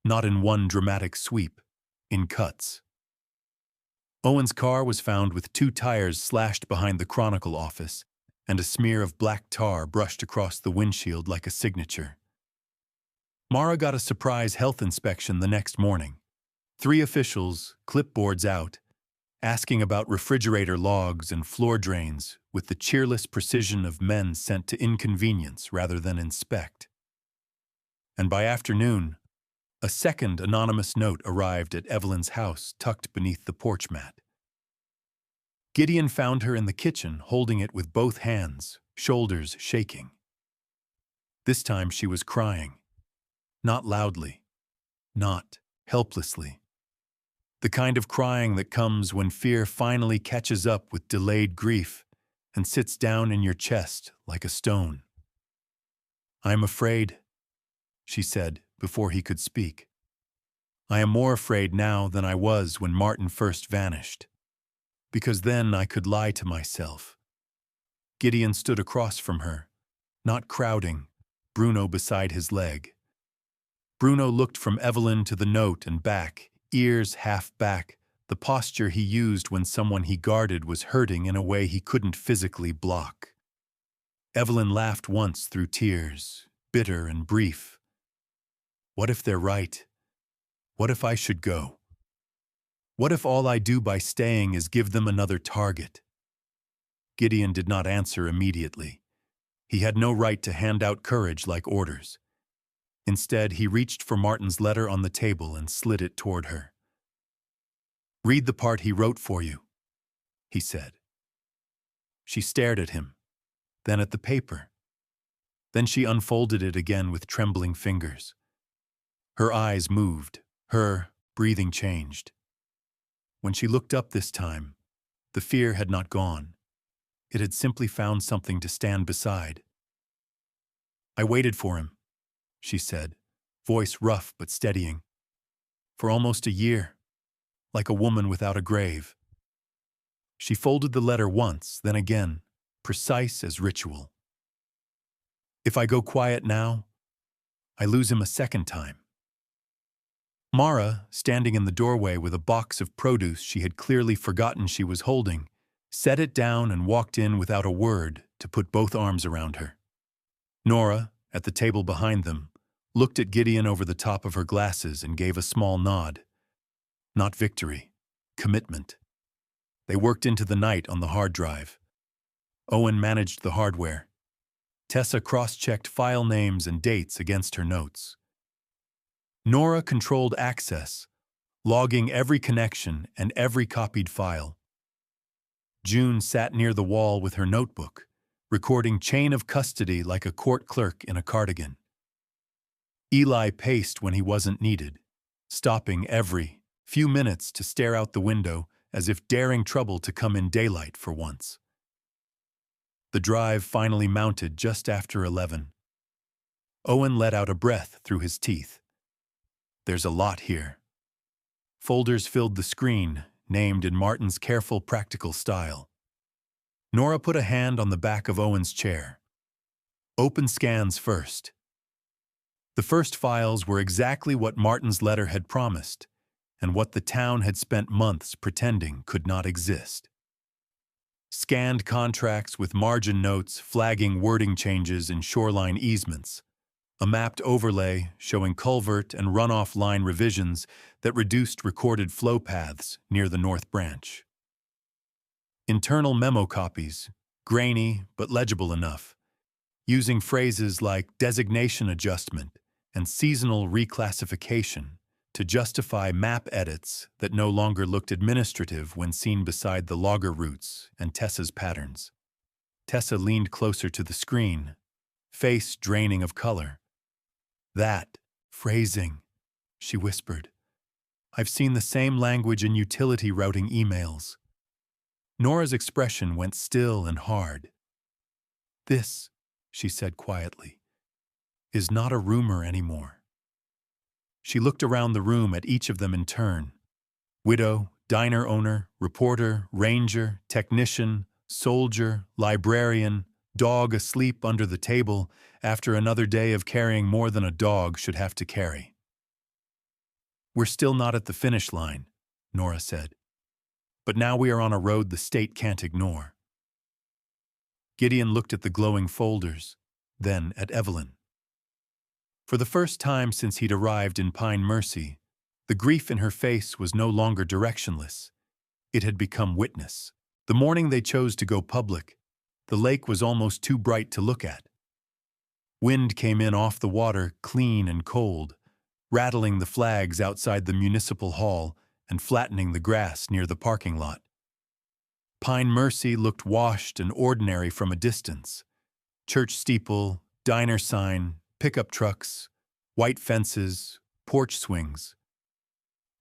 Not in one dramatic sweep. In cuts. Owen's car was found with 2 tires slashed behind the Chronicle office, and a smear of black tar brushed across the windshield like a signature. Mara got a surprise health inspection the next morning. 3 officials, clipboards out, asking about refrigerator logs and floor drains with the cheerless precision of men sent to inconvenience rather than inspect. And by afternoon, a second anonymous note arrived at Evelyn's house tucked beneath the porch mat. Gideon found her in the kitchen holding it with both hands, shoulders shaking. This time she was crying. Not loudly. Not helplessly. The kind of crying that comes when fear finally catches up with delayed grief and sits down in your chest like a stone. "I am afraid," she said before he could speak. "I am more afraid now than I was when Martin first vanished. Because then I could lie to myself." Gideon stood across from her, not crowding, Bruno beside his leg. Bruno looked from Evelyn to the note and back, ears half back. The posture he used when someone he guarded was hurting in a way he couldn't physically block. Evelyn laughed once through tears, bitter and brief. "What if they're right? What if I should go? What if all I do by staying is give them another target?" Gideon did not answer immediately. He had no right to hand out courage like orders. Instead, he reached for Martin's letter on the table and slid it toward her. "Read the part he wrote for you," he said. She stared at him, then at the paper. Then she unfolded it again with trembling fingers. Her eyes moved. Her breathing changed. When she looked up this time, the fear had not gone. It had simply found something to stand beside. "I waited for him," she said, voice rough but steadying. "For almost a year, like a woman without a grave." She folded the letter once, then again, precise as ritual. "If I go quiet now, I lose him a second time." Mara, standing in the doorway with a box of produce she had clearly forgotten she was holding, set it down and walked in without a word to put both arms around her. Nora, at the table behind them, looked at Gideon over the top of her glasses and gave a small nod. Not victory, commitment. They worked into the night on the hard drive. Owen managed the hardware. Tessa cross-checked file names and dates against her notes. Nora controlled access, logging every connection and every copied file. June sat near the wall with her notebook, recording chain of custody like a court clerk in a cardigan. Eli paced when he wasn't needed, stopping every few minutes to stare out the window as if daring trouble to come in daylight for once. The drive finally mounted just after 11. Owen let out a breath through his teeth. There's a lot here. Folders filled the screen, named in Martin's careful, practical style. Nora put a hand on the back of Owen's chair. Open scans first. The first files were exactly what Martin's letter had promised, and what the town had spent months pretending could not exist. Scanned contracts with margin notes flagging wording changes in shoreline easements. A mapped overlay showing culvert and runoff line revisions that reduced recorded flow paths near the North Branch. Internal memo copies, grainy but legible enough, using phrases like designation adjustment and seasonal reclassification to justify map edits that no longer looked administrative when seen beside the logger routes and Tessa's patterns. Tessa leaned closer to the screen, face draining of color. "That phrasing," she whispered. "I've seen the same language in utility routing emails." Nora's expression went still and hard. "This," she said quietly, "is not a rumor anymore." She looked around the room at each of them in turn. Widow, diner owner, reporter, ranger, technician, soldier, librarian, dog asleep under the table after another day of carrying more than a dog should have to carry. "We're still not at the finish line," Nora said. "But now we are on a road the state can't ignore." Gideon looked at the glowing folders, then at Evelyn. For the first time since he'd arrived in Pine Mercy, the grief in her face was no longer directionless. It had become witness. The morning they chose to go public, the lake was almost too bright to look at. Wind came in off the water, clean and cold, rattling the flags outside the municipal hall and flattening the grass near the parking lot. Pine Mercy looked washed and ordinary from a distance. Church steeple, diner sign, pickup trucks, white fences, porch swings.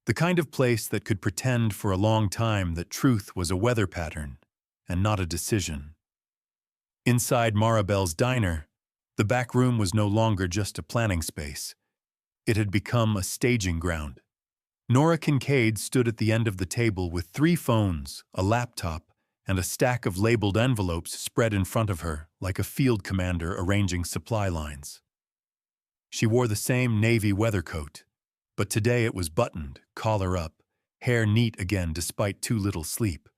The kind of place that could pretend for a long time that truth was a weather pattern and not a decision. Inside Maribel's diner, the back room was no longer just a planning space. It had become a staging ground. Nora Kincaid stood at the end of the table with 3 phones, a laptop, and a stack of labeled envelopes spread in front of her like a field commander arranging supply lines. She wore the same navy weather coat, but today it was buttoned, collar up, hair neat again despite too little sleep.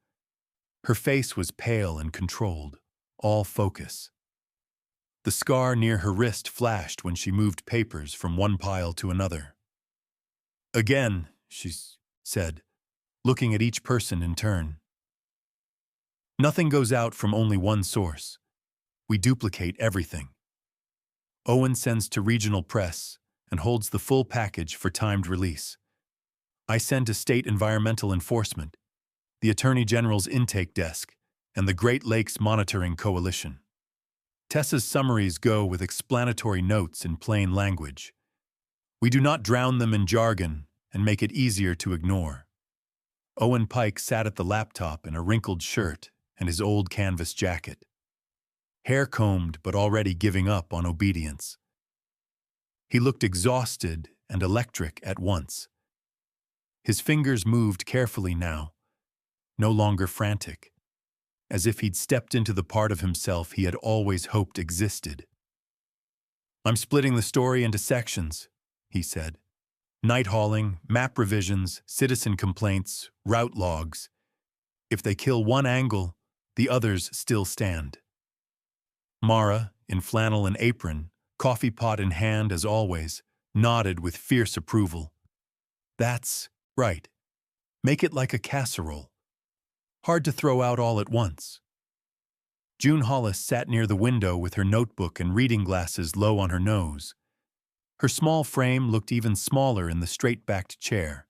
Her face was pale and controlled, all focus. The scar near her wrist flashed when she moved papers from one pile to another. "Again," she said, looking at each person in turn. "Nothing goes out from only one source. We duplicate everything. Owen sends to regional press and holds the full package for timed release. I send to state environmental enforcement, the Attorney General's intake desk, and the Great Lakes Monitoring Coalition. Tessa's summaries go with explanatory notes in plain language. We do not drown them in jargon and make it easier to ignore. Owen Pike sat at the laptop in a wrinkled shirt and his old canvas jacket. Hair combed but already giving up on obedience. He looked exhausted and electric at once. His fingers moved carefully now, no longer frantic, as if he'd stepped into the part of himself he had always hoped existed. I'm splitting the story into sections, he said. Night hauling, map revisions, citizen complaints, route logs. If they kill one angle, the others still stand. Mara, in flannel and apron, coffee pot in hand as always, nodded with fierce approval. That's right. Make it like a casserole. Hard to throw out all at once. June Hollis sat near the window with her notebook and reading glasses low on her nose. Her small frame looked even smaller in the straight-backed chair,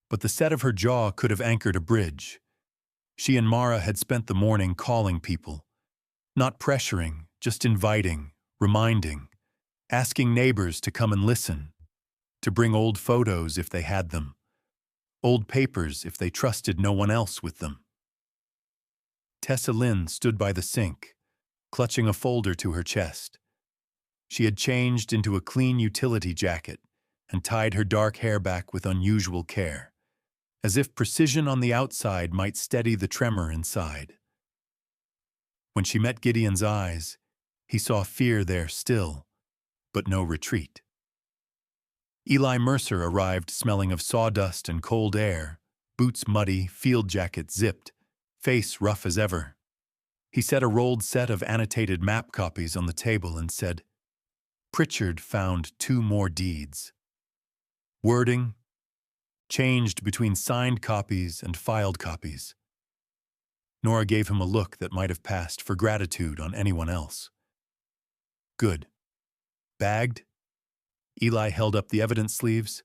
but the set of her jaw could have anchored a bridge. She and Mara had spent the morning calling people, not pressuring, just inviting, reminding, asking neighbors to come and listen, to bring old photos if they had them, old papers if they trusted no one else with them. Tessa Lynn stood by the sink, clutching a folder to her chest. She had changed into a clean utility jacket and tied her dark hair back with unusual care, as if precision on the outside might steady the tremor inside. When she met Gideon's eyes, he saw fear there still, but no retreat. Eli Mercer arrived smelling of sawdust and cold air, boots muddy, field jacket zipped, face rough as ever. He set a rolled set of annotated map copies on the table and said, Pritchard found 2 more deeds. Wording changed between signed copies and filed copies. Nora gave him a look that might have passed for gratitude on anyone else. Good. Bagged? Eli held up the evidence sleeves.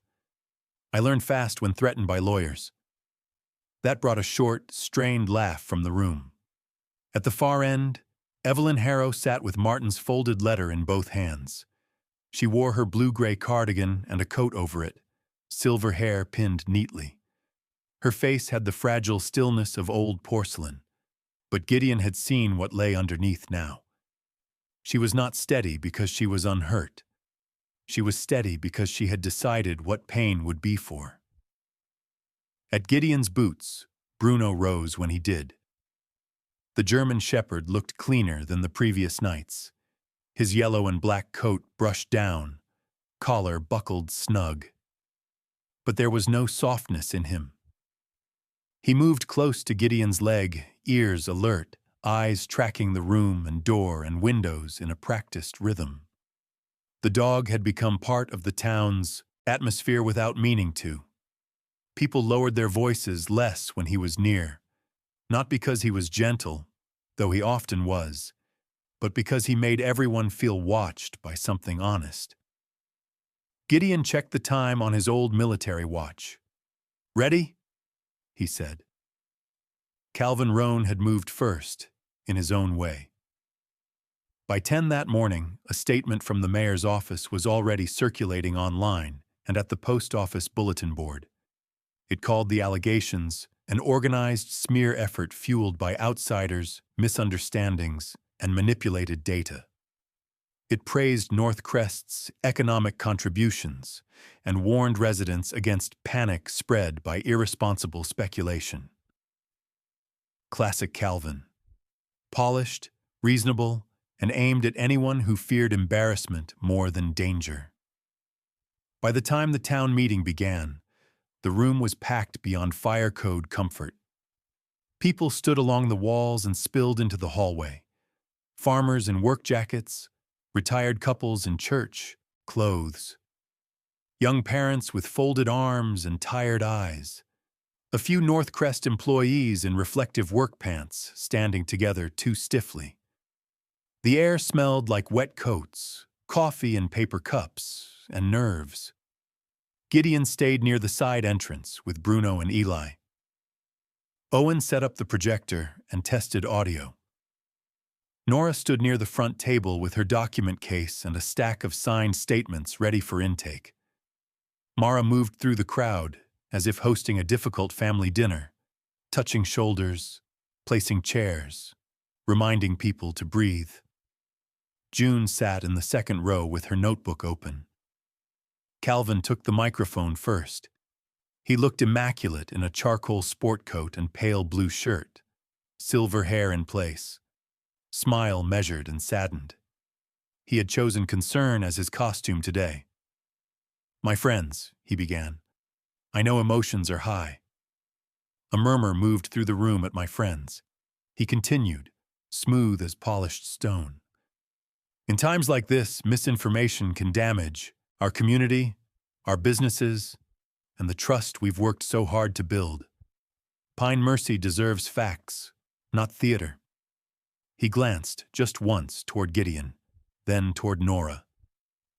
I learned fast when threatened by lawyers. That brought a short, strained laugh from the room. At the far end, Evelyn Harrow sat with Martin's folded letter in both hands. She wore her blue-gray cardigan and a coat over it, silver hair pinned neatly. Her face had the fragile stillness of old porcelain, but Gideon had seen what lay underneath now. She was not steady because she was unhurt. She was steady because she had decided what pain would be for. At Gideon's boots, Bruno rose when he did. The German shepherd looked cleaner than the previous nights. His yellow and black coat brushed down, collar buckled snug. But there was no softness in him. He moved close to Gideon's leg, ears alert, eyes tracking the room and door and windows in a practiced rhythm. The dog had become part of the town's atmosphere without meaning to. People lowered their voices less when he was near, not because he was gentle, though he often was, but because he made everyone feel watched by something honest. Gideon checked the time on his old military watch. Ready? He said. Calvin Roan had moved first, in his own way. By 10 that morning, a statement from the mayor's office was already circulating online and at the post office bulletin board. It called the allegations an organized smear effort fueled by outsiders, misunderstandings, and manipulated data. It praised North Crest's economic contributions and warned residents against panic spread by irresponsible speculation. Classic Calvin. Polished, reasonable, and aimed at anyone who feared embarrassment more than danger. By the time the town meeting began, the room was packed beyond fire code comfort. People stood along the walls and spilled into the hallway. Farmers in work jackets, retired couples in church clothes, young parents with folded arms and tired eyes, a few North Crest employees in reflective work pants standing together too stiffly. The air smelled like wet coats, coffee in paper cups, and nerves. Gideon stayed near the side entrance with Bruno and Eli. Owen set up the projector and tested audio. Nora stood near the front table with her document case and a stack of signed statements ready for intake. Mara moved through the crowd, as if hosting a difficult family dinner, touching shoulders, placing chairs, reminding people to breathe. June sat in the second row with her notebook open. Calvin took the microphone first. He looked immaculate in a charcoal sport coat and pale blue shirt, silver hair in place, smile measured and saddened. He had chosen concern as his costume today. "My friends," he began, "I know emotions are high." A murmur moved through the room at "my friends." He continued, smooth as polished stone. "In times like this, misinformation can damage our community, our businesses, and the trust we've worked so hard to build. Pine Mercy deserves facts, not theater." He glanced just once toward Gideon, then toward Nora.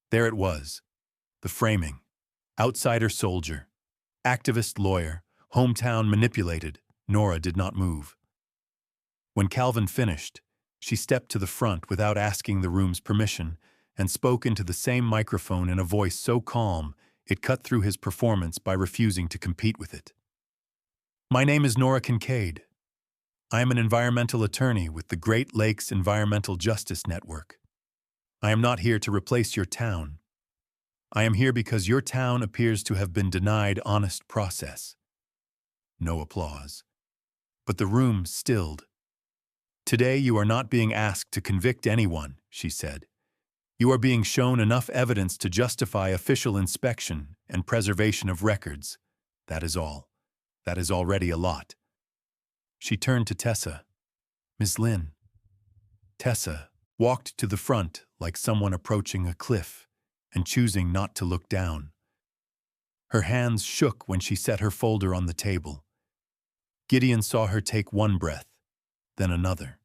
There it was, the framing. Outsider soldier, activist lawyer, hometown manipulated. Nora did not move. When Calvin finished, she stepped to the front without asking the room's permission and spoke into the same microphone in a voice so calm it cut through his performance by refusing to compete with it. "My name is Nora Kincaid. I am an environmental attorney with the Great Lakes Environmental Justice Network. I am not here to replace your town. I am here because your town appears to have been denied honest process." No applause. But the room stilled. "Today you are not being asked to convict anyone," she said. "You are being shown enough evidence to justify official inspection and preservation of records. That is all. That is already a lot." She turned to Tessa. "Ms. Lynn." Tessa walked to the front like someone approaching a cliff and choosing not to look down. Her hands shook when she set her folder on the table. Gideon saw her take one breath, then another.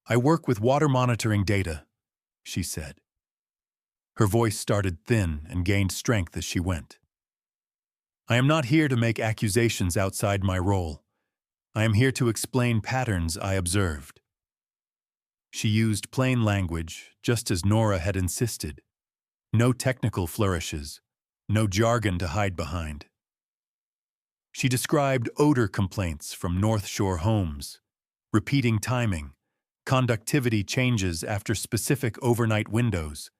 "I work with water monitoring data," she said. Her voice started thin and gained strength as she went. "I am not here to make accusations outside my role. I am here to explain patterns I observed." She used plain language, just as Nora had insisted. No technical flourishes, no jargon to hide behind. She described odor complaints from North Shore homes, repeating timing, conductivity changes after specific overnight windows,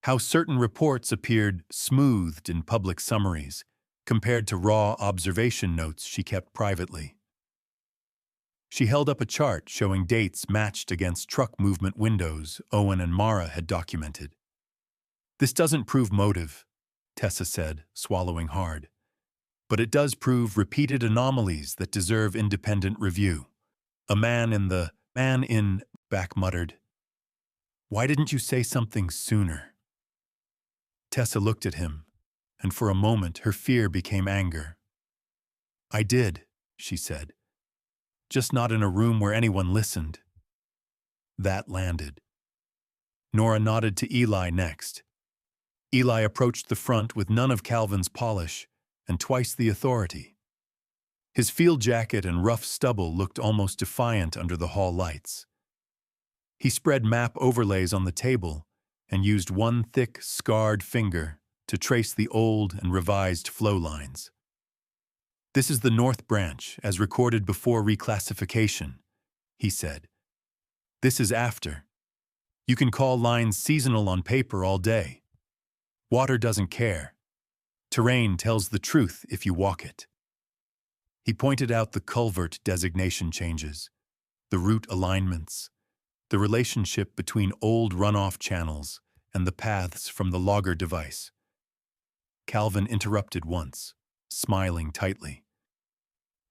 how certain reports appeared smoothed in public summaries compared to raw observation notes she kept privately. She held up a chart showing dates matched against truck movement windows Owen and Mara had documented. "This doesn't prove motive," Tessa said, swallowing hard. "But it does prove repeated anomalies that deserve independent review." A man in back muttered, "Why didn't you say something sooner?" Tessa looked at him, and for a moment her fear became anger. "I did," she said. "Just not in a room where anyone listened." That landed. Nora nodded to Eli next. Eli approached the front with none of Calvin's polish and twice the authority. His field jacket and rough stubble looked almost defiant under the hall lights. He spread map overlays on the table and used one thick, scarred finger to trace the old and revised flow lines. "This is the North Branch, as recorded before reclassification," he said. "This is after. You can call lines seasonal on paper all day. Water doesn't care. Terrain tells the truth if you walk it." He pointed out the culvert designation changes, the route alignments, the relationship between old runoff channels and the paths from the logger device. Calvin interrupted once, smiling tightly.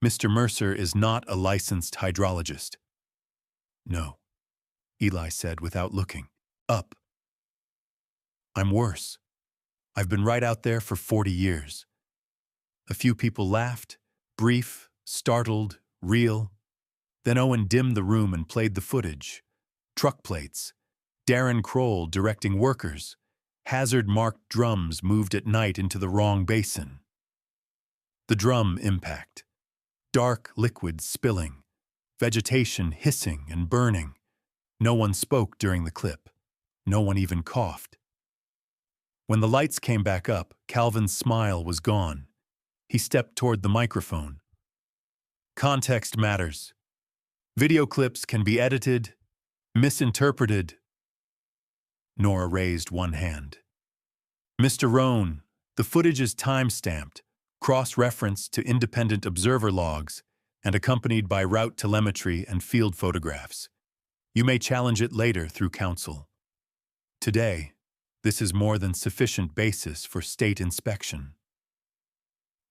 "Mr. Mercer is not a licensed hydrologist." "No," Eli said without looking up. "I'm worse. I've been right out there for 40 years. A few people laughed, brief, startled, real. Then Owen dimmed the room and played the footage. Truck plates, Darren Kroll directing workers, hazard-marked drums moved at night into the wrong basin. The drum impact, dark liquid spilling, vegetation hissing and burning, No one spoke during the clip. No one even coughed. When the lights came back up, Calvin's smile was gone. He stepped toward the microphone. Context matters. Video clips can be edited, misinterpreted. Nora raised one hand. Mr. Rohn, the footage is time-stamped, cross-referenced to independent observer logs, and accompanied by route telemetry and field photographs. You may challenge it later through counsel. Today, this is more than sufficient basis for state inspection.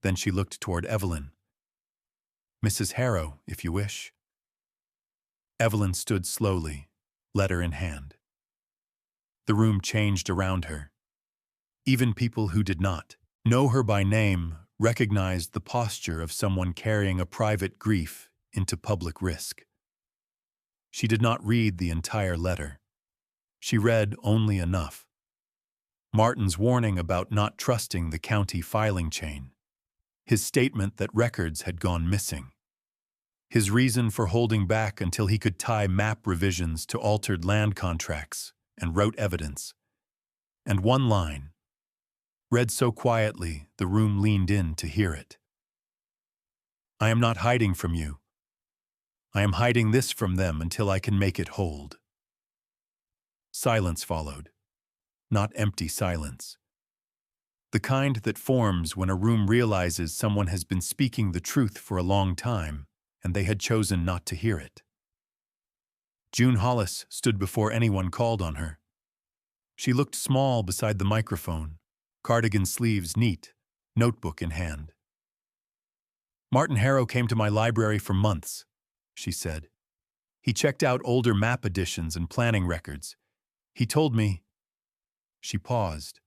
Then she looked toward Evelyn. Mrs. Harrow, if you wish. Evelyn stood slowly, letter in hand. The room changed around her. Even people who did not know her by name recognized the posture of someone carrying a private grief into public risk. She did not read the entire letter. She read only enough. Martin's warning about not trusting the county filing chain. His statement that records had gone missing. His reason for holding back until he could tie map revisions to altered land contracts and wrote evidence. And one line, read so quietly the room leaned in to hear it. I am not hiding from you. I am hiding this from them until I can make it hold. Silence followed, not empty silence. The kind that forms when a room realizes someone has been speaking the truth for a long time and they had chosen not to hear it. June Hollis stood before anyone called on her. She looked small beside the microphone, cardigan sleeves neat, notebook in hand. Martin Harrow came to my library for months, she said. He checked out older map editions and planning records. He told me. She paused,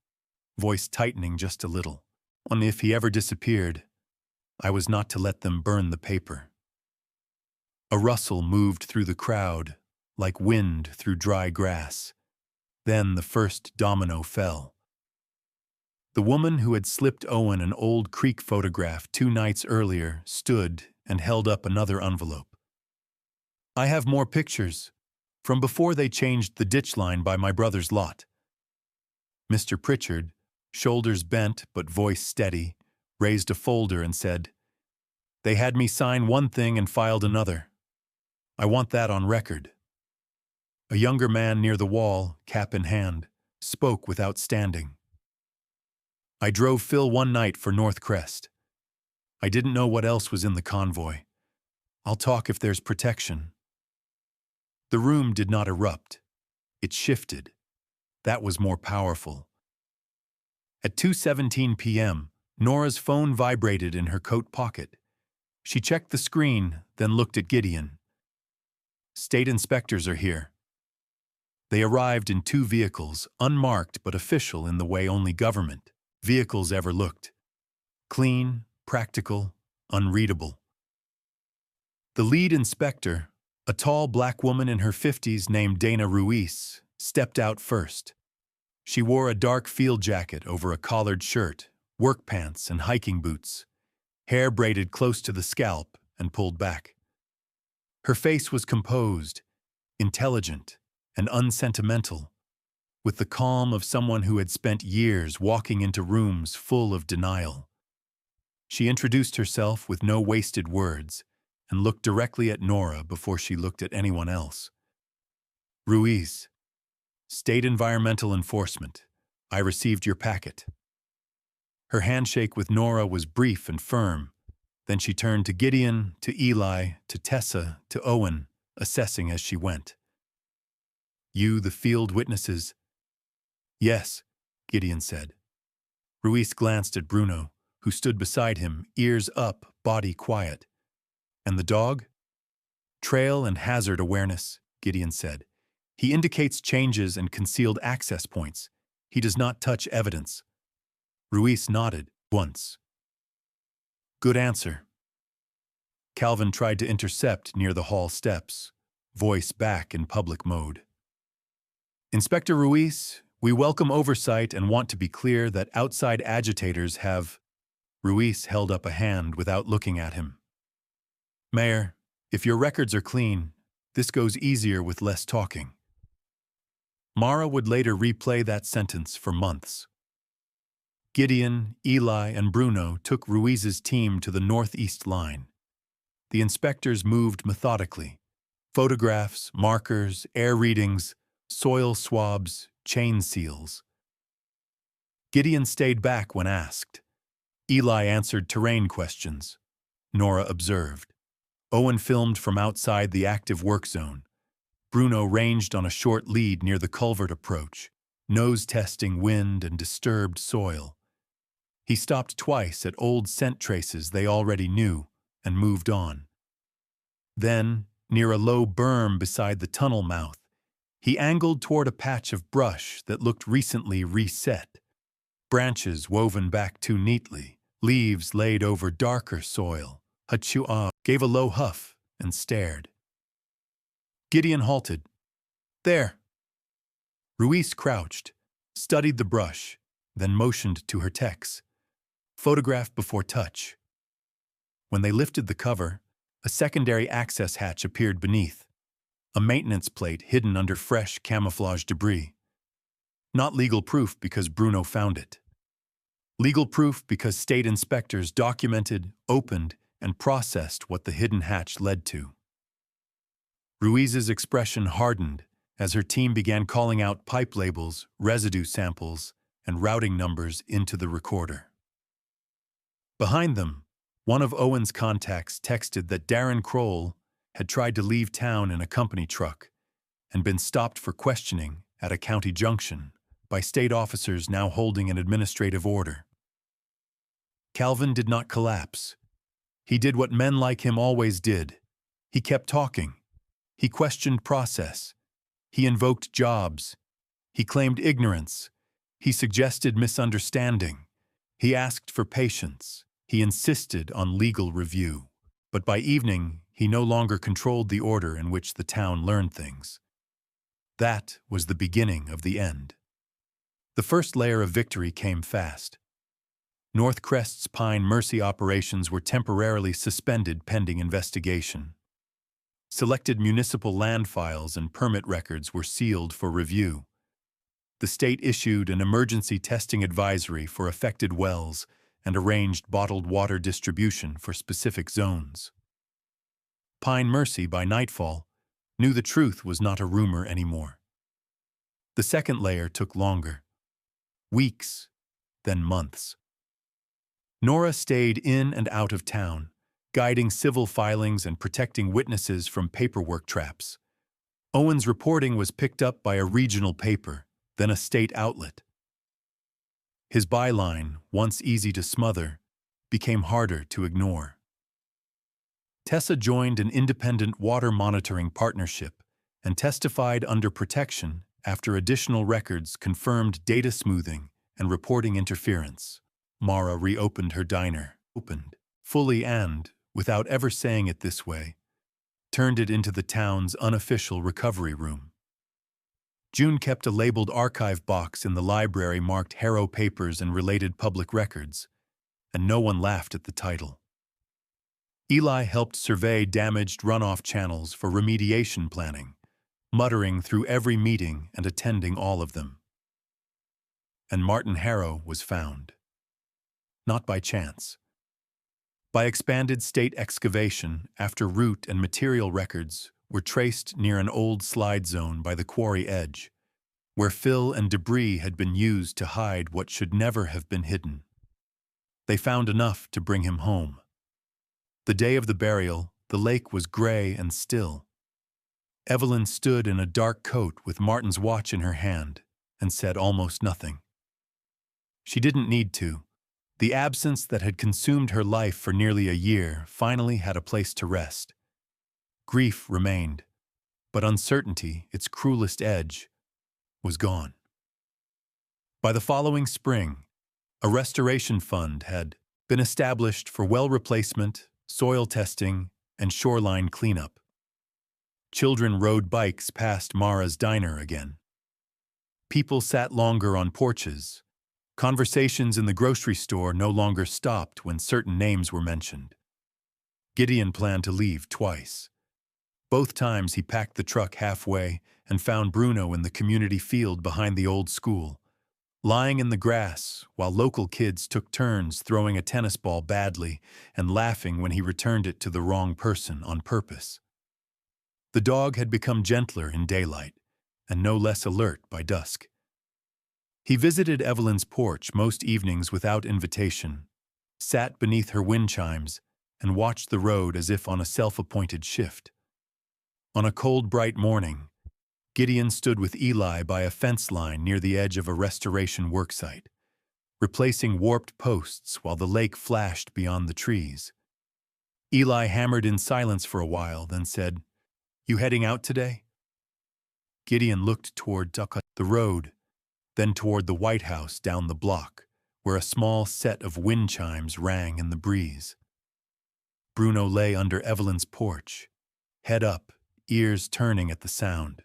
voice tightening just a little. And if he ever disappeared, I was not to let them burn the paper. A rustle moved through the crowd, like wind through dry grass. Then the first domino fell. The woman who had slipped Owen an old creek photograph 2 nights earlier stood and held up another envelope. I have more pictures, from before they changed the ditch line by my brother's lot. Mr. Pritchard, shoulders bent but voice steady, raised a folder and said, They had me sign one thing and filed another. I want that on record. A younger man near the wall, cap in hand, spoke without standing. I drove Phil one night for North Crest. I didn't know what else was in the convoy. I'll talk if there's protection. The room did not erupt. It shifted. That was more powerful. At 2:17 p.m., Nora's phone vibrated in her coat pocket. She checked the screen, then looked at Gideon. State inspectors are here. They arrived in 2 vehicles, unmarked but official in the way only government vehicles ever looked. Clean, practical, unreadable. The lead inspector, a tall black woman in her 50s named Dana Ruiz, stepped out first. She wore a dark field jacket over a collared shirt, work pants, and hiking boots, hair braided close to the scalp and pulled back. Her face was composed, intelligent, and unsentimental, with the calm of someone who had spent years walking into rooms full of denial. She introduced herself with no wasted words and looked directly at Nora before she looked at anyone else. Ruiz, State Environmental Enforcement, I received your packet. Her handshake with Nora was brief and firm. Then she turned to Gideon, to Eli, to Tessa, to Owen, assessing as she went. You, the field witnesses? Yes, Gideon said. Ruiz glanced at Bruno, who stood beside him, ears up, body quiet. And the dog? Trail and hazard awareness, Gideon said. He indicates changes and concealed access points. He does not touch evidence. Ruiz nodded once. Good answer. Calvin tried to intercept near the hall steps, voice back in public mode. Inspector Ruiz, we welcome oversight and want to be clear that outside agitators have... Ruiz held up a hand without looking at him. Mayor, if your records are clean, This goes easier with less talking. Mara would later replay that sentence for months. Gideon, Eli, and Bruno took Ruiz's team to the northeast line. The inspectors moved methodically. Photographs, markers, air readings, soil swabs, chain seals. Gideon stayed back when asked. Eli answered terrain questions. Nora observed. Owen filmed from outside the active work zone. Bruno ranged on a short lead near the culvert approach, nose testing wind and disturbed soil. He stopped twice at old scent traces they already knew and moved on. Then, near a low berm beside the tunnel mouth, he angled toward a patch of brush that looked recently reset. Branches woven back too neatly, leaves laid over darker soil. Hachua gave a low huff and stared. Gideon halted. There. Ruiz crouched, studied the brush, then motioned to her techs. Photograph before touch. When they lifted the cover, a secondary access hatch appeared beneath, a maintenance plate hidden under fresh camouflage debris. Not legal proof because Bruno found it. Legal proof because state inspectors documented, opened, and processed what the hidden hatch led to. Ruiz's expression hardened as her team began calling out pipe labels, residue samples, and routing numbers into the recorder. Behind them, one of Owen's contacts texted that Darren Kroll had tried to leave town in a company truck and been stopped for questioning at a county junction by state officers now holding an administrative order. Calvin did not collapse. He did what men like him always did. He kept talking. He questioned process. He invoked jobs. He claimed ignorance. He suggested misunderstanding. He asked for patience. He insisted on legal review. But by evening, he no longer controlled the order in which the town learned things. That was the beginning of the end. The first layer of victory came fast. North Crest's Pine Mercy operations were temporarily suspended pending investigation. Selected municipal land files and permit records were sealed for review. The state issued an emergency testing advisory for affected wells and arranged bottled water distribution for specific zones. Pine Mercy, by nightfall, knew the truth was not a rumor anymore. The second layer took longer. Weeks, then months. Nora stayed in and out of town, guiding civil filings and protecting witnesses from paperwork traps. Owen's reporting was picked up by a regional paper, then a state outlet. His byline, once easy to smother, became harder to ignore. Tessa joined an independent water monitoring partnership and testified under protection after additional records confirmed data smoothing and reporting interference. Mara reopened her diner, opened, fully and, without ever saying it this way, turned it into the town's unofficial recovery room. June kept a labeled archive box in the library marked Harrow Papers and Related Public Records, and no one laughed at the title. Eli helped survey damaged runoff channels for remediation planning, muttering through every meeting and attending all of them. And Martin Harrow was found. Not by chance. By expanded state excavation after root and material records were traced near an old slide zone by the quarry edge, where fill and debris had been used to hide what should never have been hidden. They found enough to bring him home. The day of the burial, the lake was gray and still. Evelyn stood in a dark coat with Martin's watch in her hand and said almost nothing. She didn't need to. The absence that had consumed her life for nearly a year finally had a place to rest. Grief remained, but uncertainty, its cruelest edge, was gone. By the following spring, a restoration fund had been established for well replacement, soil testing, and shoreline cleanup. Children rode bikes past Mara's diner again. People sat longer on porches. Conversations in the grocery store no longer stopped when certain names were mentioned. Gideon planned to leave twice. Both times he packed the truck halfway and found Bruno in the community field behind the old school, lying in the grass while local kids took turns throwing a tennis ball badly and laughing when he returned it to the wrong person on purpose. The dog had become gentler in daylight and no less alert by dusk. He visited Evelyn's porch most evenings without invitation, sat beneath her wind chimes, and watched the road as if on a self-appointed shift. On a cold, bright morning, Gideon stood with Eli by a fence line near the edge of a restoration worksite, replacing warped posts while the lake flashed beyond the trees. Eli hammered in silence for a while, then said, "You heading out today?" Gideon looked toward the road, then toward the White House down the block, where a small set of wind chimes rang in the breeze. Bruno lay under Evelyn's porch, head up, ears turning at the sound.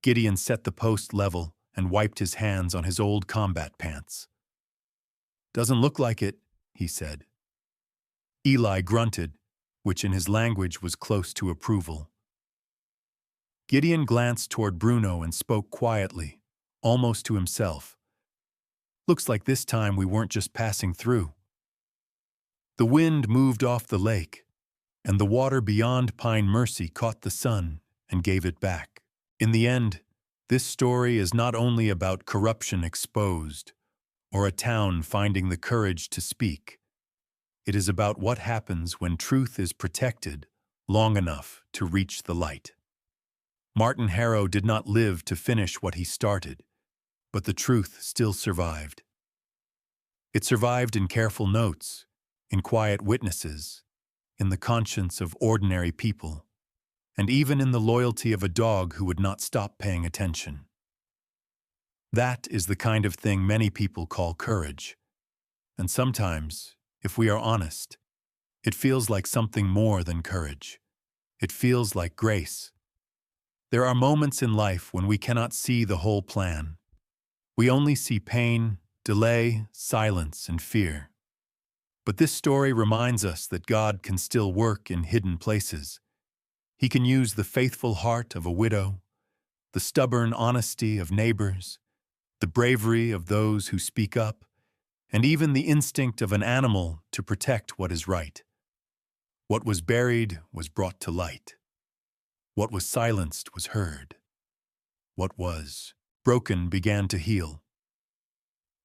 Gideon set the post level and wiped his hands on his old combat pants. "Doesn't look like it," he said. Eli grunted, which in his language was close to approval. Gideon glanced toward Bruno and spoke quietly, almost to himself. "Looks like this time we weren't just passing through." The wind moved off the lake, and the water beyond Pine Mercy caught the sun and gave it back. In the end, this story is not only about corruption exposed or a town finding the courage to speak. It is about what happens when truth is protected long enough to reach the light. Martin Harrow did not live to finish what he started, but the truth still survived. It survived in careful notes, in quiet witnesses, in the conscience of ordinary people, and even in the loyalty of a dog who would not stop paying attention. That is the kind of thing many people call courage. And sometimes, if we are honest, it feels like something more than courage. It feels like grace. There are moments in life when we cannot see the whole plan. We only see pain, delay, silence, and fear. But this story reminds us that God can still work in hidden places. He can use the faithful heart of a widow, the stubborn honesty of neighbors, the bravery of those who speak up, and even the instinct of an animal to protect what is right. What was buried was brought to light. What was silenced was heard. What was broken began to heal.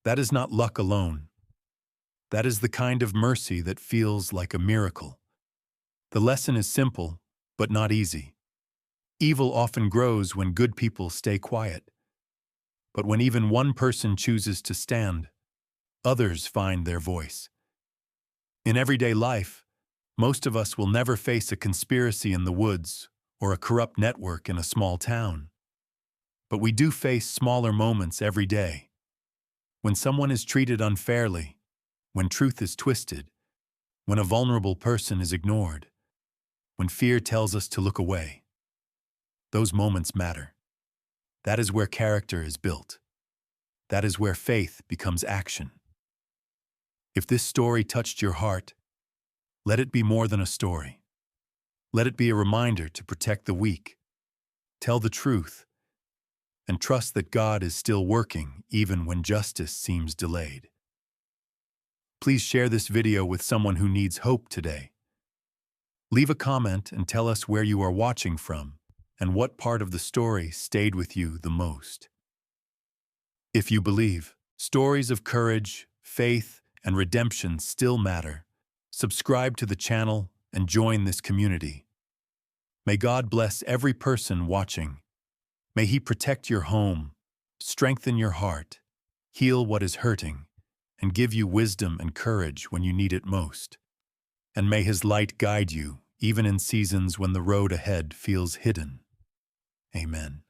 That is not luck alone. That is the kind of mercy that feels like a miracle. The lesson is simple, but not easy. Evil often grows when good people stay quiet. But when even one person chooses to stand, others find their voice. In everyday life, most of us will never face a conspiracy in the woods or a corrupt network in a small town. But we do face smaller moments every day. When someone is treated unfairly, when truth is twisted, when a vulnerable person is ignored, when fear tells us to look away. Those moments matter. That is where character is built. That is where faith becomes action. If this story touched your heart, let it be more than a story. Let it be a reminder to protect the weak, tell the truth, and trust that God is still working even when justice seems delayed. Please share this video with someone who needs hope today. Leave a comment and tell us where you are watching from and what part of the story stayed with you the most. If you believe stories of courage, faith, and redemption still matter, subscribe to the channel and join this community. May God bless every person watching. May He protect your home, strengthen your heart, heal what is hurting, and give you wisdom and courage when you need it most. And may His light guide you, even in seasons when the road ahead feels hidden. Amen.